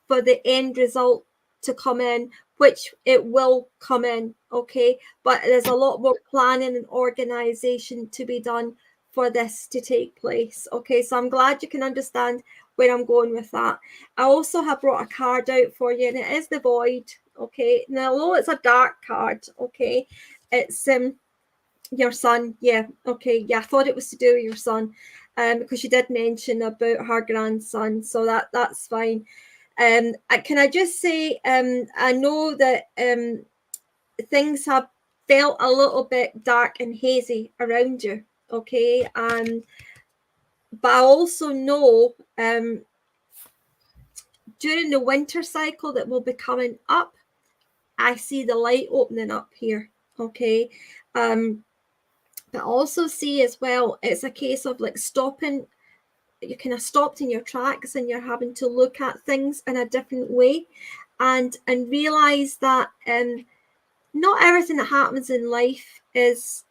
for the end result to come in, which it will come in, okay? But there's a lot more planning and organization to be done for this to take place, okay? So I'm glad you can understand where I'm going with that. I also have brought a card out for you, and it is the Void, okay? Now, although it's a dark card, okay, it's your son, yeah, okay, yeah, I thought it was to do with your son, because she did mention about her grandson, so that's fine. Can I just say, I know that things have felt a little bit dark and hazy around you, okay? But I also know during the winter cycle that will be coming up, I see the light opening up here, okay? But also see as well, it's a case of like stopping. You kind of stopped in your tracks, and you're having to look at things in a different way, and realize that not everything that happens in life is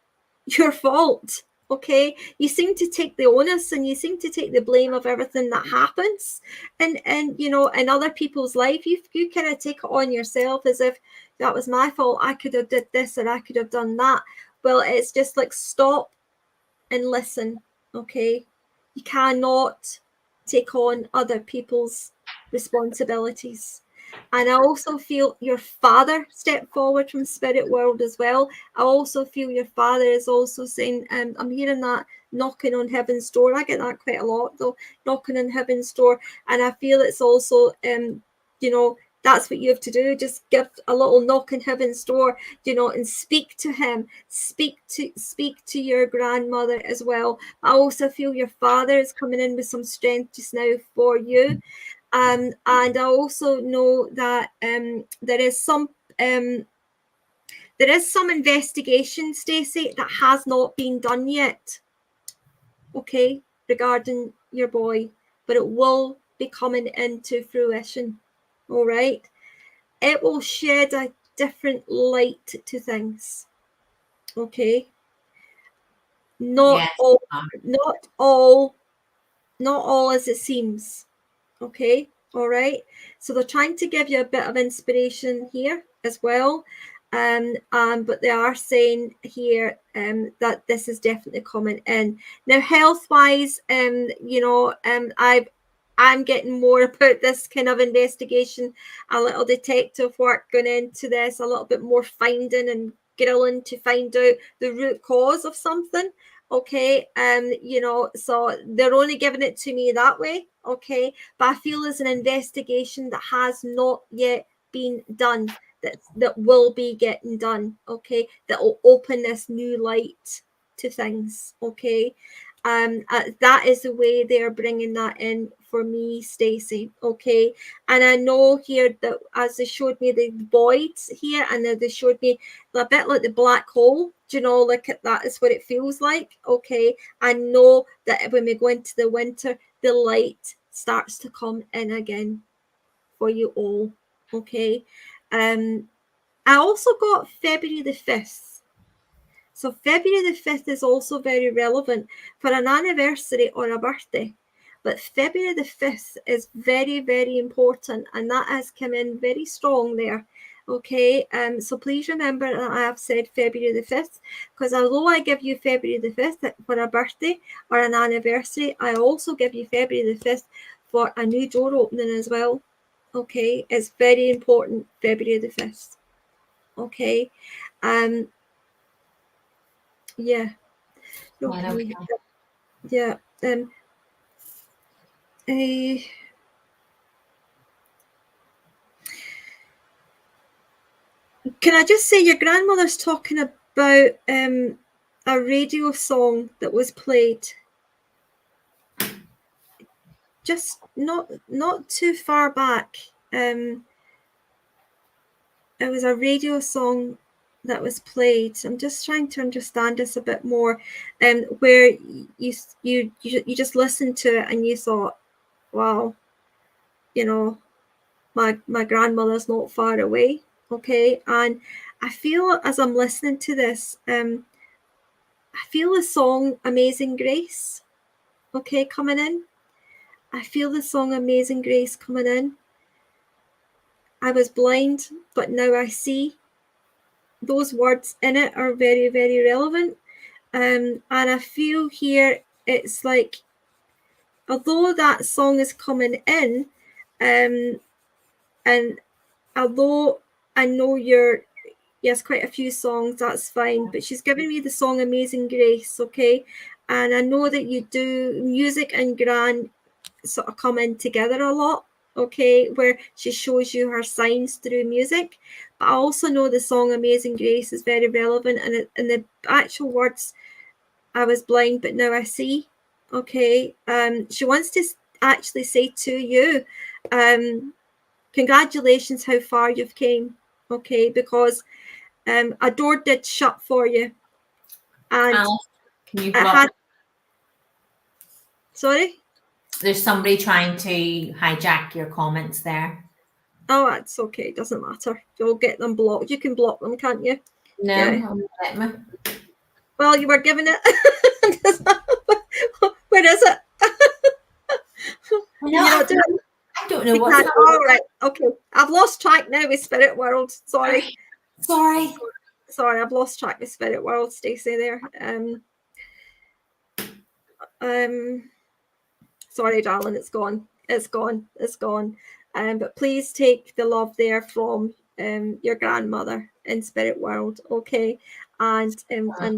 your fault. Okay, you seem to take the onus, and you seem to take the blame of everything that happens, and you know, in other people's life, you kind of take it on yourself as if that was my fault. I could have did this, or I could have done that. Well, it's just like, stop and listen. Okay, you cannot take on other people's responsibilities. And I also feel your father step forward from spirit world as well. I also feel your father is also saying, I'm hearing that knocking on heaven's door. I get that quite a lot though, knocking on heaven's door. And I feel it's also, you know, that's what you have to do. Just give a little knock on heaven's door, you know, and speak to him, speak to your grandmother as well. I also feel your father is coming in with some strength just now for you. And I also know that there is some investigation, Stacey, that has not been done yet, okay, regarding your boy, but it will be coming into fruition. All right, it will shed a different light to things, okay? Not all as it seems. Okay, all right. So they're trying to give you a bit of inspiration here as well, but they are saying here that this is definitely coming in. Now, health-wise, you know, I'm getting more about this kind of investigation, a little detective work going into this, a little bit more finding and grilling to find out the root cause of something. Okay, you know, so they're only giving it to me that way, okay? But I feel there's an investigation that has not yet been done, that will be getting done, okay? That will open this new light to things, okay? That is the way they're bringing that in for me, Stacey, okay? And I know here that as they showed me the voids here, and then they showed me a bit like the black hole, do you know, like that is what it feels like, okay? I know that when we go into the winter, the light starts to come in again for you all, okay? I also got February the 5th. So February the 5th is also very relevant for an anniversary or a birthday. But February the 5th is very, very important, and that has come in very strong there. Okay, so please remember that I have said February the 5th, because although I give you February the 5th for a birthday or an anniversary, I also give you February the 5th for a new door opening as well. Okay, it's very important, February the 5th. Okay, yeah, okay, yeah, can I just say your grandmother's talking about a radio song that was played just not too far back. It was a radio song that was played. I'm just trying to understand this a bit more, where you just listened to it and you thought, wow, you know, my grandmother's not far away. Okay, and I feel as I'm listening to this, I feel the song Amazing Grace, okay, coming in. I feel the song Amazing Grace coming in. I was blind, but now I see. Those words in it are very, very relevant. And I feel here it's like, although that song is coming in, and although I know yes, quite a few songs, that's fine, but she's giving me the song Amazing Grace, okay? And I know that you do music and Gran sort of come in together a lot, okay, where she shows you her signs through music. But I also know the song Amazing Grace is very relevant, and the actual words, I was blind but now I see, okay. She wants to actually say to you, congratulations how far you've came, okay, because a door did shut for you, and Alice, can you block? Sorry? There's somebody trying to hijack your comments there. Oh, that's okay. Doesn't matter. You'll get them blocked. You can block them, can't you? No, yeah. I'm not letting me. Well, you were given it. Where is it? No, I don't know what's happening. All right. Okay. I've lost track now with Spirit World. Sorry. Sorry. I've lost track with Spirit World, Stacey there. Sorry, darling, it's gone. But please take the love there from your grandmother in Spirit World, okay? And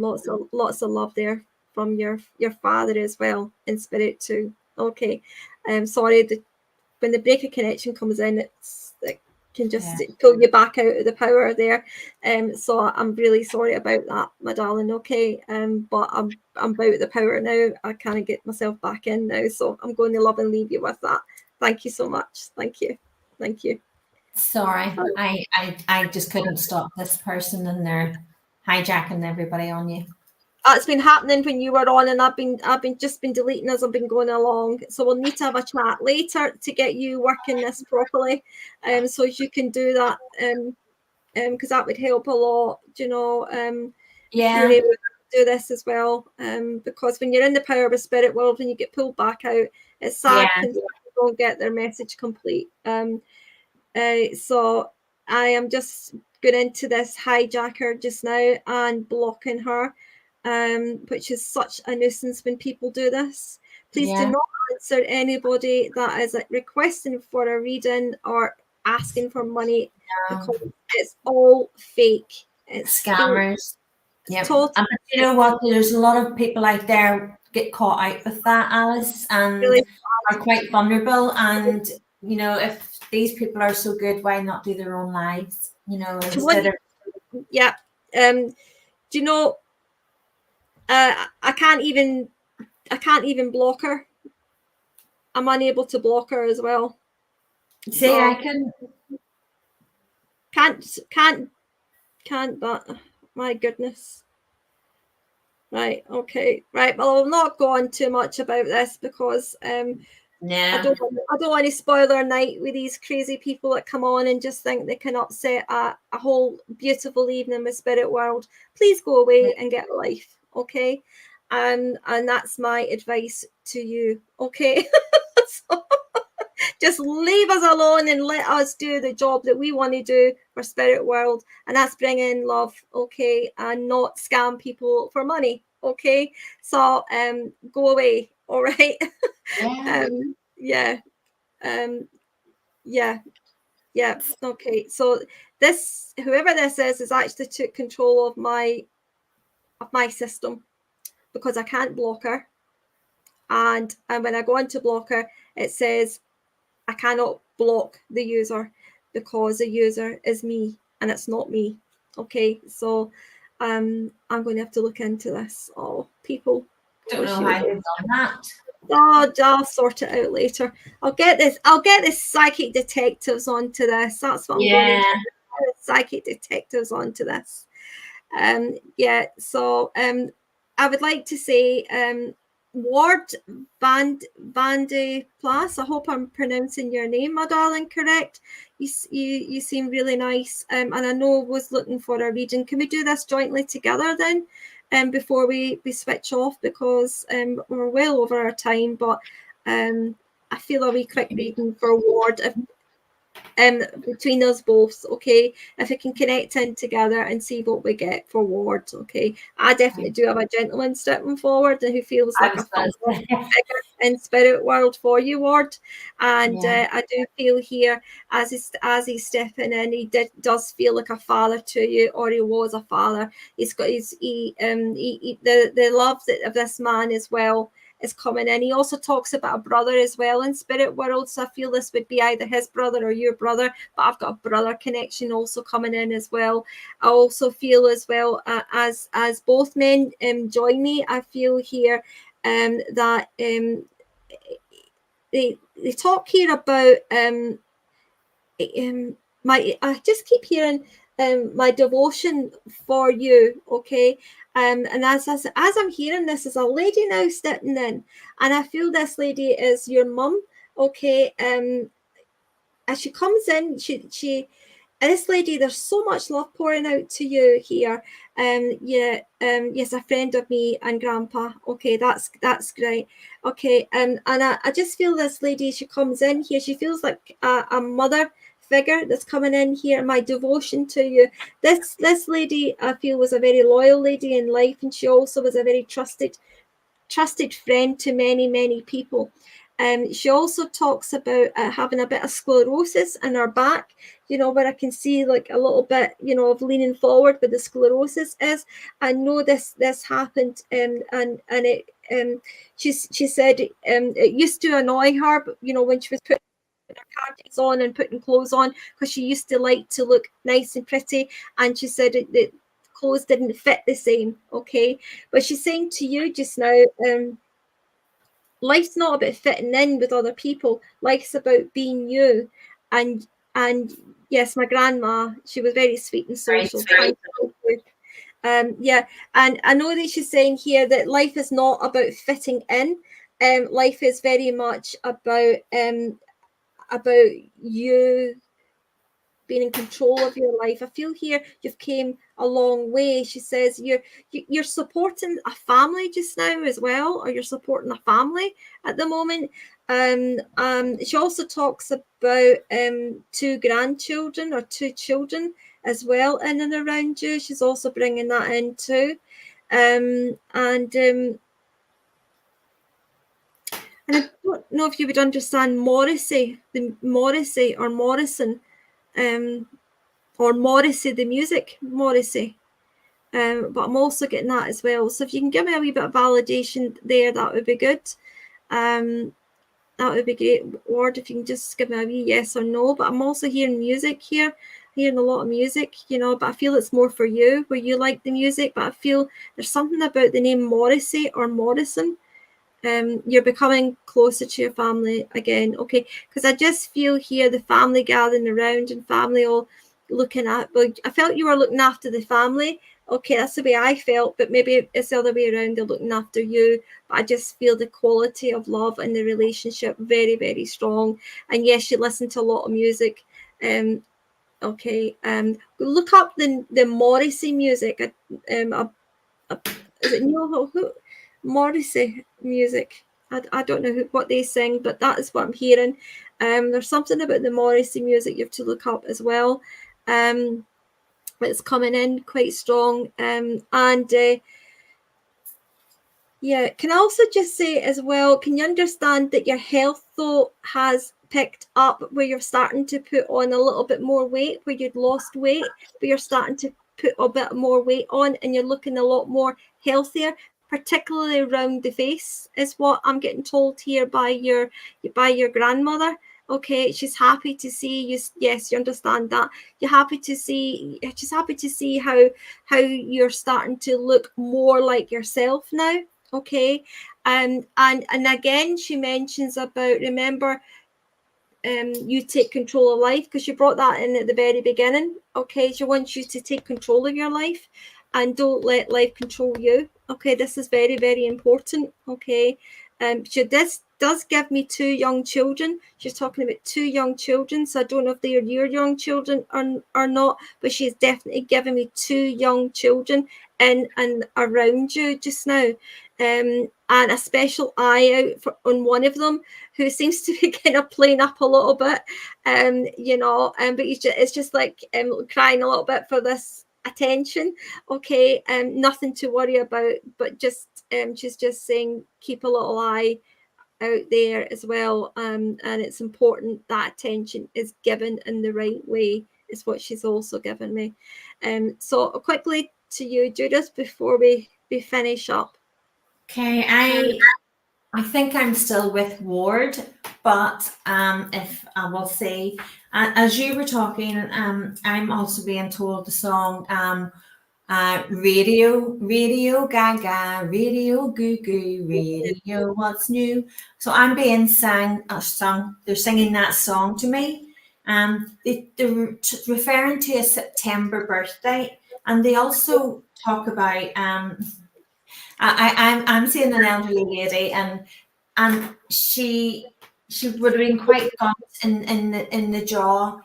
lots of love there from your father as well in spirit too, okay? Sorry, when the breaker connection comes in, it can just pull you back out of the power there. So I'm really sorry about that, my darling, okay? But I'm out of the power now. I can't get myself back in now, so I'm going to love and leave you with that. Thank you so much. Thank you. Sorry, I just couldn't stop this person, and they're hijacking everybody on you. It's been happening when you were on, and I've been deleting as I've been going along. So we'll need to have a chat later to get you working this properly, so you can do that, because that would help a lot. You know, you're able to do this as well, because when you're in the power of a spirit world, when you get pulled back out, it's sad when people don't get their message complete. So I am just going into this hijacker just now and blocking her. Which is such a nuisance when people do this. Please do not answer anybody that is requesting for a reading or asking for money, because it's all fake. It's scammers. Yeah. Totally. And you know what? There's a lot of people out there get caught out with that, Alice, and really are quite vulnerable. And you know, if these people are so good, why not do their own lives? You know, instead of do you know? I can't even block her. I'm unable to block her as well. See, so, I can't, but my goodness. Right, okay. Right, well, I'll not go on too much about this because I don't want to spoil our night with these crazy people that come on and just think they can upset a whole beautiful evening with Spirit World. Please go away and get a life, okay? And that's my advice to you, okay? So, just leave us alone and let us do the job that we want to do for Spirit World, and that's bring in love, okay, and not scam people for money, okay? So go away, all right? Yeah. Yeah. Okay. So this, whoever this is actually took control of my system, because I can't block her. And when I go into block her, it says I cannot block the user because the user is me and it's not me. Okay. So I'm going to have to look into this. Oh, people. Don't know how you've done that. Oh, I'll sort it out later. I'll get this psychic detectives onto this. That's what I'm going to do. Psychic detectives onto this. Yeah, so I would like to say Ward Vande Plus. I hope I'm pronouncing your name, my darling, correct. You seem really nice, and I know I was looking for a reading. Can we do this jointly together then? Before we switch off, because we're well over our time, but I feel a wee quick reading for Ward between us both, okay? If we can connect in together and see what we get for Ward, okay? I definitely do have a gentleman stepping forward and who feels like a figure in spirit world for you, Ward. And I do feel here as he's stepping in, he does feel like a father to you, or he was a father. He's got the love of this man as well is coming in. He also talks about a brother as well in spirit world, so I feel this would be either his brother or your brother, but I've got a brother connection also coming in as well. I also feel as well as both men join me, I feel here that they talk here about I just keep hearing my devotion for you, okay? And as I'm hearing this, is a lady now stepping in, and I feel this lady is your mum, okay? As she comes in, she this lady, there's so much love pouring out to you here. Yes, a friend of me and grandpa. Okay, that's great. Okay, and I just feel this lady, she comes in here, she feels like a mother figure that's coming in here. My devotion to you. This lady, I feel, was a very loyal lady in life, and she also was a very trusted friend to many people. She also talks about having a bit of sclerosis in her back, where I can see like a little bit, of leaning forward where the sclerosis is. I know this happened, and it. She said it used to annoy her, but when she was putting her cardigans on and putting clothes on, because she used to like to look nice and pretty, and she said that clothes didn't fit the same, okay? But she's saying to you just now, life's not about fitting in with other people. Life's about being you. And yes, my grandma, she was very sweet and social. Thank you. Yeah, and I know that she's saying here that life is not about fitting in. Life is very much about you being in control of your life. I feel here you've came a long way. She says you're supporting a family just now as well, or you're supporting a family at the moment. She also talks about 2 grandchildren or 2 children as well in and around you. She's also bringing that in too. And I don't know if you would understand Morrissey or Morrison, or Morrissey, the music, Morrissey. But I'm also getting that as well. So if you can give me a wee bit of validation there, that would be good. That would be great. Ward, if you can just give me a wee yes or no. But I'm also hearing music here, hearing a lot of music, but I feel it's more for you, where you like the music. But I feel there's something about the name Morrissey or Morrison. You're becoming closer to your family again, okay? Because I just feel here the family gathering around and family all looking at. Well, I felt you were looking after the family. Okay, that's the way I felt, but maybe it's the other way around. They're looking after you. But I just feel the quality of love and the relationship very, very strong. And yes, you listen to a lot of music. Okay. Look up the Morrissey music. Is it Neil who? Morrissey music. I don't know what they sing, but that is what I'm hearing. There's something about the Morrissey music you have to look up as well. It's coming in quite strong. And Yeah, can I also just say as well, can you understand that your health though has picked up, where you're starting to put on a little bit more weight, where you'd lost weight, but you're starting to put a bit more weight on and you're looking a lot more healthier, particularly around the face, is what I'm getting told here by your grandmother. Okay, she's happy to see you. Yes, you understand that. She's happy to see how you're starting to look more like yourself now. Okay, and again, she mentions about, remember, you take control of life, because you brought that in at the very beginning. Okay, she wants you to take control of your life and don't let life control you. Okay, this is very, very important. Okay, this does give me 2 young children. She's talking about 2 young children, so I don't know if they are your young children or not, but she's definitely giving me 2 young children in and around you just now, and a special eye out on one of them, who seems to be kind of playing up a little bit, but it's just like crying a little bit for this attention. Okay, nothing to worry about, but just she's just saying keep a little eye out there as well, and it's important that attention is given in the right way, is what she's also given me. So quickly to you, Judith, before we finish up. Okay, I think I'm still with Ward, but if I will say, as you were talking, I'm also being told the song Radio Gaga, Radio Goo Goo, Radio What's New. So I'm being sung. They're singing that song to me. They're referring to a September birthday, and they also talk about I'm seeing an elderly lady, and she would have been quite gaunt in the jaw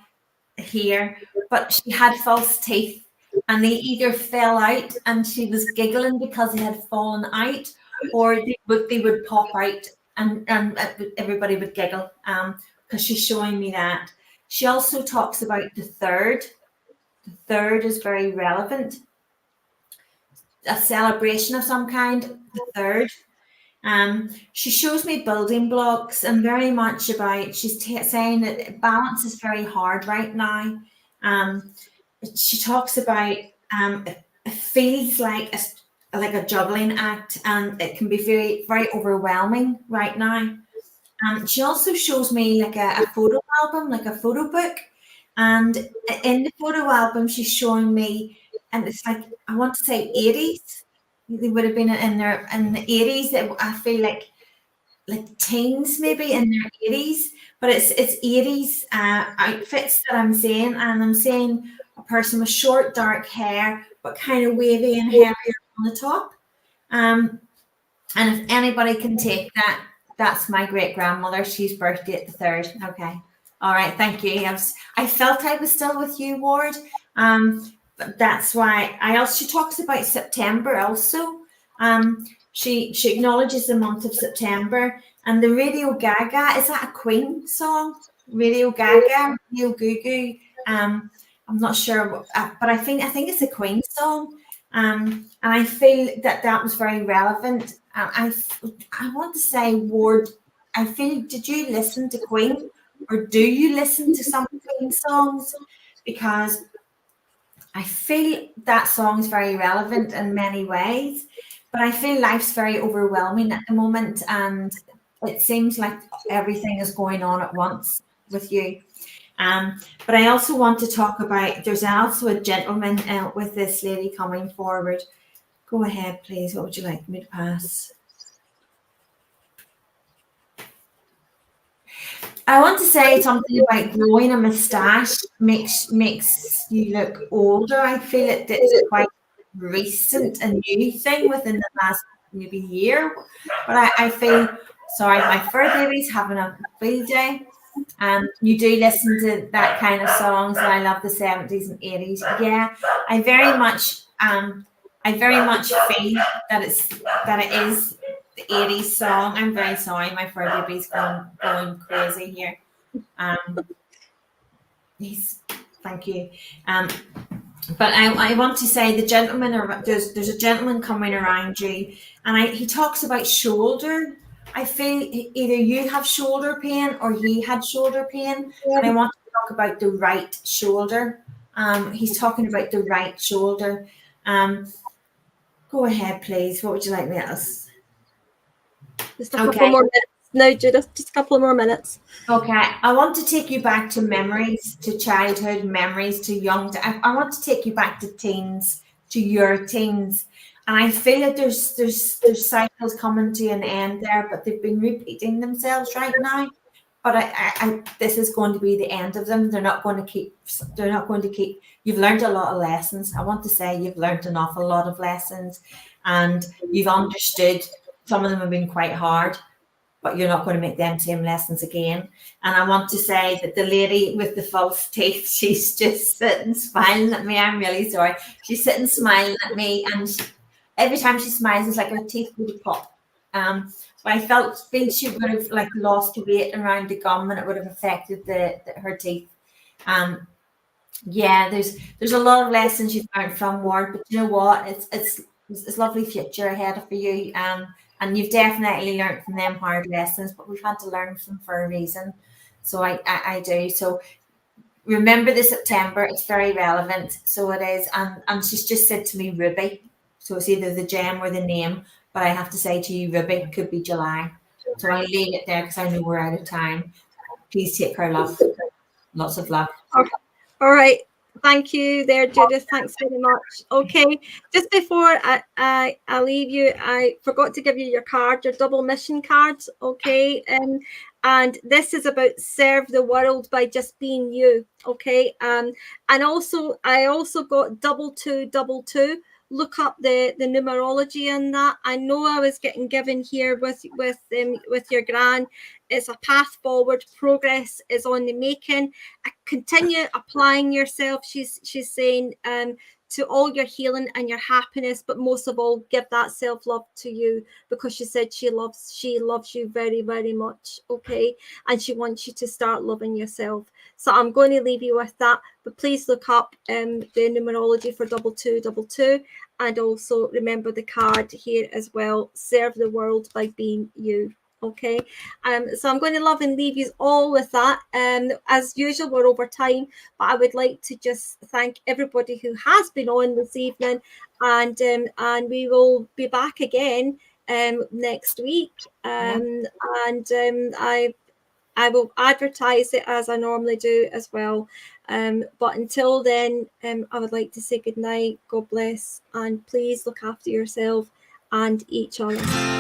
here, but she had false teeth, and they either fell out and she was giggling because they had fallen out, or they would pop out, and everybody would giggle because she's showing me that. She also talks about the third. The third is very relevant. A celebration of some kind, the third. She shows me building blocks, and very much about, she's saying that balance is very hard right now. She talks about it feels like a juggling act, and it can be very, very overwhelming right now. She also shows me like a photo album, like a photo book, and in the photo album she's showing me, and it's like, I want to say 80s. They would have been in the 80s. I feel like teens maybe in their 80s, but it's 80s outfits that I'm seeing, and I'm seeing a person with short dark hair but kind of wavy and heavier on the top. And if anybody can take that, that's my great grandmother. She's birthday at the 3rd. Okay, all right, thank you. I felt I was still with you, Ward. But that's why she talks about September also. She acknowledges the month of September, and the Radio Gaga, is that a Queen song? Radio Gaga, Radio Goo Goo. I'm not sure, but I think it's a Queen song. And I feel that was very relevant. I want to say, Ward, I feel, did you listen to Queen, or do you listen to some Queen songs? Because I feel that song is very relevant in many ways, but I feel life's very overwhelming at the moment, and it seems like everything is going on at once with you. But I also want to talk about, there's also a gentleman with this lady coming forward. Go ahead, please. What would you like me to pass? I want to say something about growing a moustache makes you look older. I feel it's quite recent, a new thing within the last maybe year. But I feel, sorry, my fur baby's having a field day. You do listen to that kind of songs, and I love the 70s and 80s. Yeah, I very much feel that it is the 80s song. I'm very sorry, my fur baby's going crazy here. Thank you. But I want to say the gentleman, there's a gentleman coming around you, and he talks about shoulder. I feel either you have shoulder pain or he had shoulder pain, and I want to talk about the right shoulder. He's talking about the right shoulder. Go ahead, please. What would you like me to ask? Just a couple more minutes. No, Judith, just a couple more minutes. Okay, I want to take you back to memories, to childhood memories, to young. I want to take you back to teens, to your teens, and I feel that there's cycles coming to an end there, but they've been repeating themselves right now. But I this is going to be the end of them. They're not going to keep. You've learned a lot of lessons. I want to say you've learned an awful lot of lessons, and you've understood. Some of them have been quite hard, but you're not going to make them same lessons again. And I want to say that the lady with the false teeth, she's just sitting smiling at me. I'm really sorry. She's sitting smiling at me, and every time she smiles, it's like her teeth would pop. So I think she would have like lost weight around the gum, and it would have affected her teeth. Yeah, there's a lot of lessons you've learned from war, but you know what? It's lovely future ahead for you. And you've definitely learned from them hard lessons, but we've had to learn from them for a reason. So I do. So remember the September, it's very relevant. So it is. And she's just said to me, Ruby. So it's either the gem or the name. But I have to say to you, Ruby, it could be July. So I'll leave it there because I know we're out of time. Please take care, love. Lots of love. Okay. All right. Thank you there, Judith. Thanks very much. Okay, just before I leave you, I forgot to give you your card, your double mission cards. Okay, and this is about serve the world by just being you. Okay, and also I also got 2222. Look up the numerology in that. I know I was getting given here with your gran. It's a path forward. Progress is on the making. Continue applying yourself. She's saying to all your healing and your happiness, but most of all, give that self-love to you, because she said she loves you very, very much. Okay, and she wants you to start loving yourself. So I'm going to leave you with that, but please look up the numerology for 2222, and also remember the card here as well. Serve the world by being you. Okay, so I'm going to love and leave you all with that. As usual, we're over time, but I would like to just thank everybody who has been on this evening, and we will be back again next week. And I will advertise it as I normally do as well. But until then, I would like to say good night. God bless, and please look after yourself and each other.